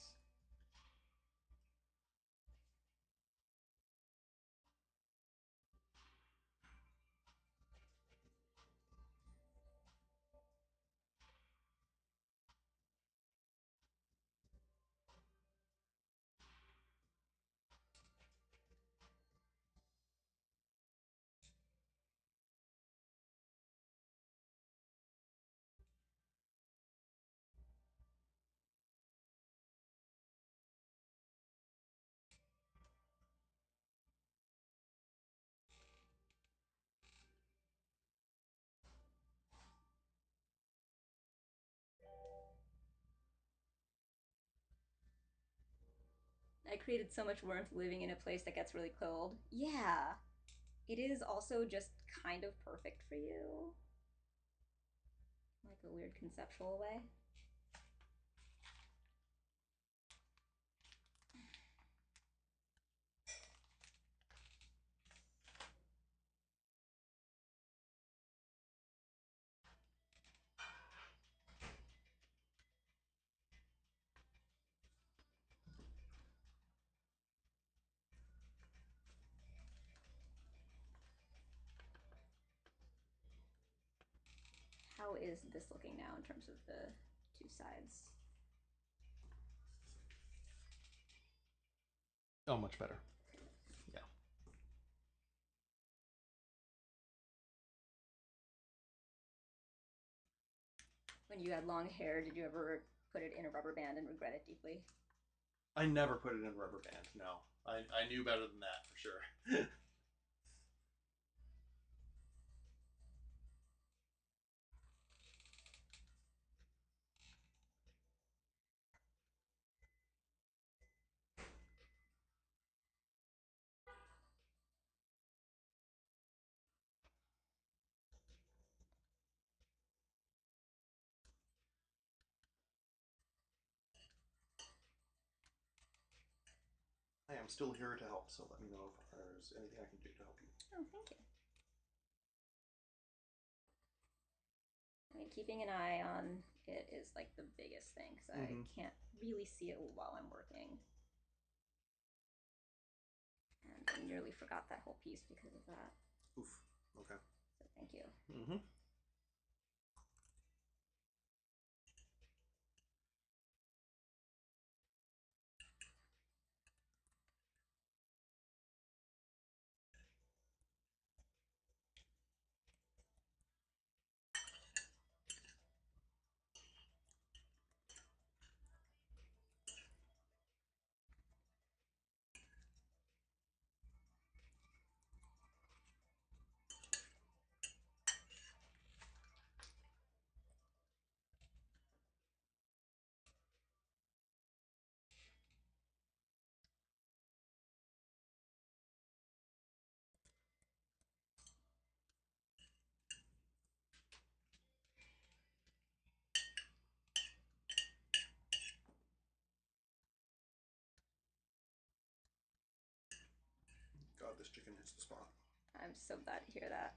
I created so much warmth living in a place that gets really cold. Yeah. It is also just kind of perfect for you. Like a weird conceptual way. How is this looking now in terms of the two sides? Oh, much better. Yeah. When you had long hair, did you ever put it in a rubber band and regret it deeply? I never put it in a rubber band. No, I knew better than that for sure. I am still here to help, so let me know if there's anything I can do to help you. Oh, thank you. I mean, keeping an eye on it is like the biggest thing because I can't really see it while I'm working. And I nearly forgot that whole piece because of that. Oof. Okay. So thank you. Mm-hmm. God, this chicken hits the spot. I'm so glad to hear that.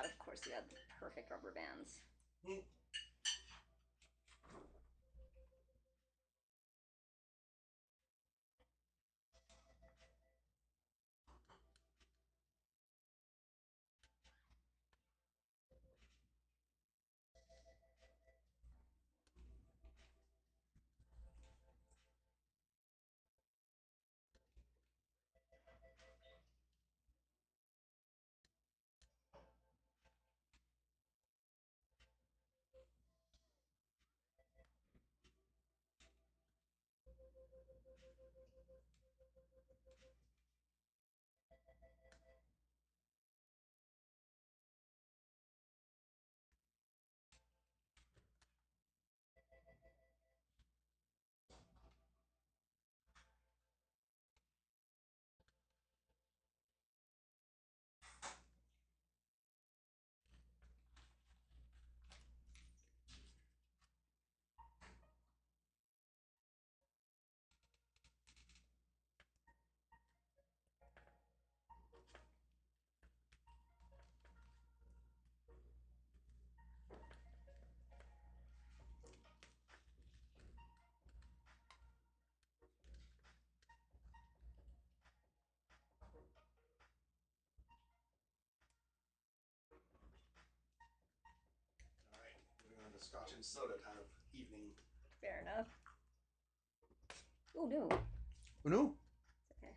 of course, you had the perfect rubber bands. Mm. Scotch and soda kind of evening. Fair enough. Oh no. Oh no. It's okay.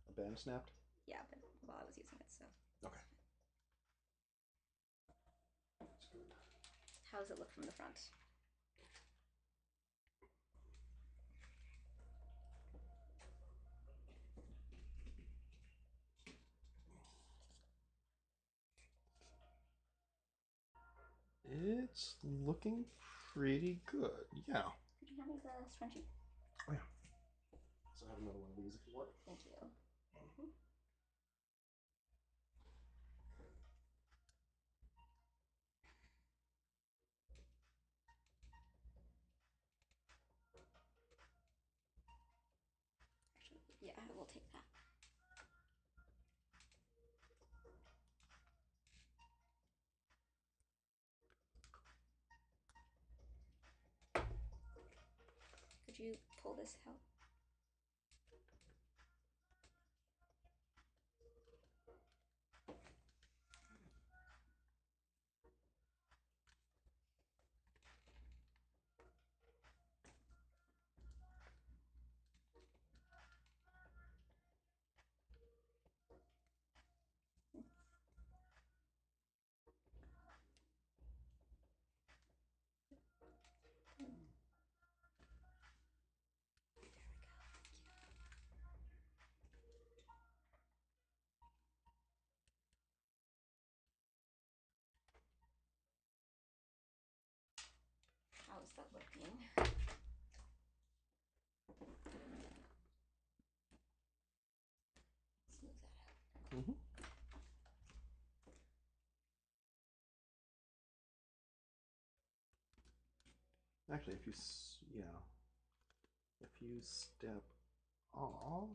A band snapped? Yeah, but while I was using it, so. Okay. That's good. How does it look from the front? It's looking pretty good. Yeah. Could you hand me the scrunchie? Oh yeah. So I have another one of these if you want. Thank you. Mm-hmm. Actually, yeah, I will take that. Could you pull this out? How is that looking? Smooth that out. Mm-hmm. Actually, if you if you step off,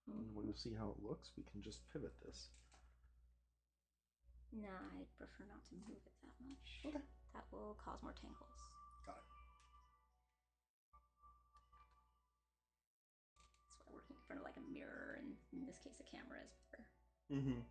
and we'll see how it looks. We can just pivot this. Nah, I'd prefer not to move it that much. Okay. That will cause more tangles. Got it. That's why working in front of like a mirror, and in this case, a camera is better. Mm-hmm.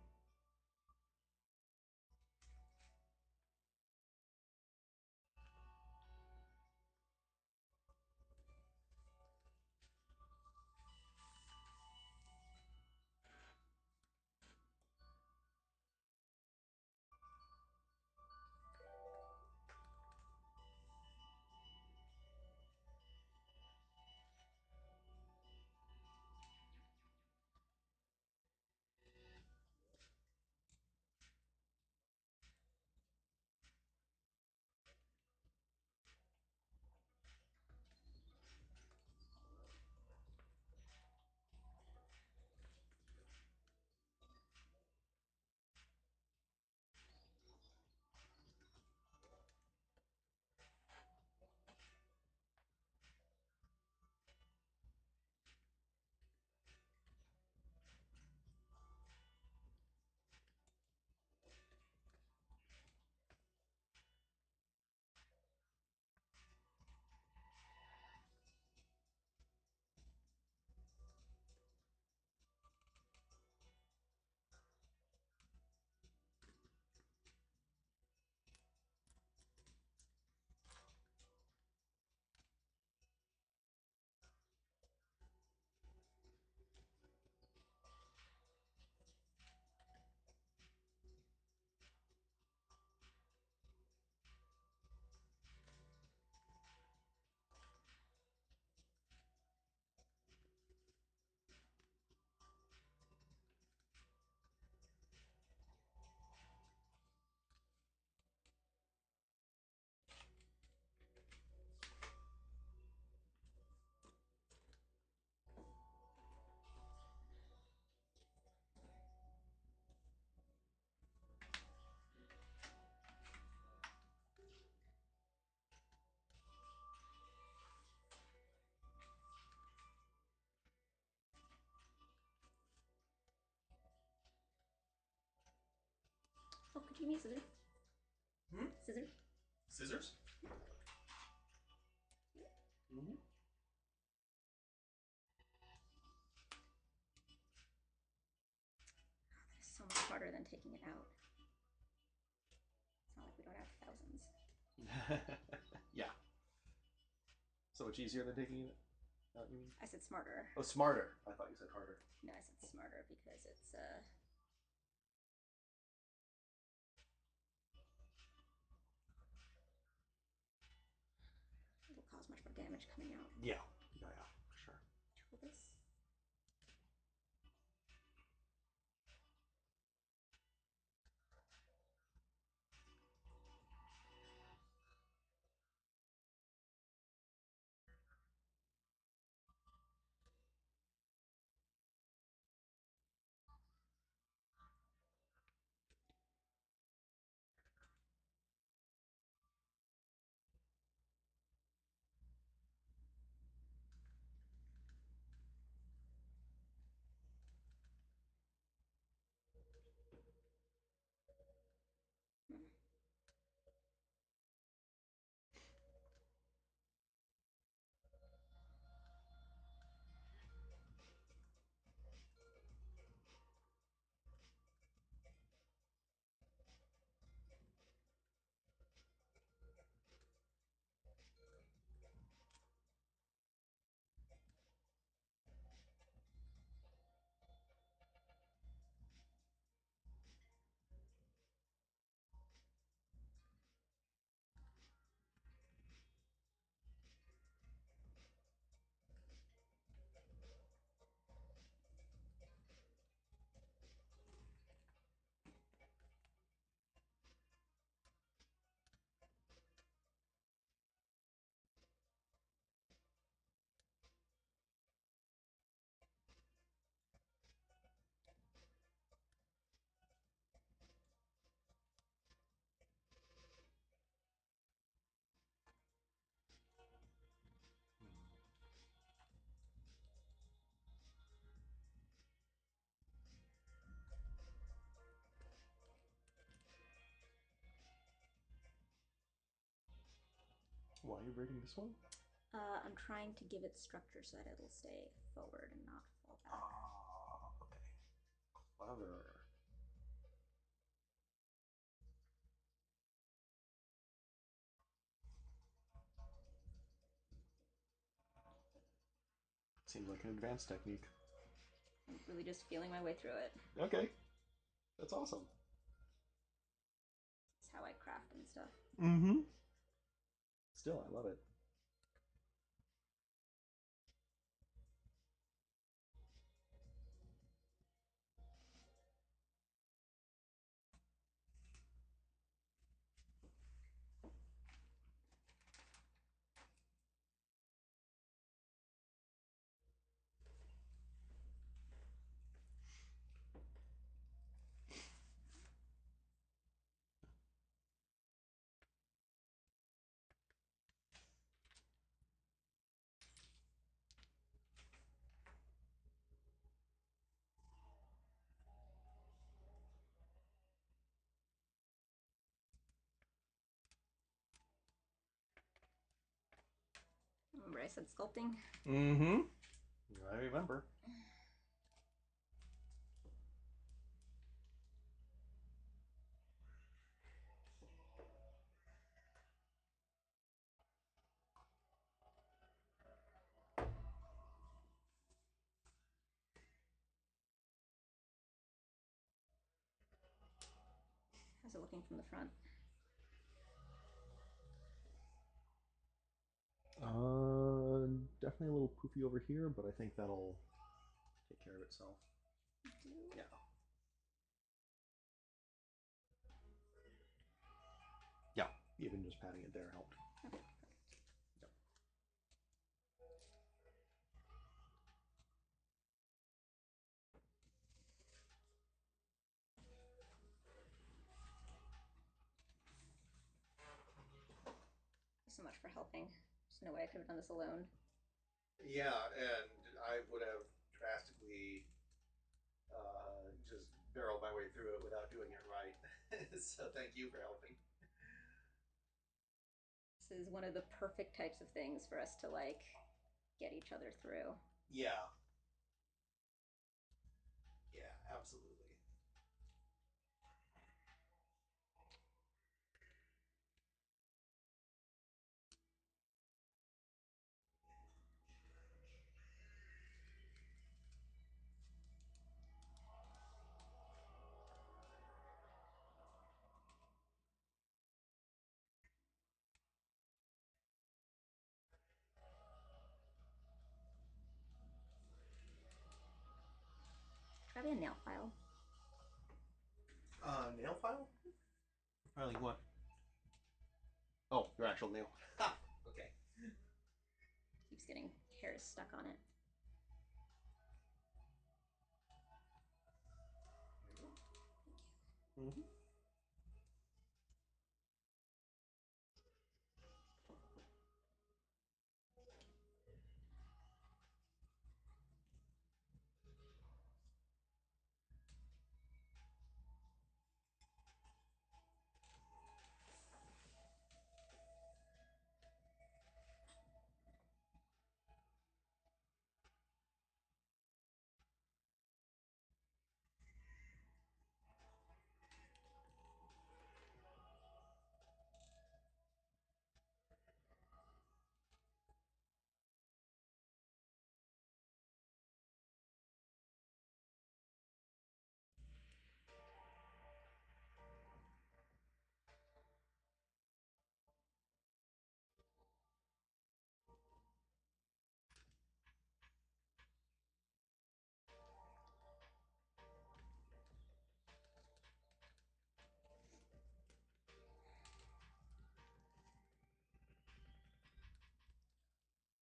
Give me a scissor. Hmm? Scissor. Scissors? Mm-hmm. That is so much harder than taking it out. It's not like we don't have thousands. Yeah. So it's easier than taking it out, you mean? I said smarter. Oh, smarter. I thought you said harder. No, I said smarter because it's it'll cause much more damage coming out. Yeah. Yeah, yeah, for sure. Kill this. Why are you braiding this one? I'm trying to give it structure so that it'll stay forward and not fall back. Ah, okay. Clever. Seems like an advanced technique. I'm really just feeling my way through it. Okay. That's awesome. It's how I craft and stuff. Mm-hmm. Still, I love it. Remember I said sculpting? Mm-hmm. I remember. How's it looking from the front? Definitely a little poofy over here, but I think that'll take care of itself. Yeah. Yeah. Even just patting it there helped. Okay. Yep. So much for helping. There's no way I could have done this alone. Yeah, and I would have drastically just barreled my way through it without doing it right. So thank you for helping. This is one of the perfect types of things for us to like get each other through. Yeah. Yeah, absolutely. Probably a nail file. Nail file? Filing what? Oh, your actual nail. Ha! Okay. Keeps getting hairs stuck on it. Mm-hmm.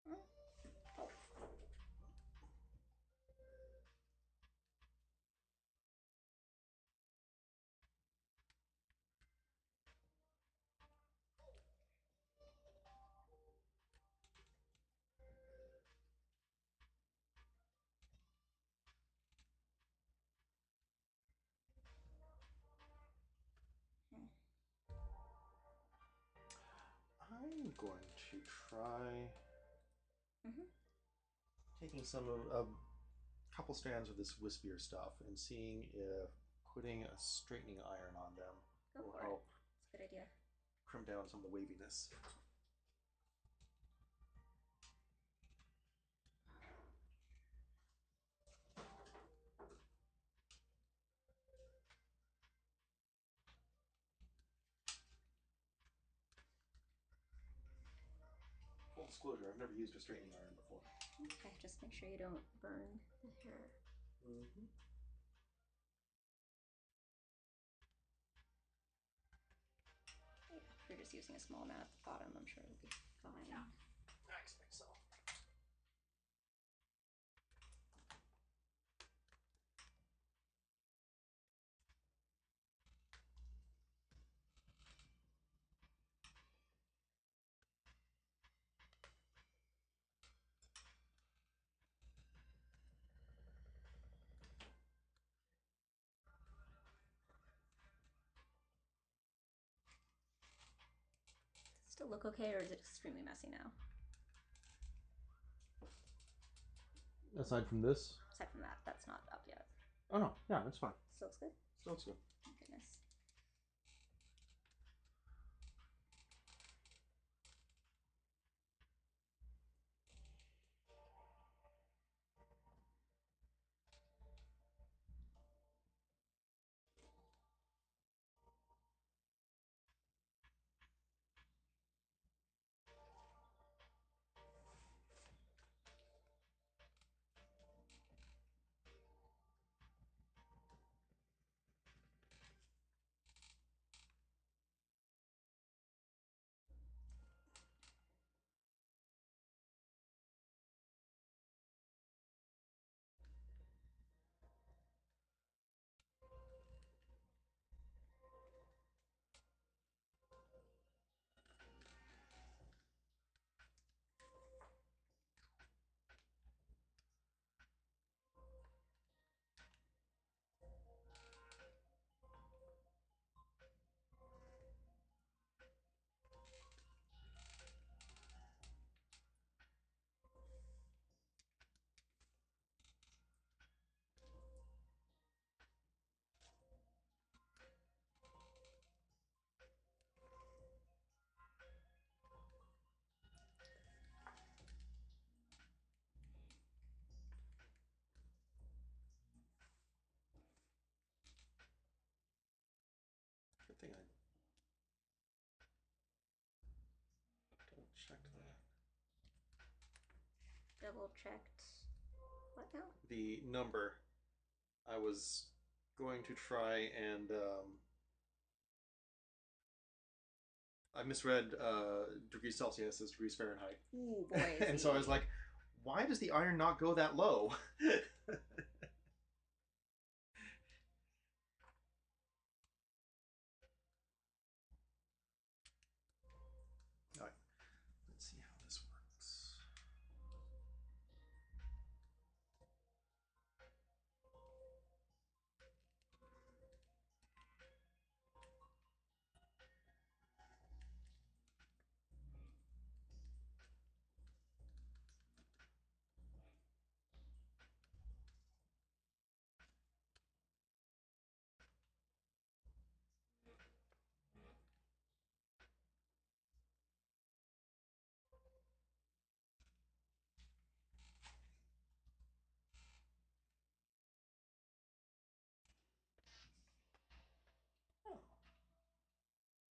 Oh. I'm going to try Mm-hmm. taking some of a couple strands of this wispier stuff and seeing if putting a straightening iron on them Go will for it. help It's a good idea. trim down some of the waviness. Full disclosure, I've never used a straightening iron before. Okay, just make sure you don't burn the hair. Mm-hmm. Yeah, if you're just using a small amount at the bottom, I'm sure it'll be fine. Yeah, I expect so. Does it still look okay, or is it extremely messy now? Aside from this? Aside from that, that's not up yet. Oh no, yeah, it's fine. Still looks good? Still looks good. Oh, goodness. double checked. What now? The number. I was going to try and I misread degrees Celsius as degrees Fahrenheit. Ooh, boy. And so I was like, why does the iron not go that low? All right, let's see how this works. Oh,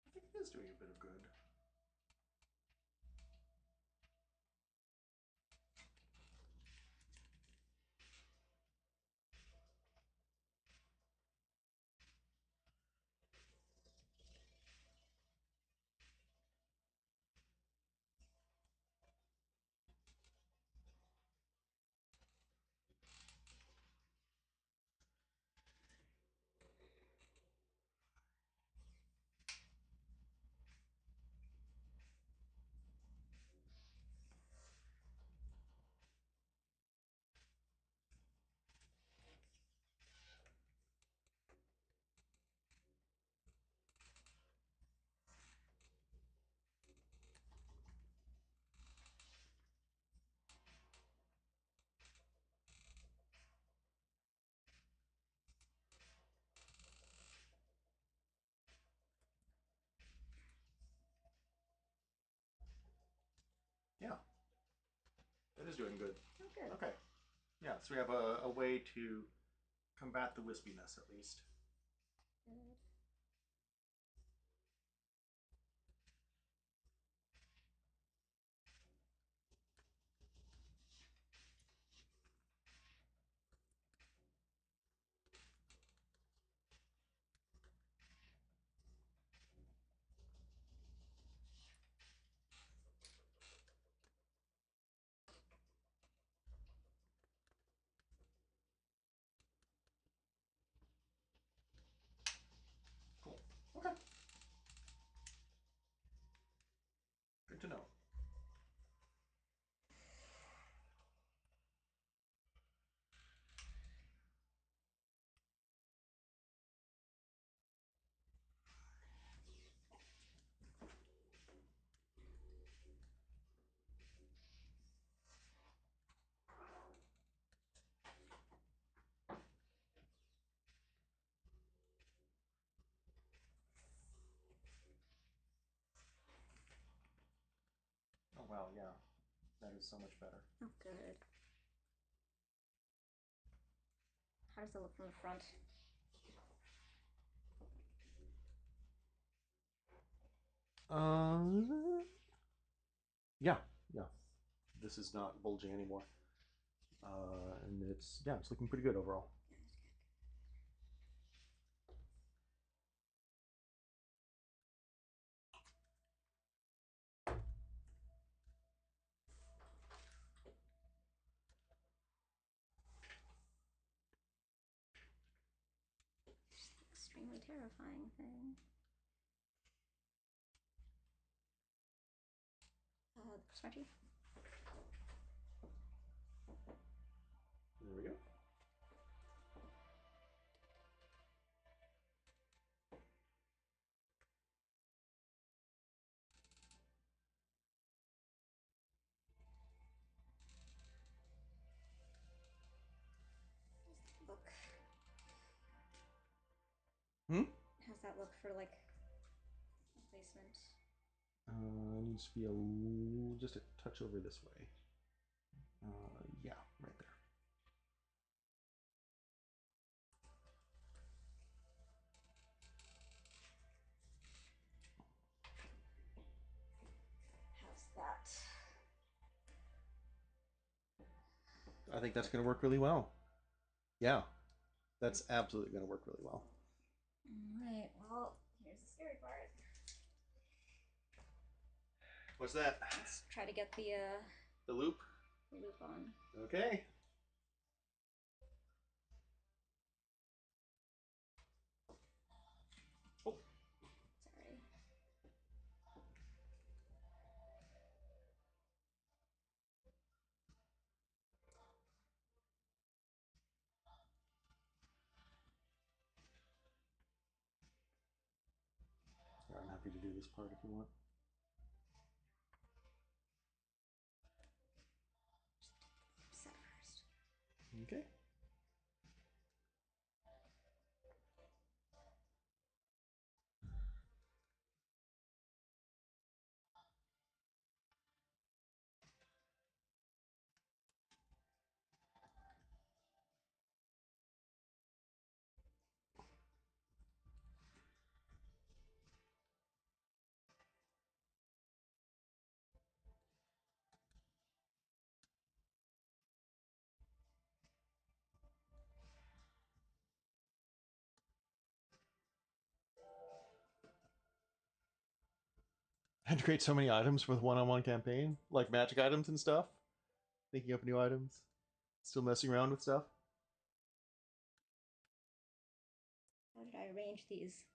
I think it is doing a bit of good. Yeah, that is doing good. Oh, good. Okay. Yeah, so we have a way to combat the wispiness at least. Good. Cool. Okay. Good to know. Oh wow, yeah. That is so much better. Oh, good. How does it look from the front? Yeah, yeah. This is not bulging anymore. And it's looking pretty good overall. Extremely terrifying thing. Scratchy. There we go. Look. Hmm? How's that look for like placement? Needs to be just a touch over this way. Yeah, right there. How's that? I think that's going to work really well. Yeah, that's absolutely going to work really well. All right. Well, here's the scary part. What's that? Let's try to get The loop? the loop on. Okay. Oh. Sorry. I'm happy to do this part if you want. Set first. Okay. And to create so many items with one-on-one campaign, like magic items and stuff. Thinking up new items. Still messing around with stuff. How did I arrange these?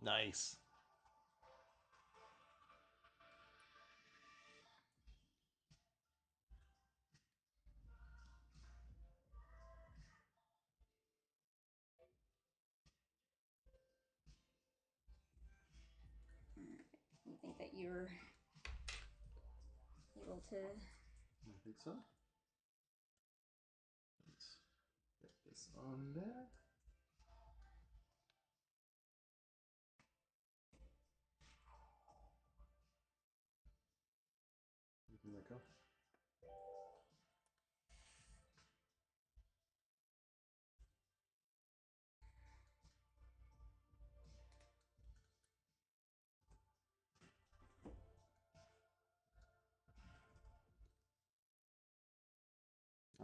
Nice. You think that you're able to? I think so. Let's get this on there. You can let go.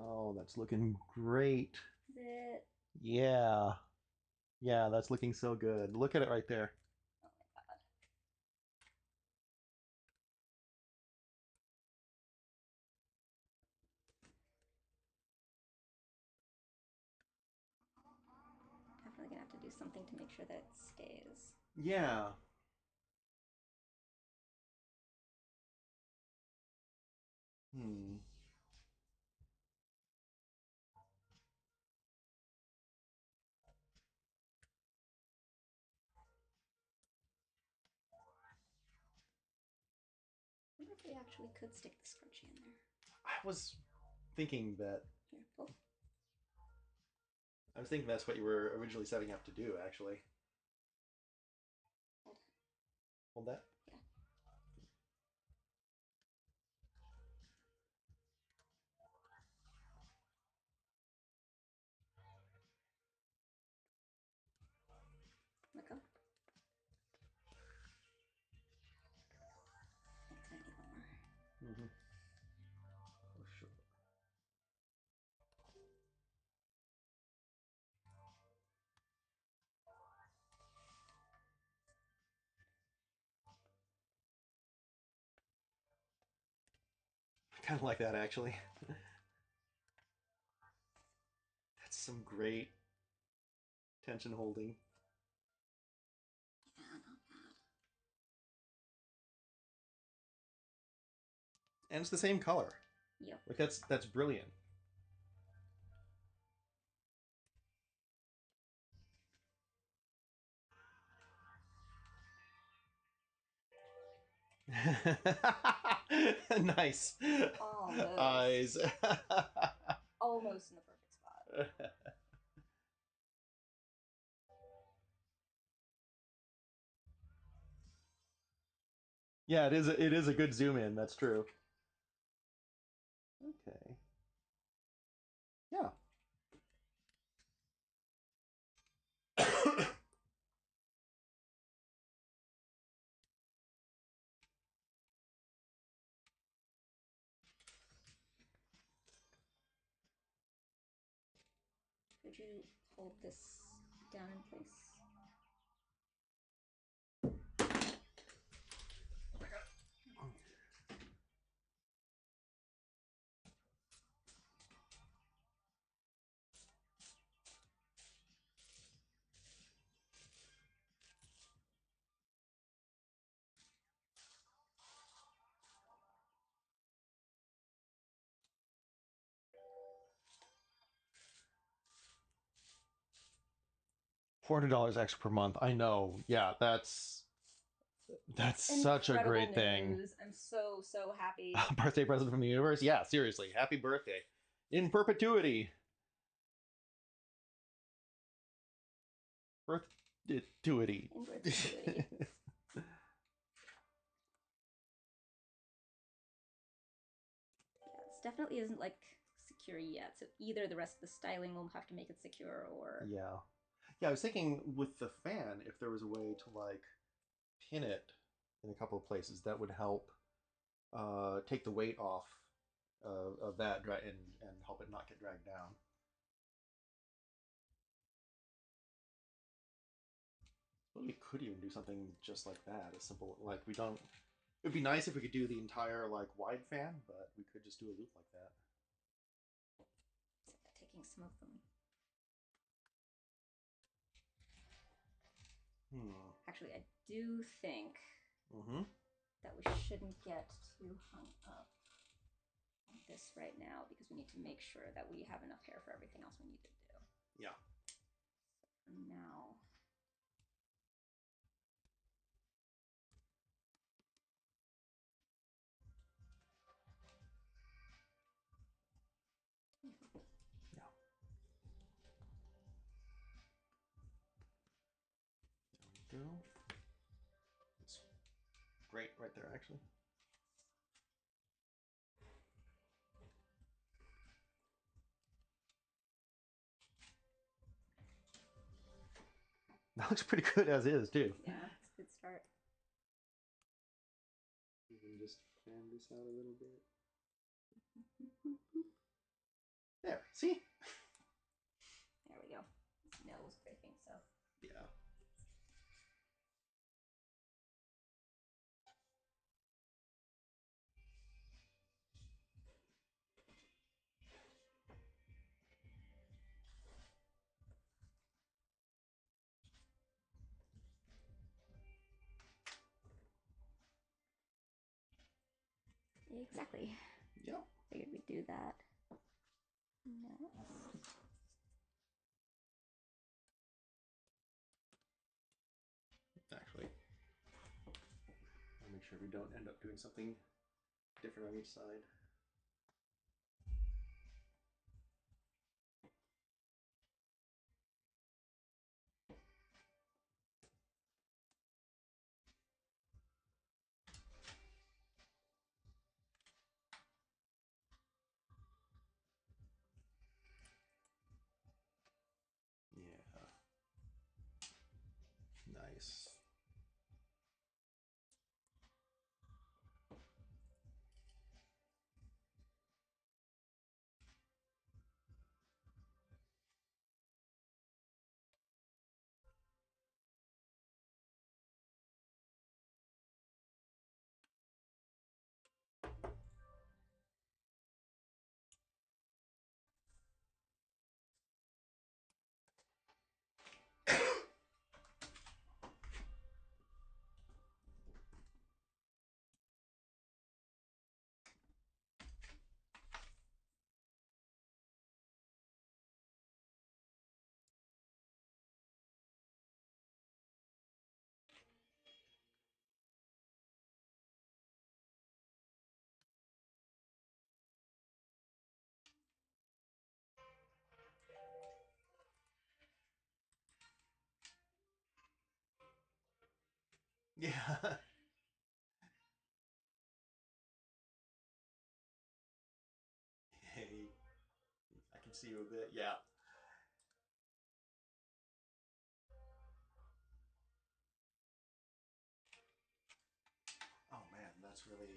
Oh, that's looking great. Is it? Yeah. Yeah, that's looking so good. Look at it right there. Oh my god. Definitely gonna have to do something to make sure that it stays. Yeah. Hmm. I wonder if we actually could stick the scrunchie in there. I was thinking that. Here, pull. I was thinking that's what you were originally setting up to do, actually. Hold. Hold that. Yeah. Let go. I think it's gonna need one more. Mm-hmm. For sure. I kind of like that, actually. That's some great tension holding. Yeah, not bad. And it's the same color. Yep. Like that's brilliant. Nice. Almost. Eyes. Almost in the perfect spot. Yeah, it is a good zoom in, that's true. Okay. Yeah. would you hold this down in place? $400 extra per month. I know. Yeah, that's such a great thing. I'm so happy. Birthday present from the universe. Yeah, seriously. Happy birthday. In perpetuity. Perpetuity. In perpetuity. This definitely isn't like secure yet. So either the rest of the styling will have to make it secure, or yeah. I was thinking with the fan, if there was a way to like pin it in a couple of places, that would help take the weight off of that and help it not get dragged down. Well, we could even do something just like that. A simple like we don't. It'd be nice if we could do the entire like wide fan, but we could just do a loop like that. taking some of them. Actually, I do think that we shouldn't get too hung up on this right now because we need to make sure that we have enough hair for everything else we need to do. Yeah. So now. Yeah. There we go. It's great right there, actually. That looks pretty good as is, too. Yeah, it's a good start. You can just fan this out a little bit. There, see? There we go. Nose, I think so. Yeah. Exactly. Yep. Figured we'd do that. Next. Actually, I'll make sure we don't end up doing something different on each side. Yeah. Nice. Yeah. Hey, I can see you a bit. Yeah. Oh man, that's really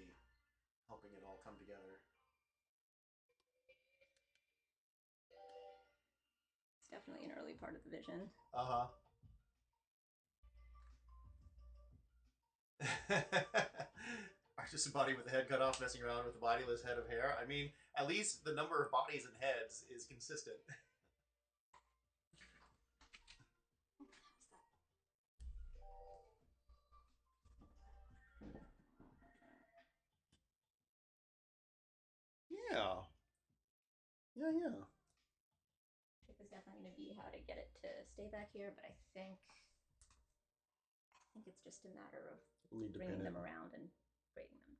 helping it all come together. It's part of the vision. Uh huh. Artist body with the head cut off, messing around with the bodiless head of hair. I mean, at least the number of bodies and heads is consistent. Yeah. Yeah, yeah. Trick is definitely going to be how to get it to stay back here, but I think it's just a matter of We'll need to bringing pin them it. around and breaking them.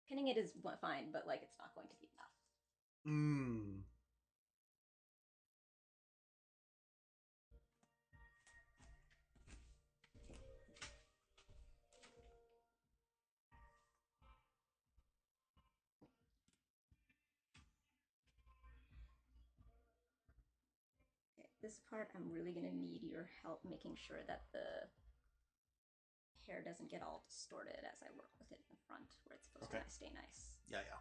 Pinning it is fine, but like it's not going to be enough. Mmm. Okay, this part I'm really going to need your help making sure that the hair doesn't get all distorted as I work with it in front where it's supposed to stay nice. Yeah, yeah.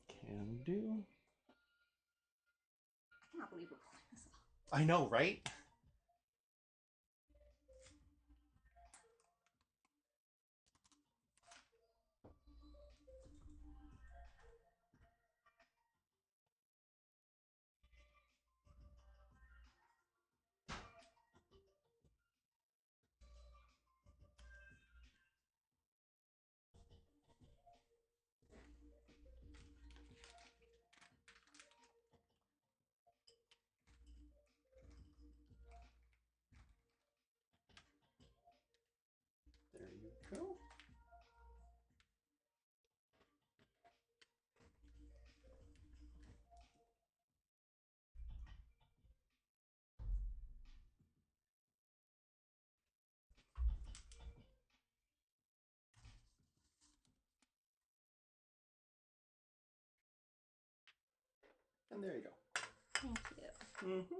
Can do. I cannot believe we're pulling this off. I know, right? There you go. And there you go. Thank you. Mm-hmm.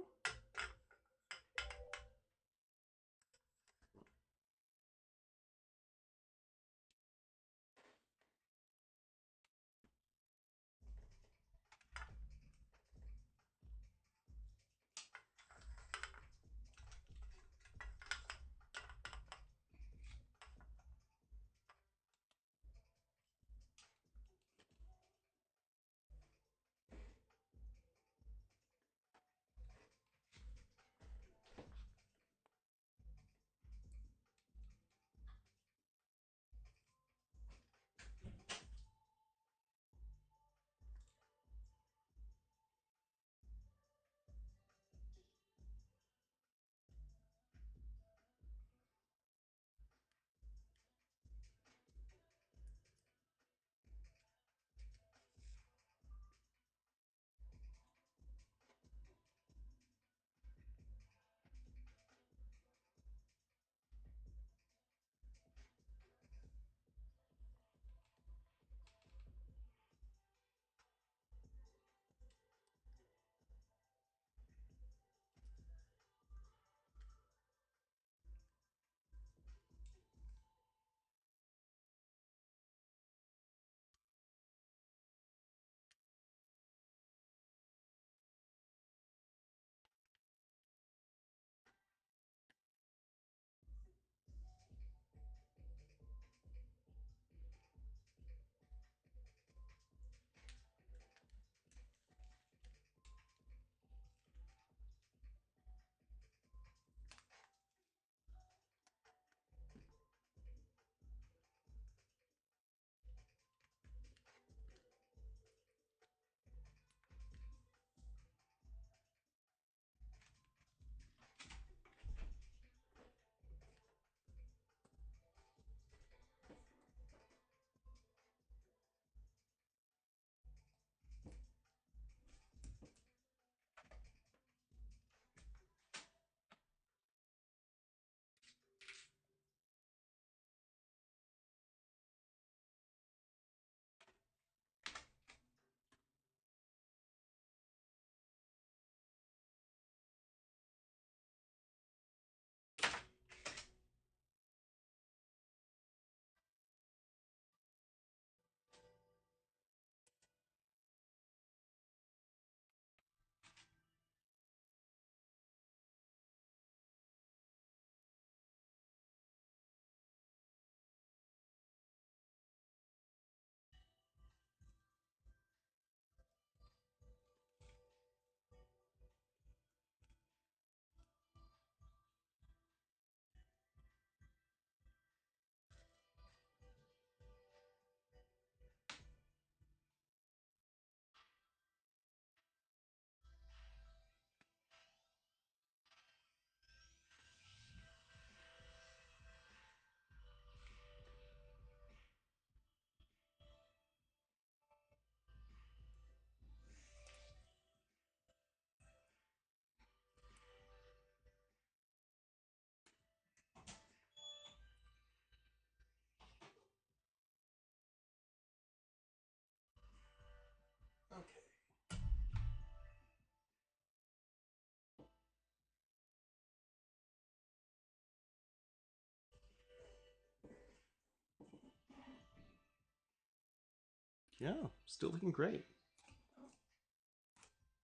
Yeah, still looking great.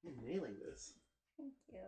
You're nailing this. Thank you.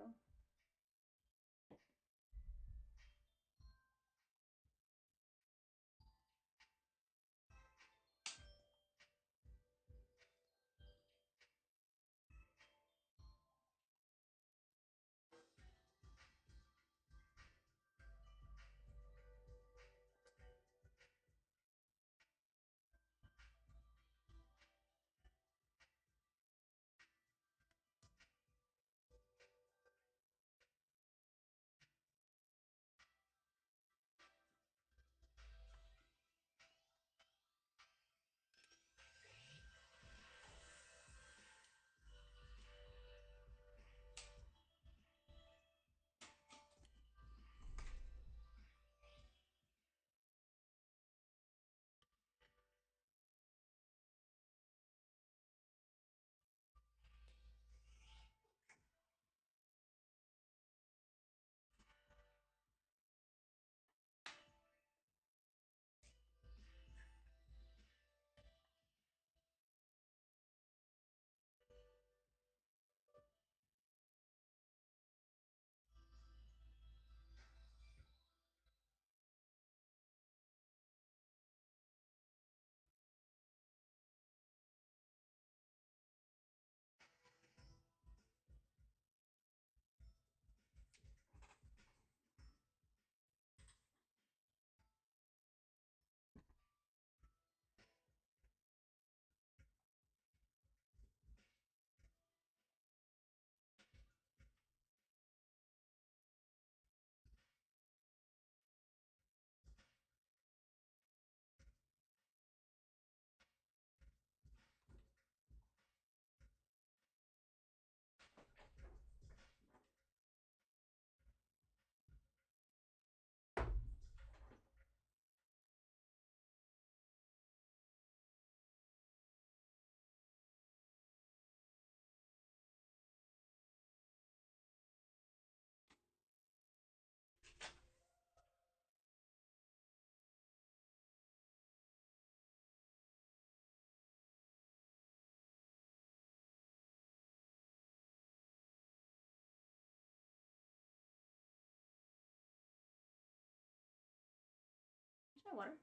Here's my water.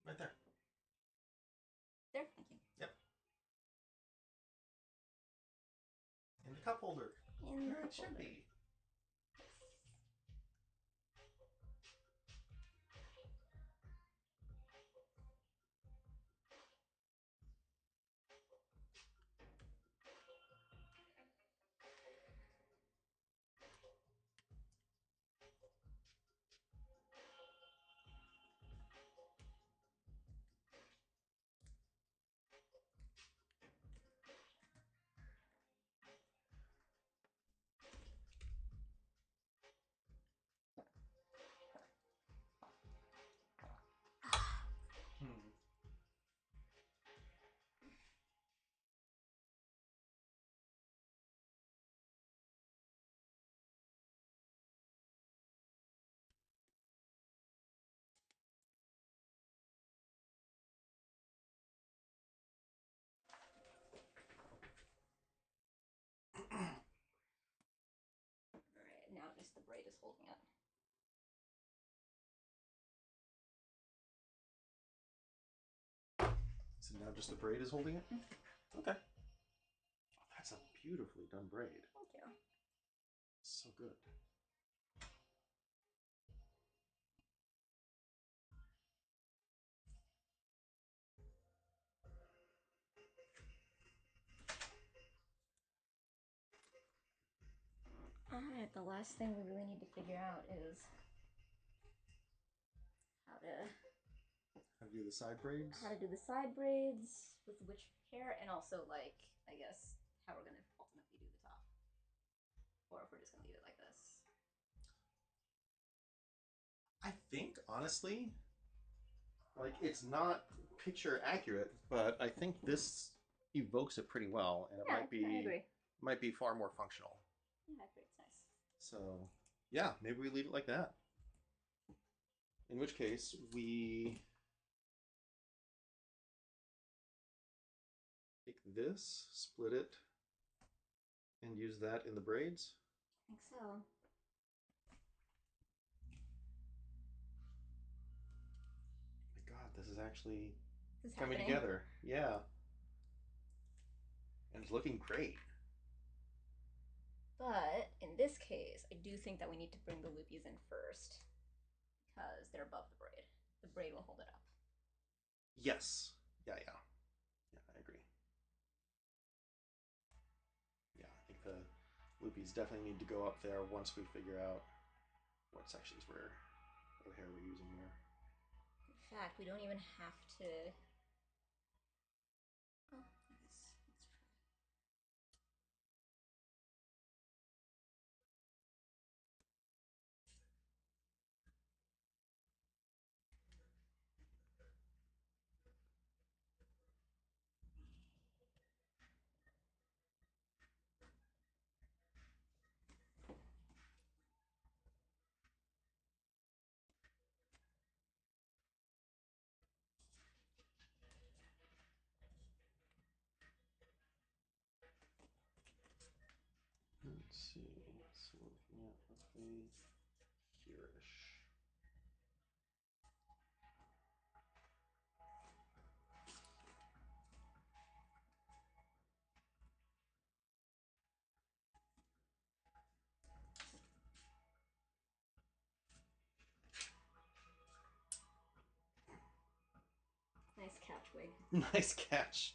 Right there. There, thank you. Yep. In the cup holder. In the Where cup it should holder. be. Hmm. Alright, now just the braid is holding it. So now just the braid is holding it? Okay. That's a beautifully done braid. Thank you. So good. Alright, the last thing we really need to figure out is how to do the side braids? How to do the side braids with which hair, and also, like, I guess, how we're gonna ultimately do the top. Or if we're just gonna leave it like this. I think, honestly, like, it's not picture accurate, but I think this evokes it pretty well, and it Yeah, I agree. might be far more functional. Yeah, I agree. It's nice. So, yeah, maybe we leave it like that. In which case, we this, split it, and use that in the braids? I think so. My God, this is actually This is coming happening. together. Yeah. And it's looking great. But in this case, I do think that we need to bring the loopies in first because they're above the braid. The braid will hold it up. Yes. Yeah, yeah. Yeah, I agree. Yeah, I think the loopies definitely need to go up there once we figure out what sections we're, what hair we're using there. In fact, we don't even have to. Oh, let's try. Let's see. So we're looking at roughly here-ish. Nice catch, wig. Nice catch.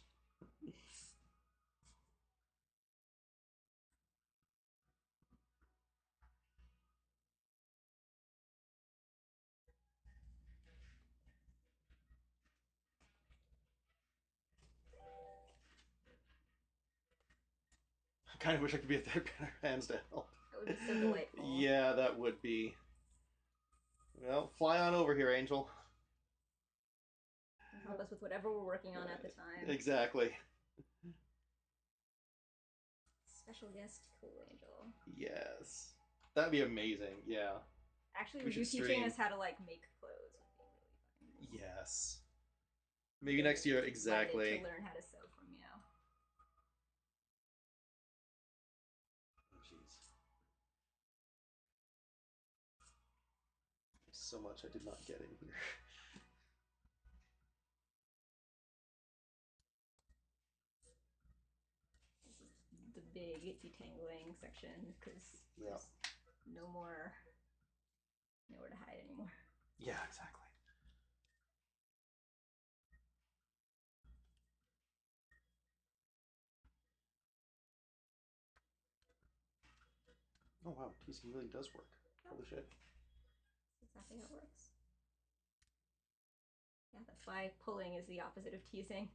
I kind of wish I could be at that better hands to help. That would be so delightful. Yeah, that would be. Well, fly on over here, Angel. Help us with whatever we're working on at the time. Exactly. Special guest, cool angel. Yes. That'd be amazing. Yeah. Actually, We with you should teaching stream. us how to like make clothes would be really fun. Yes. Maybe next year, exactly. To learn how to sew from you. Oh, jeez. So much I did not get in here. This is the big detangling section because there's nowhere to hide anymore. Yeah, exactly. Oh wow, teasing really does work. Holy shit. That's exactly how it works. Yeah, that's why pulling is the opposite of teasing.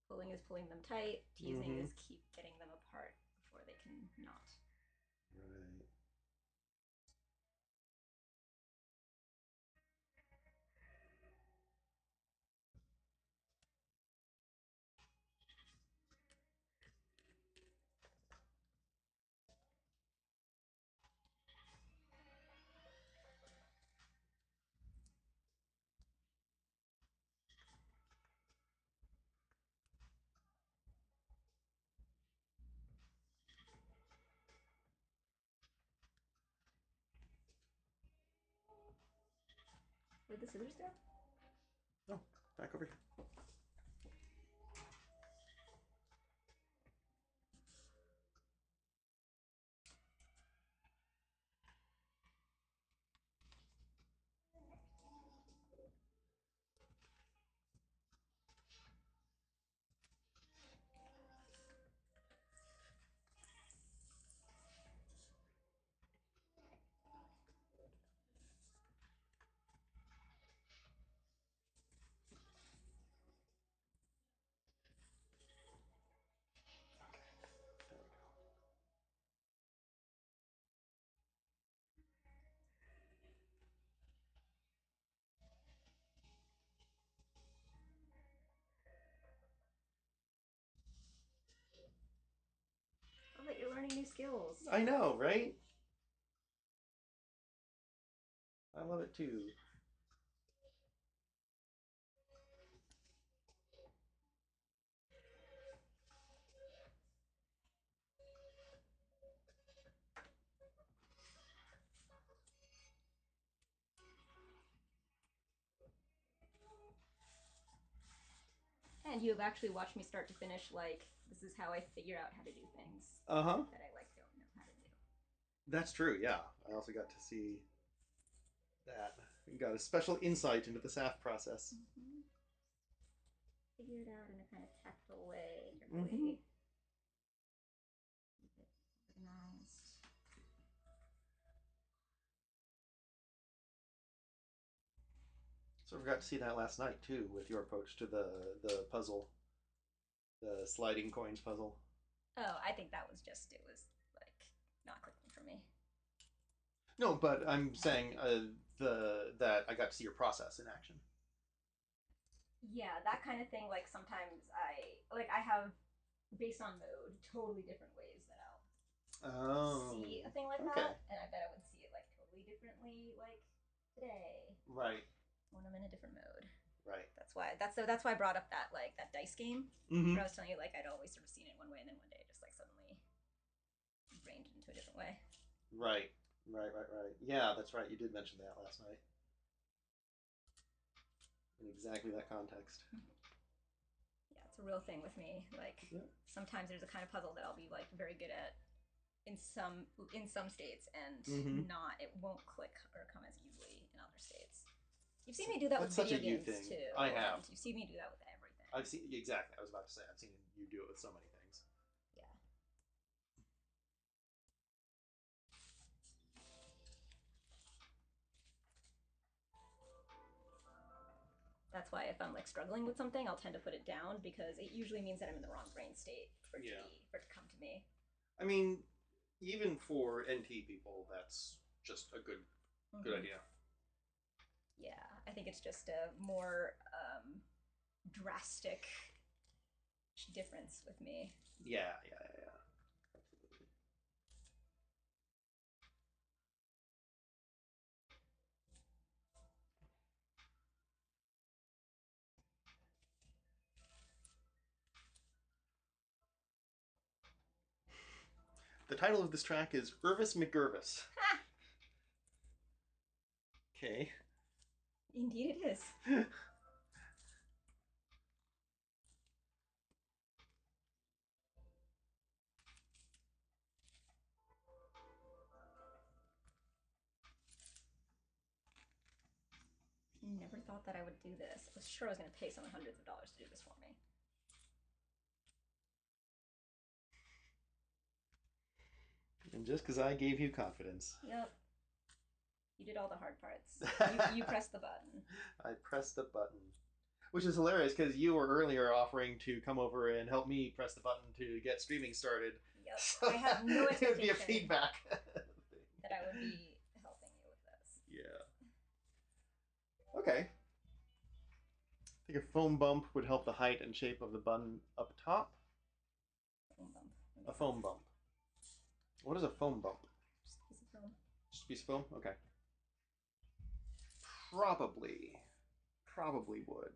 Pulling is pulling them tight. Teasing is keep getting them apart before they can knot. Right. Where'd the scissors go? Oh, back over here. Oh, but you're learning new skills. I know, right? I love it too. And you have actually watched me start to finish, like, this is how I figure out how to do things Uh-huh. that I, like, don't know how to do. That's true, yeah. I also got to see that. You got a special insight into the SAF process. Mm-hmm. Figure it out in a kind of tactile way, Mm-hmm. really organized. So we got to see that last night too, with your approach to the puzzle, the sliding coins puzzle. Oh, I think that was just, it was, like, not clicking for me. No, but I'm saying the that I got to see your process in action. Yeah, that kind of thing, like, sometimes I have, based on mode, totally different ways that I'll Oh, see a thing like okay, that, and I bet I would see it, like, totally differently, like, today right, when I'm in a different mode. right. That's why I brought up that, like, that dice game Mm-hmm. where I was telling you, like, I'd always sort of seen it one way and then one day it just, like, suddenly brained into a different way. Right, right. Yeah, that's right. You did mention that last night in exactly that context. Yeah, it's a real thing with me. Like, Yeah. sometimes there's a kind of puzzle that I'll be, like, very good at in some states, and Mm-hmm. not it won't click or come as easily in other states. You've seen me do that with That's such video a you games thing. too, I have. and you see me do that with everything. I've seen exactly. I was about to say I've seen you do it with so many things. Yeah, that's why if I'm, like, struggling with something, I'll tend to put it down because it usually means that I'm in the wrong brain state Yeah. for it to come to me. I mean, even for NT people, that's just a good Mm-hmm. idea. Yeah, I think it's just a more drastic difference with me. Yeah. Absolutely. The title of this track is Irvis McGirvis. Okay. Indeed, it is. Never thought that I would do this. I was sure I was going to pay someone hundreds of dollars to do this for me. And just because I gave you confidence. Yep. You did all the hard parts. You pressed the button. I pressed the button. Which is hilarious because you were earlier offering to come over and help me press the button to get streaming started. Yep. So I had no it would be a expectation feedback. that I would be helping you with this. Yeah. Okay. I think a foam bump would help the height and shape of the button up top. Foam bump. A foam bump. What is a foam bump? Just a piece of foam. Just a piece of foam? Okay. Probably. Probably would.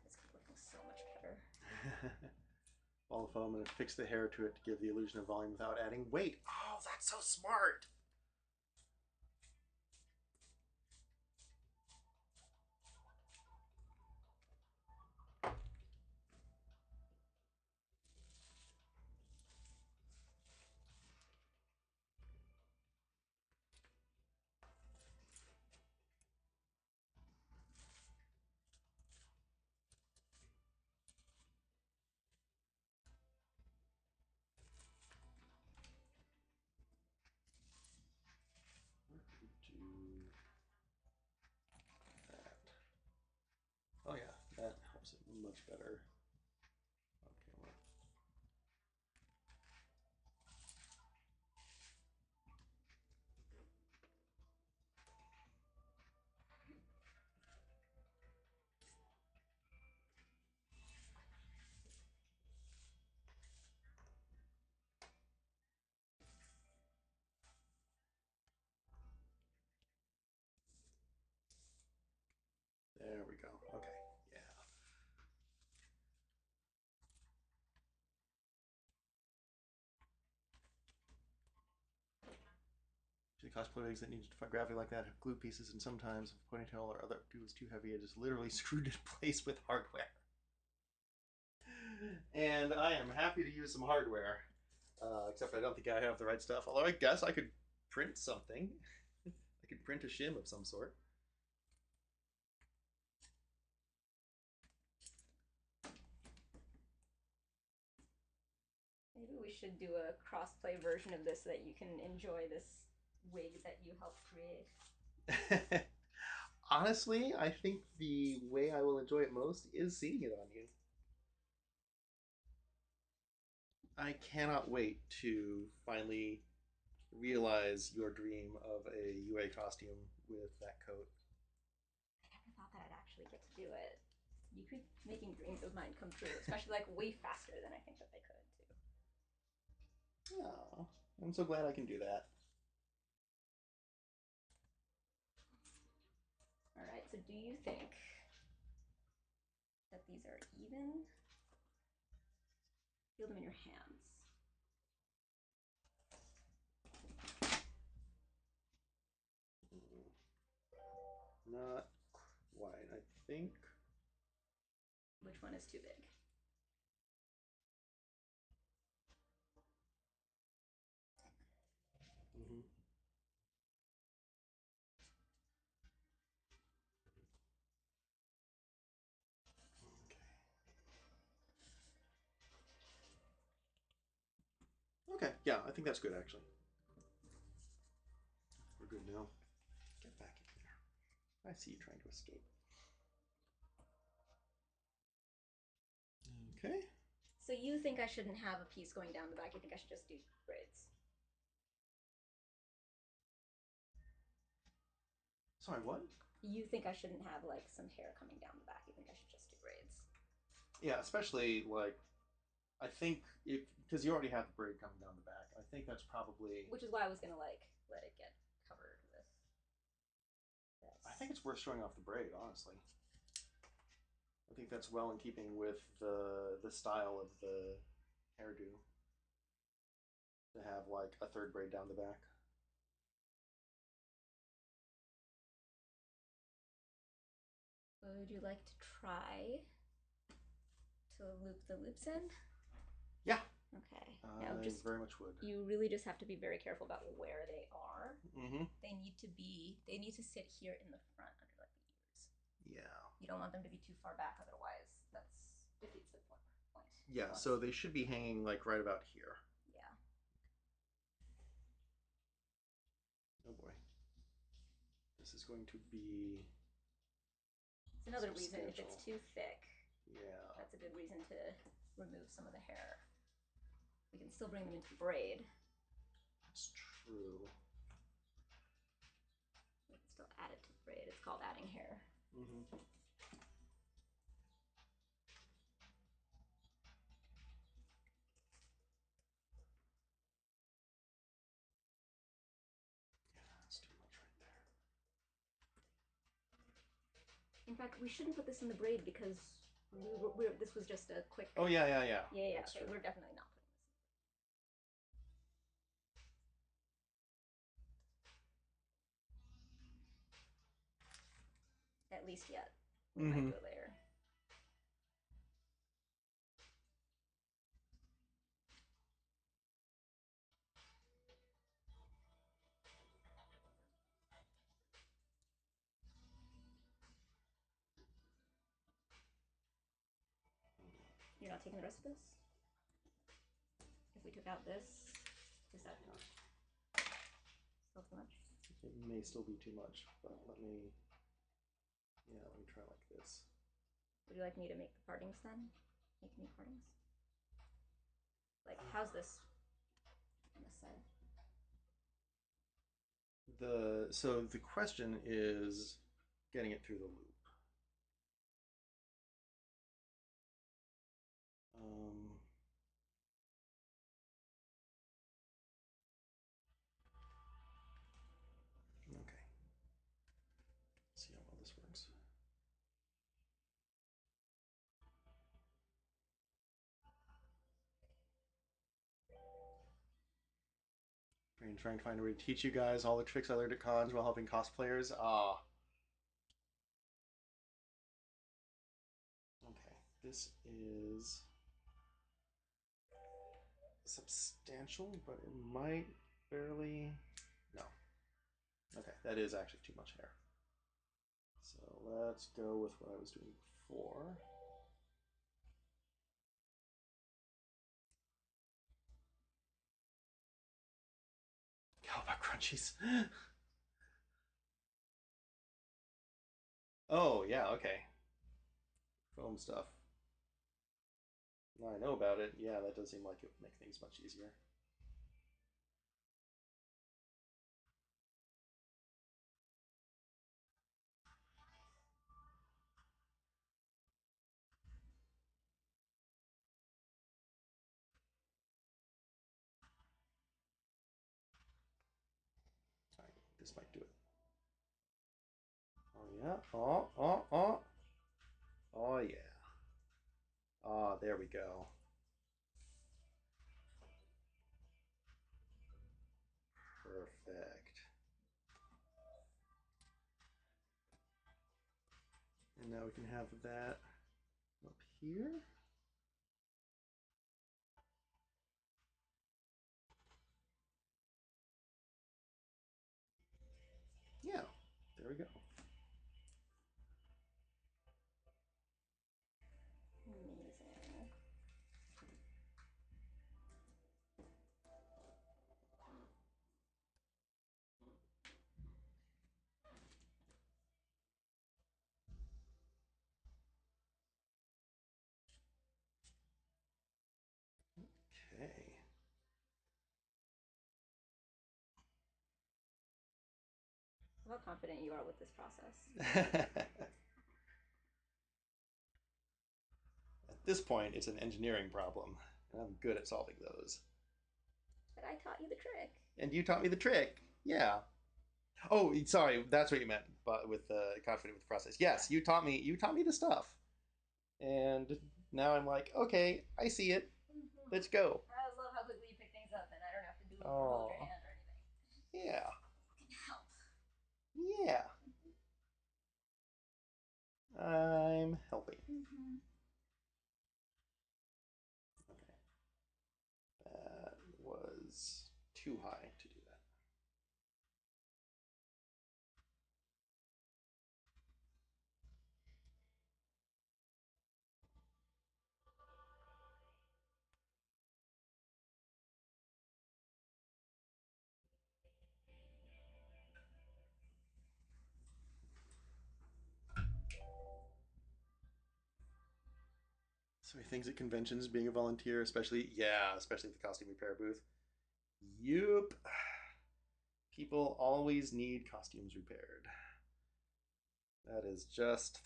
This is looking so much better. Ball of foam and fix the hair to it to give the illusion of volume without adding weight. Oh, that's so smart. Do that. Oh yeah, that helps it much better. Okay, well, cosplay wigs that need gravity like that have glue pieces, and sometimes if a ponytail or other do is too heavy, it is literally screwed in place with hardware. And I am happy to use some hardware, except I don't think I have the right stuff. Although I guess I could print something. I could print a shim of some sort. Maybe we should do a crossplay version of this so that you can enjoy this wig that you helped create. Honestly, I think the way I will enjoy it most is seeing it on you. I cannot wait to finally realize your dream of a UA costume with that coat. I never thought that I'd actually get to do it. You keep making dreams of mine come true, especially like way faster than I think that they could too. Oh, I'm so glad I can do that. All right, so do you think that these are even? Feel them in your hands. Not quite. I think. Which one is too big? Mm-hmm. Okay. Okay. Yeah, I think that's good actually. We're good now. Get back in there. I see you trying to escape. Okay. So you think I shouldn't have a piece going down the back? You think I should just do braids? Sorry, what? You think I shouldn't have like some hair coming down the back? You think I should just do braids? Yeah, especially like I think if because you already have the braid coming down the back. I think that's probably. Which is why I was gonna like let it get covered with this. I think it's worth showing off the braid, honestly. I think that's well in keeping with the style of the hairdo to have like a third braid down the back. Would you like to try to loop the loops in? Yeah. Okay. Now, I very much would. You really just have to be very careful about where they are. Mm-hmm. They need to sit here in the front under like the ears. Yeah. You don't want them to be too far back, otherwise that's defeats the point. Yeah, so they should be hanging like right about here. Yeah. Oh boy. This is going to be. It's another reason if it's too thick. Yeah. That's a good reason to remove some of the hair. We can still bring them into braid. That's true. We can still add it to braid. It's called adding hair. Mm-hmm. In fact, we shouldn't put this in the braid because this was just a quick. Oh yeah. Yeah. That's Okay, true. we're definitely not putting this. At least yet. We might do it later. You're not taking the rest of this? If we took out this, is that still too much? It may still be too much, but let me try like this. Would you like me to make the partings then? Make me partings? Like, how's this on this side? So the question is getting it through the loop. Okay. Let's see how well this works. Very and trying to find a way to teach you guys all the tricks I learned at cons while helping cosplayers. Ah. Okay, this is substantial, but it might barely. No. Okay, that is actually too much hair. So let's go with what I was doing before. How about crunchies? Oh, yeah, okay. Foam stuff. Now I know about it. Yeah, that does seem like it would make things much easier. All right, this might do it. Oh, yeah. Oh, oh, oh. Oh, yeah. Ah, there we go. Perfect. And now we can have that up here. Yeah, there we go. Amazing. Okay. How confident you are with this process. At this point, it's an engineering problem, and I'm good at solving those. But I taught you the trick. And you taught me the trick. Yeah. Oh, sorry, that's what you meant, but with confident with the process. Yes, Yeah. you taught me the stuff, and now I'm like, okay, I see it. Let's go. I always love how quickly you pick things up, and I don't have to do hold your Oh, hand or anything. yeah, It can help. yeah. I'm helping. Mm-hmm. Okay, that was too high to do that. So many things at conventions, being a volunteer, especially, yeah, especially at the costume repair booth. Yup. People always need costumes repaired. That is just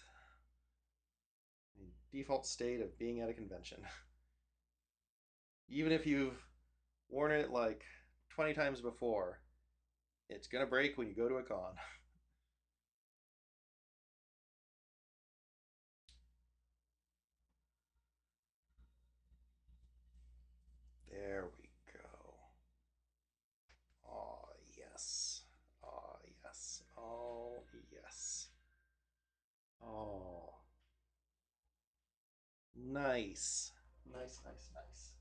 the default state of being at a convention. Even if you've worn it like 20 times before, it's gonna break when you go to a con. There we go. Oh, yes. Oh, yes. Oh, yes. Oh, nice. Nice, nice, nice.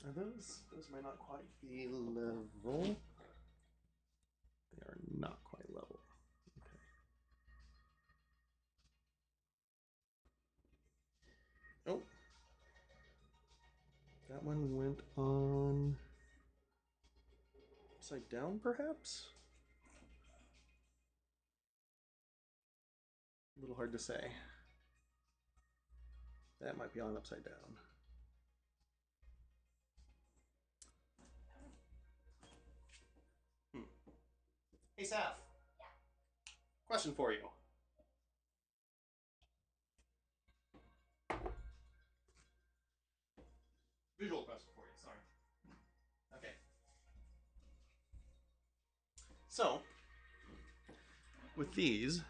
Are those? Those might not quite be level. They are not quite level. Okay. Oh, that one went on upside down, perhaps? A little hard to say. That might be on upside down. Hmm. Hey, Saf. Yeah. Question for you. Visual question for you, sorry. Okay. So, with these,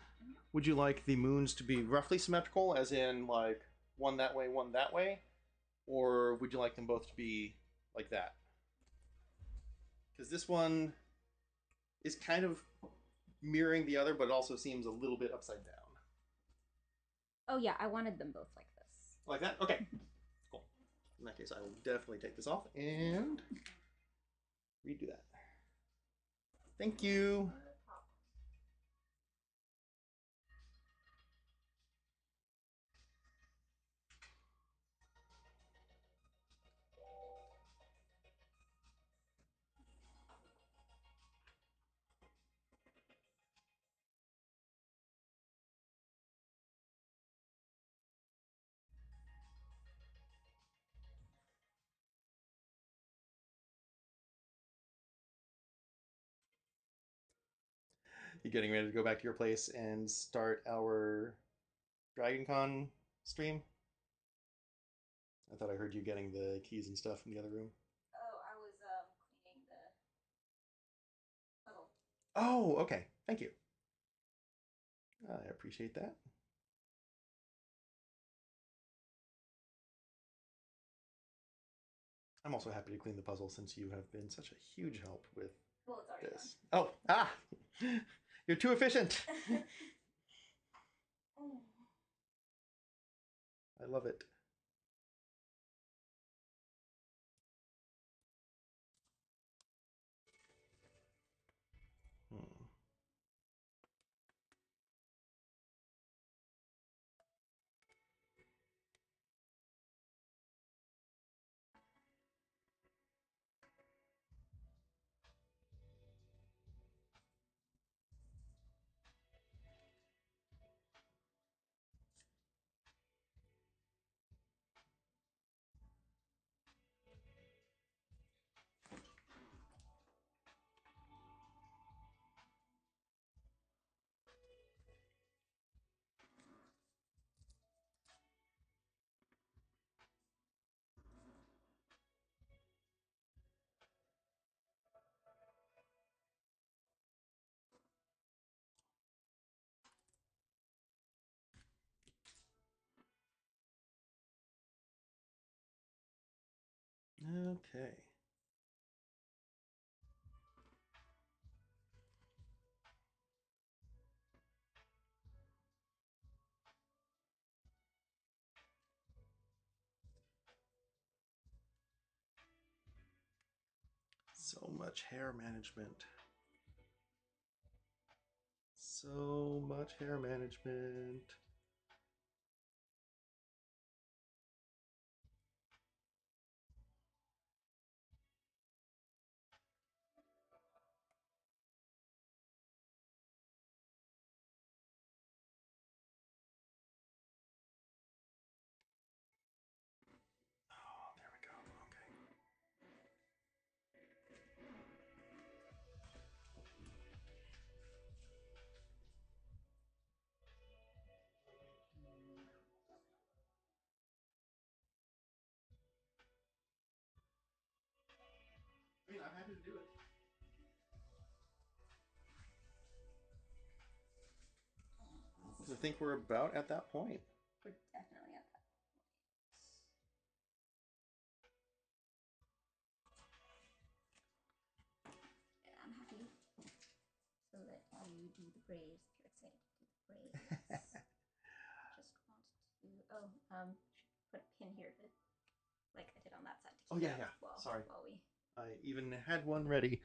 would you like the moons to be roughly symmetrical, as in like one that way, or would you like them both to be like that? Because this one is kind of mirroring the other, but it also seems a little bit upside down. Oh yeah, I wanted them both like this. Like that? Okay. Cool. In that case, I will definitely take this off and redo that. Thank you. You getting ready to go back to your place and start our Dragon Con stream? I thought I heard you getting the keys and stuff from the other room. Oh, I was cleaning the puddle. Oh, okay. Thank you. I appreciate that. I'm also happy to clean the puzzle since you have been such a huge help with Well, it's already this. Oh, ah! You're too efficient. done. I love it. Hmm. Okay. So much hair management. So much hair management. Oh, there we go. Okay. I mean, I'm happy to do it. I think we're about at that point. We're definitely at that. Yeah, I'm happy. So that you do the braids. If you're excited to do the braids. Just want to put a pin here to like I did on that side to Oh keep yeah, it yeah. Sorry. while we I even had one ready.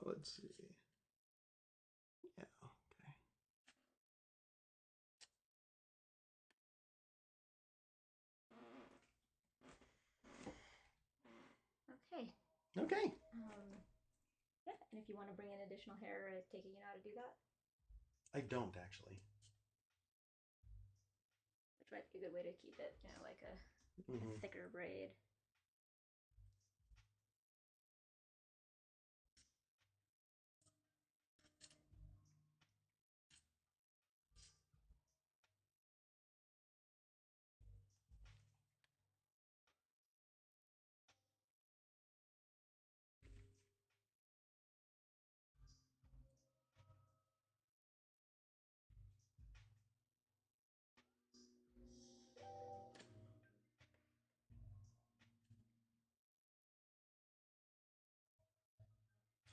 Let's see. Yeah, okay. Okay. Okay. Yeah, and if you want to bring in additional hair, I take it you know how to do that. I don't actually. Which might be a good way to keep it, you know, like a thicker braid.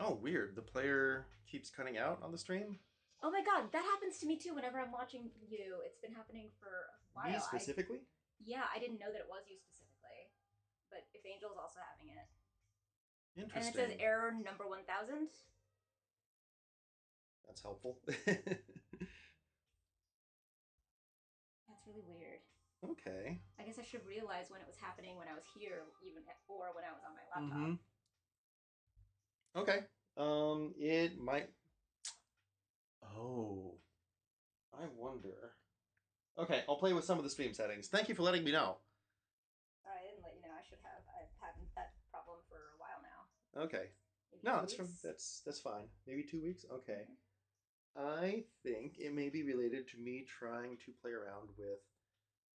Oh, weird. The player keeps cutting out on the stream? Oh my god, that happens to me too whenever I'm watching you. It's been happening for a Me while. specifically? Yeah, I didn't know that it was you specifically. But if Angel's also having it. And it says Interesting. error number 1000. That's helpful. That's really weird. Okay. I guess I should realize when it was happening when I was here, even or when I was on my Mm-hmm. laptop. Okay. It might. Oh, I wonder. Okay, I'll play with some of the stream settings. Thank you for letting me know. Sorry, I didn't let you know. I should have. I've had that problem for a while now. Okay. Maybe No, 2 weeks. that's fine. Maybe 2 weeks. Okay. Mm-hmm. I think it may be related to me trying to play around with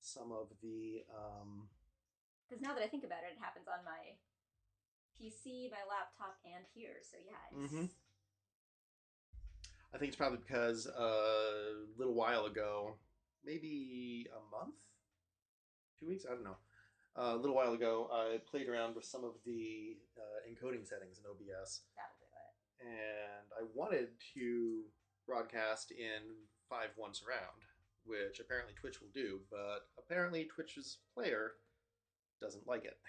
some of the. Because now that I think about it, it happens on my PC, my laptop, and here. So yeah, Mm-hmm. it's I think it's probably because a little while ago, maybe a month, 2 weeks, I don't know. A little while ago, I played around with some of the encoding settings in OBS, that'll do it. and I wanted to broadcast in 5:1 surround, which apparently Twitch will do, but apparently Twitch's player doesn't like it.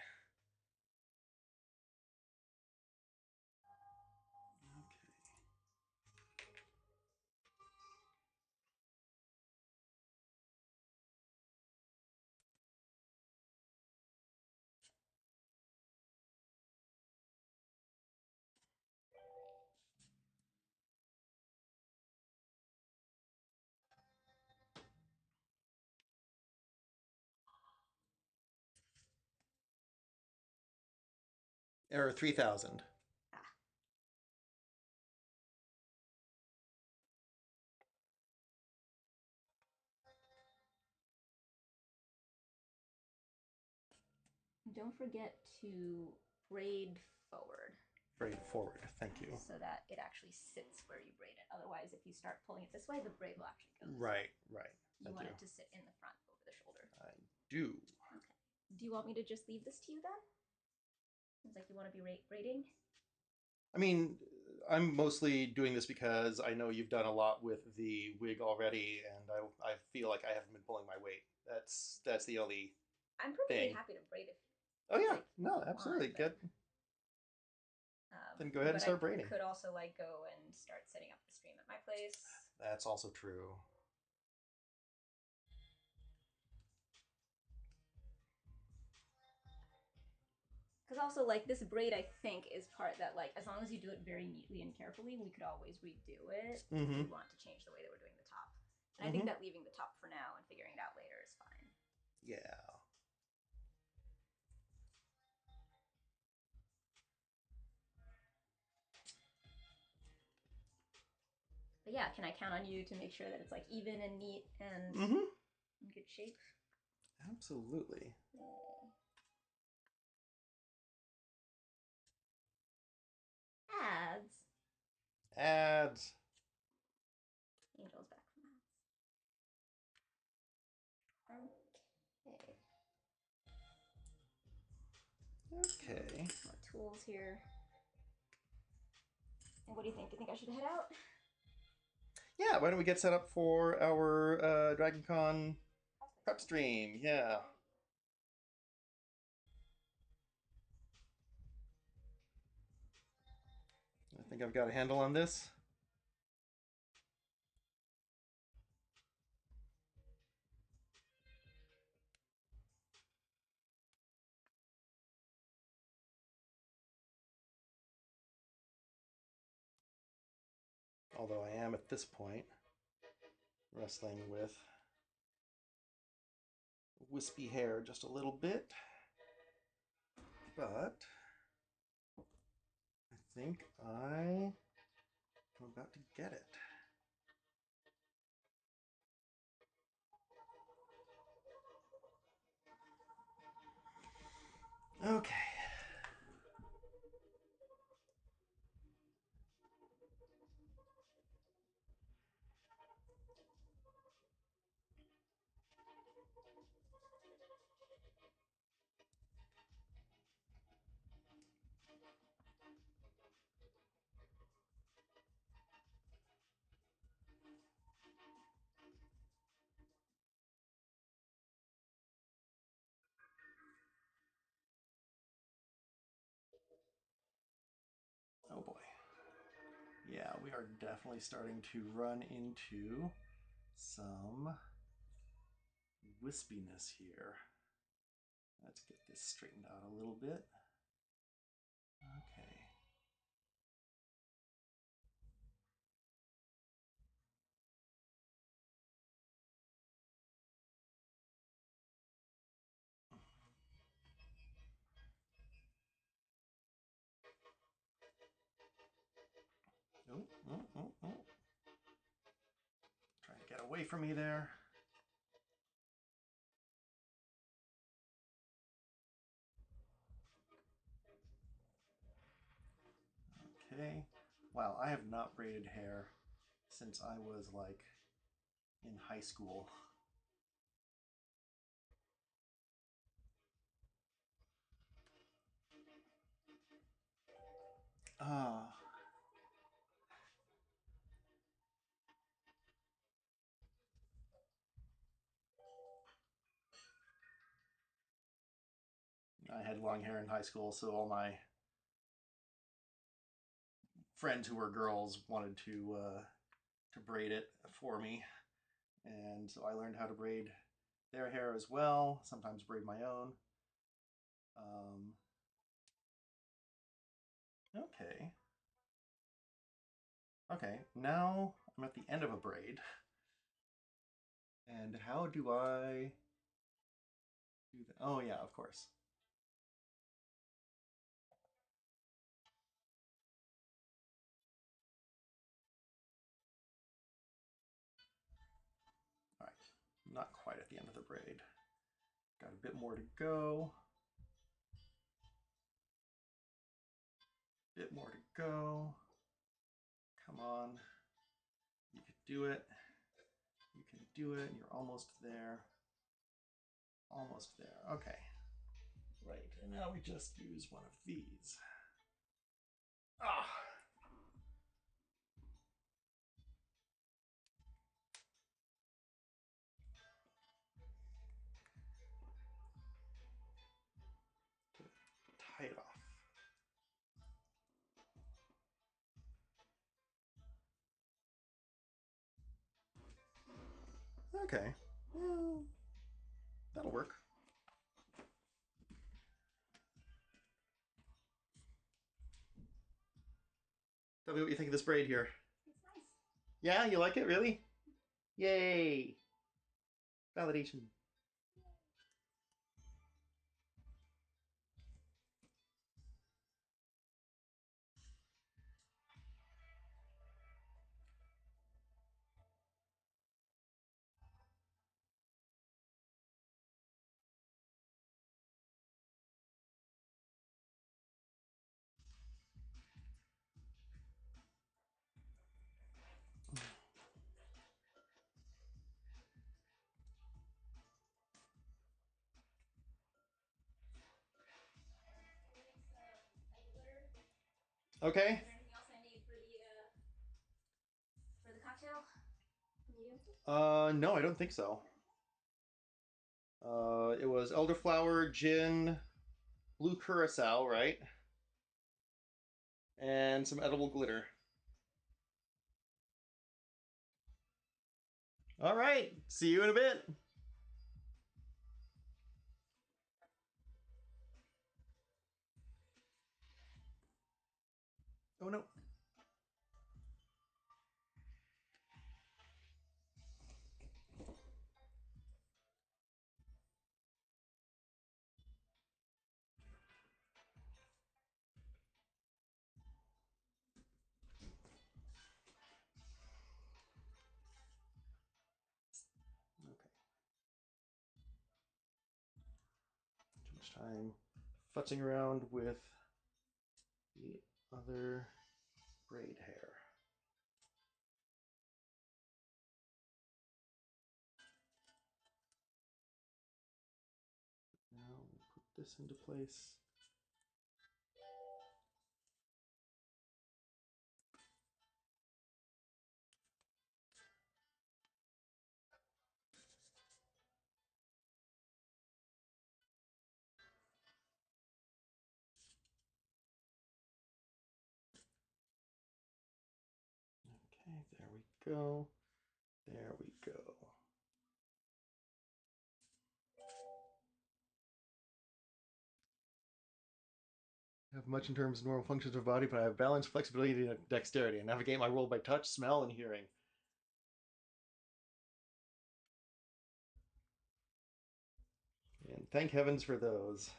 Error 3000. Ah. Don't forget to braid forward. Braid forward. Thank you. So that it actually sits where you braid it. Otherwise, if you start pulling it this way, the braid will actually go this Right, way. right. You want it to sit in the front over the shoulder. I do. Okay. Do you want me to just leave this to you then? Seems like you want to be braiding. I mean, I'm mostly doing this because I know you've done a lot with the wig already, and I feel like I haven't been pulling my weight. That's the only I'm perfectly thing. happy to braid if Oh yeah, like no, you absolutely. want, but Then go ahead and but I start braiding. could also like go and start setting up the stream at my place. That's also true. Because also like this braid, I think is part that like as long as you do it very neatly and carefully, we could always redo it if we want to change the way that we're doing the top. And I think that leaving the top for now and figuring it out later is fine. Yeah. But yeah, can I count on you to make sure that it's like even and neat and in good shape? Absolutely. Ads. Ads. Angel's back from ads. Okay. Okay. More tools here. And what do you think? Do you think I should head out? Yeah, why don't we get set up for our Dragon Con prep stream? Yeah. I think I've got a handle on this. Although I am at this point wrestling with wispy hair just a little bit. But I think I'm about to get it. Okay. are definitely starting to run into some wispiness here. Let's get this straightened out a little bit. Okay. Oh, oh, oh, oh. Trying to get away from me there. Okay. Wow, I have not braided hair since I was like in high school. Ah. I had long hair in high school, so all my friends who were girls wanted to braid it for me, and so I learned how to braid their hair as well. Sometimes braid my own. Okay. Okay, now I'm at the end of a braid. And how do I do that? Oh yeah, of course. All right, not quite at the end of the braid. Got a bit more to go. Bit more to go. Come on. You can do it. You can do it. You're almost there. Almost there. Okay. Right, and now we just use one of these. Ah. To tie it off. Okay. Well, that'll work. Tell me what you think of this braid here. It's nice. Yeah, you like it, really? Yay! Validation. Okay. Is there anything else I need for the cocktail from you? No, I don't think so. It was elderflower, gin, blue curacao, right? And some edible glitter. All right. See you in a bit. Oh no. Okay. Too much time futzing around with the other braid hair. Now we'll put this into place. go. There we go. I have much in terms of normal functions of body, but I have balance, flexibility, and dexterity. I navigate my world by touch, smell, and hearing. And thank heavens for those.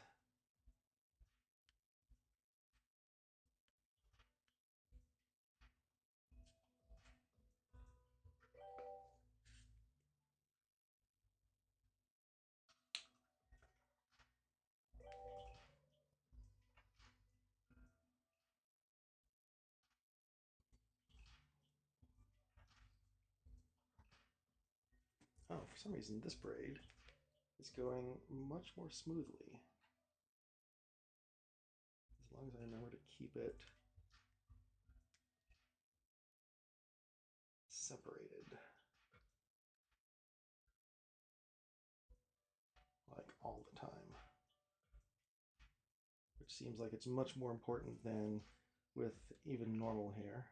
Oh, for some reason, this braid is going much more smoothly. As long as I know where to keep it separated. Like all the time. Which seems like it's much more important than with even normal hair.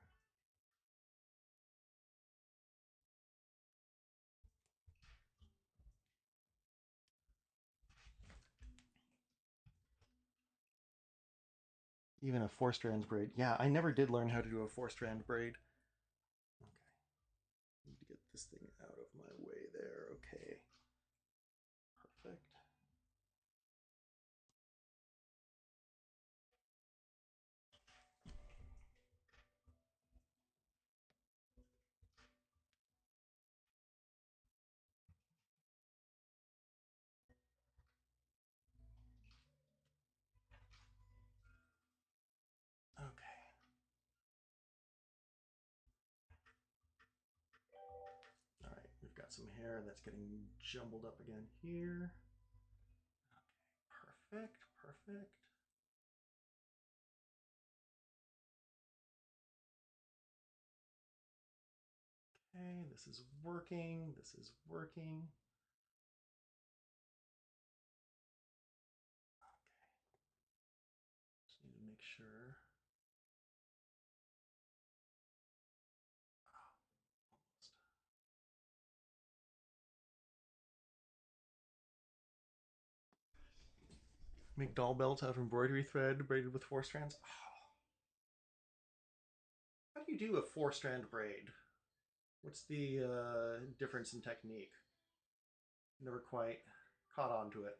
Even a 4-strand braid. Yeah, I never did learn how to do a 4-strand braid. Okay. Need to get this thing out of my way there. Okay. Perfect. Okay. All right, we've got some hair that's getting jumbled up again here. Okay, perfect, perfect. Okay, this is working, this is working. Okay, just need to make sure. Oh, almost. Make doll belts out of embroidery thread braided with 4 strands. Oh. How do you do a 4-strand braid? What's the difference in technique? Never quite caught on to it.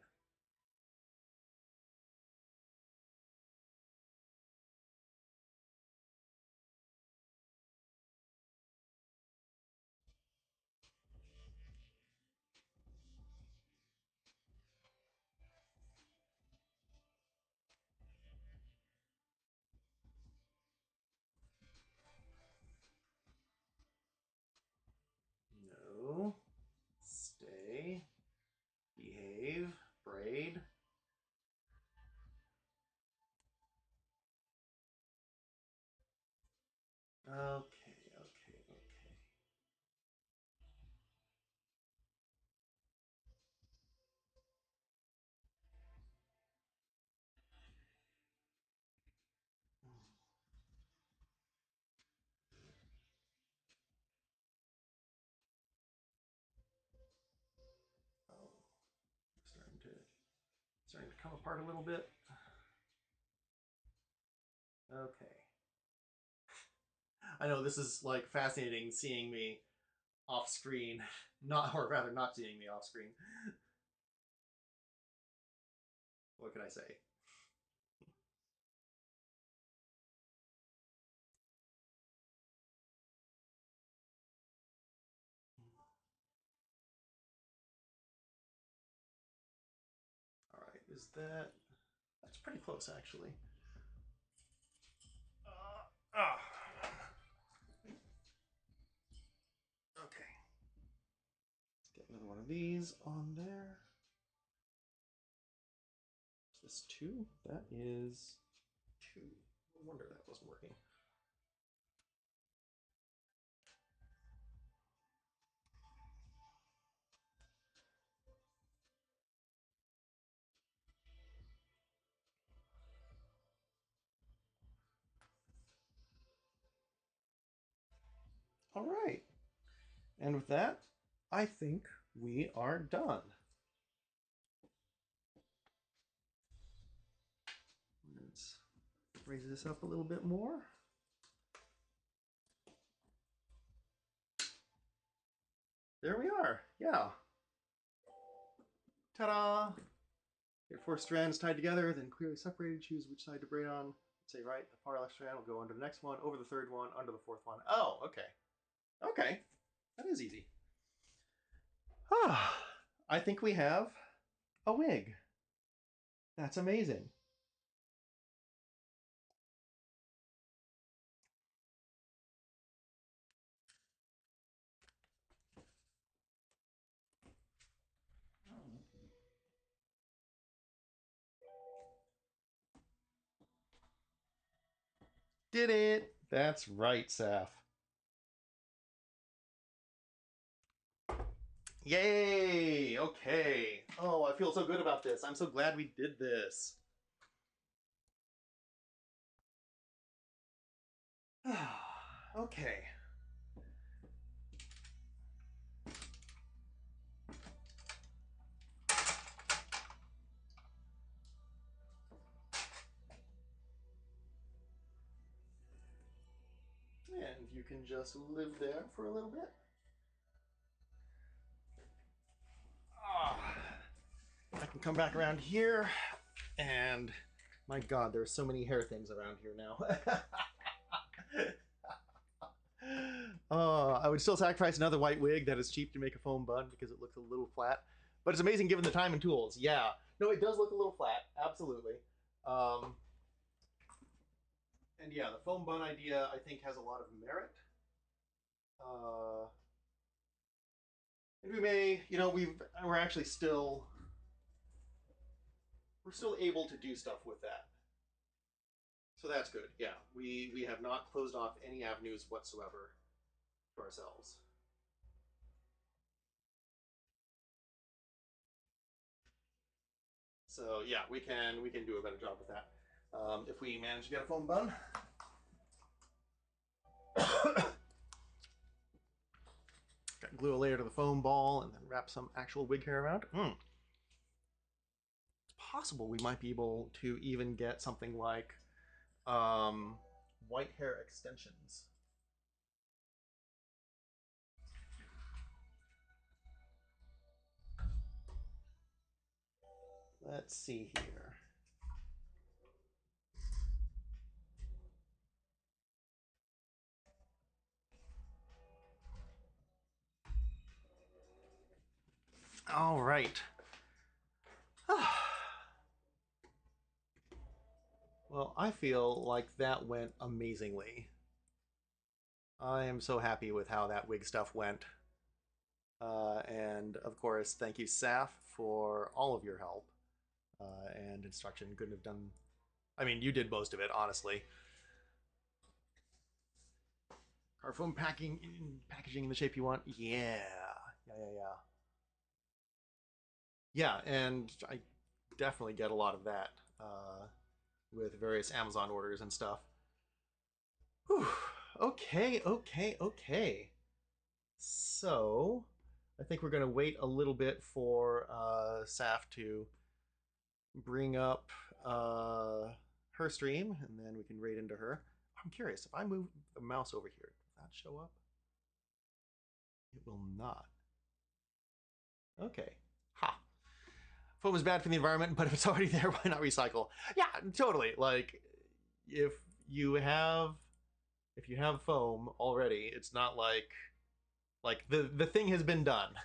No. Stay. Behave. Braid. Okay, okay, okay. Oh, starting to come apart a little bit. Okay. I know this is like fascinating seeing me off screen, not or rather not seeing me off screen. What can I say? All right, is that? That's pretty close actually. Ah. Okay. Let's get another one of these on there. Is this 2? That is 2. No wonder that wasn't working. All right. And with that, I think we are done. Let's raise this up a little bit more. There we are. Yeah. Ta-da! Get 4 strands tied together, then clearly separated. Choose which side to braid on. Say right, the far left strand will go under the next one, over the third one, under the fourth one. Oh, okay. Okay. That is easy. Ah, I think we have a wig. That's amazing. Did it! That's right, Saf. Yay! Okay. Oh, I feel so good about this. I'm so glad we did this. Okay. And you can just live there for a little bit. I can come back around here, and my God, there are so many hair things around here now. I would still sacrifice another white wig that is cheap to make a foam bun because it looks a little flat, but it's amazing given the time and tools. Yeah, no, it does look a little flat, absolutely. Um, and yeah, the foam bun idea I think has a lot of merit. Uh, and we may, we're actually still able to do stuff with that. So that's good. Yeah, we have not closed off any avenues whatsoever for ourselves. So yeah, we can do a better job with that if we manage to get a foam bun. Glue a layer to the foam ball and then wrap some actual wig hair around. It's possible we might be able to even get something like white hair extensions. Let's see here. All right. Well, I feel like that went amazingly. I am so happy with how that wig stuff went. And of course, thank you, Saf, for all of your help and instruction. Couldn't have done. I mean, you did most of it, honestly. Cardfoam packaging in the shape you want. Yeah. Yeah, and I definitely get a lot of that with various Amazon orders and stuff. Whew. Okay. So, I think we're going to wait a little bit for Saf to bring up her stream, and then we can raid into her. I'm curious, if I move the mouse over here, does that show up? It will not. Okay. Ha. Foam is bad for the environment, but if it's already there, why not recycle? Yeah, totally. Like, if you have foam already, it's not like the thing has been done.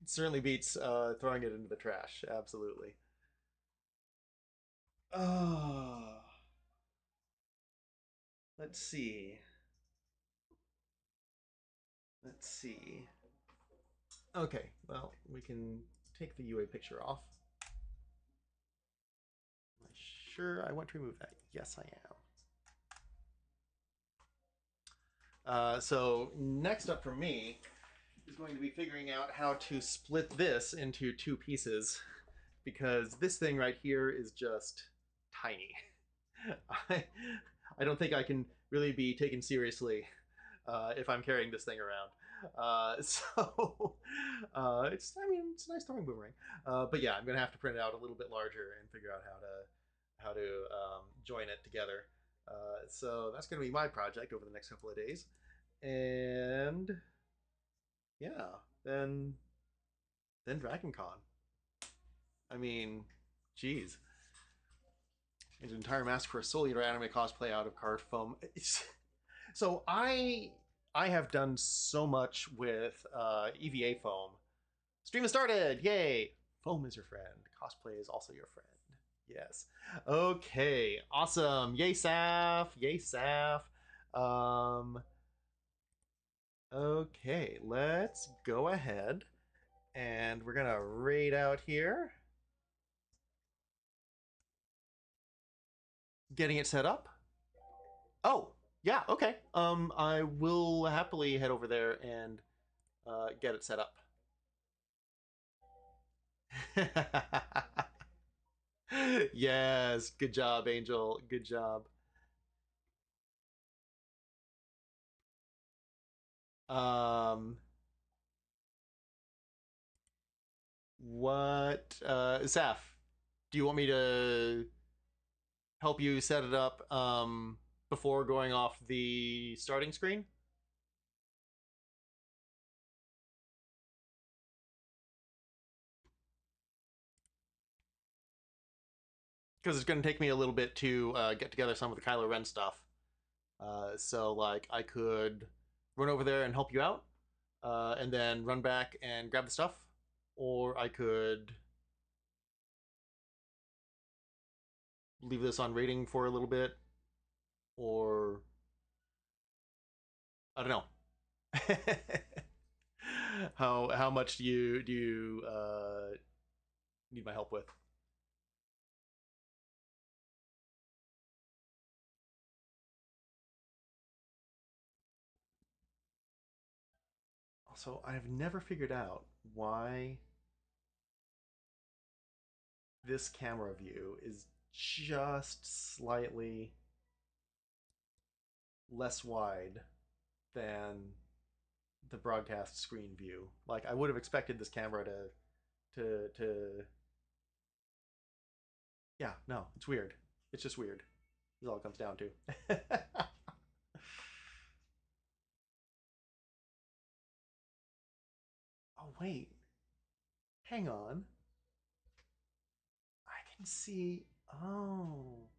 It certainly beats throwing it into the trash. Absolutely. Oh, let's see. Let's see. Okay, well, we can take the UA picture off. Am I sure I want to remove that? Yes, I am. So next up for me is going to be figuring out how to split this into 2 pieces because this thing right here is just tiny. I, I don't think I can really be taken seriously if I'm carrying this thing around. So it's I mean it's a nice throwing boomerang. But yeah, I'm gonna have to print it out a little bit larger and figure out how to join it together. So that's gonna be my project over the next couple of days, and yeah, then Dragon Con. I mean, geez, an entire mask for a Soul Eater anime cosplay out of card foam. So I have done so much with EVA foam. Stream has started! Yay! Foam is your friend. Cosplay is also your friend. Yes. Okay. Awesome. Yay, Saf. Yay, Saf. Um. Okay. Let's go ahead and we're gonna raid out here. Getting it set up. Oh, yeah. Okay. I will happily head over there and get it set up. Yes, good job, Angel. Good job. Um, what, Saf? Do you want me to help you set it up before going off the starting screen? Because it's going to take me a little bit to get together some of the Kylo Ren stuff. So, like, I could run over there and help you out, and then run back and grab the stuff, or I could leave this on rating for a little bit, or I don't know. How much do you need my help with? Also, I've never figured out why this camera view is just slightly less wide than the broadcast screen view. Like I would have expected this camera to yeah, no, it's weird. It's just weird. Is all it comes down to. Oh wait, hang on. I can see. Oh,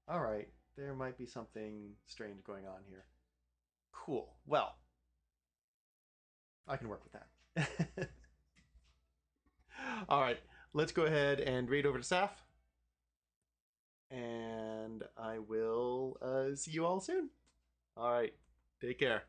all right. There might be something strange going on here. Cool. Well, I can work with that. All right. Let's go ahead and read over to Saf. And I will see you all soon. All right. Take care.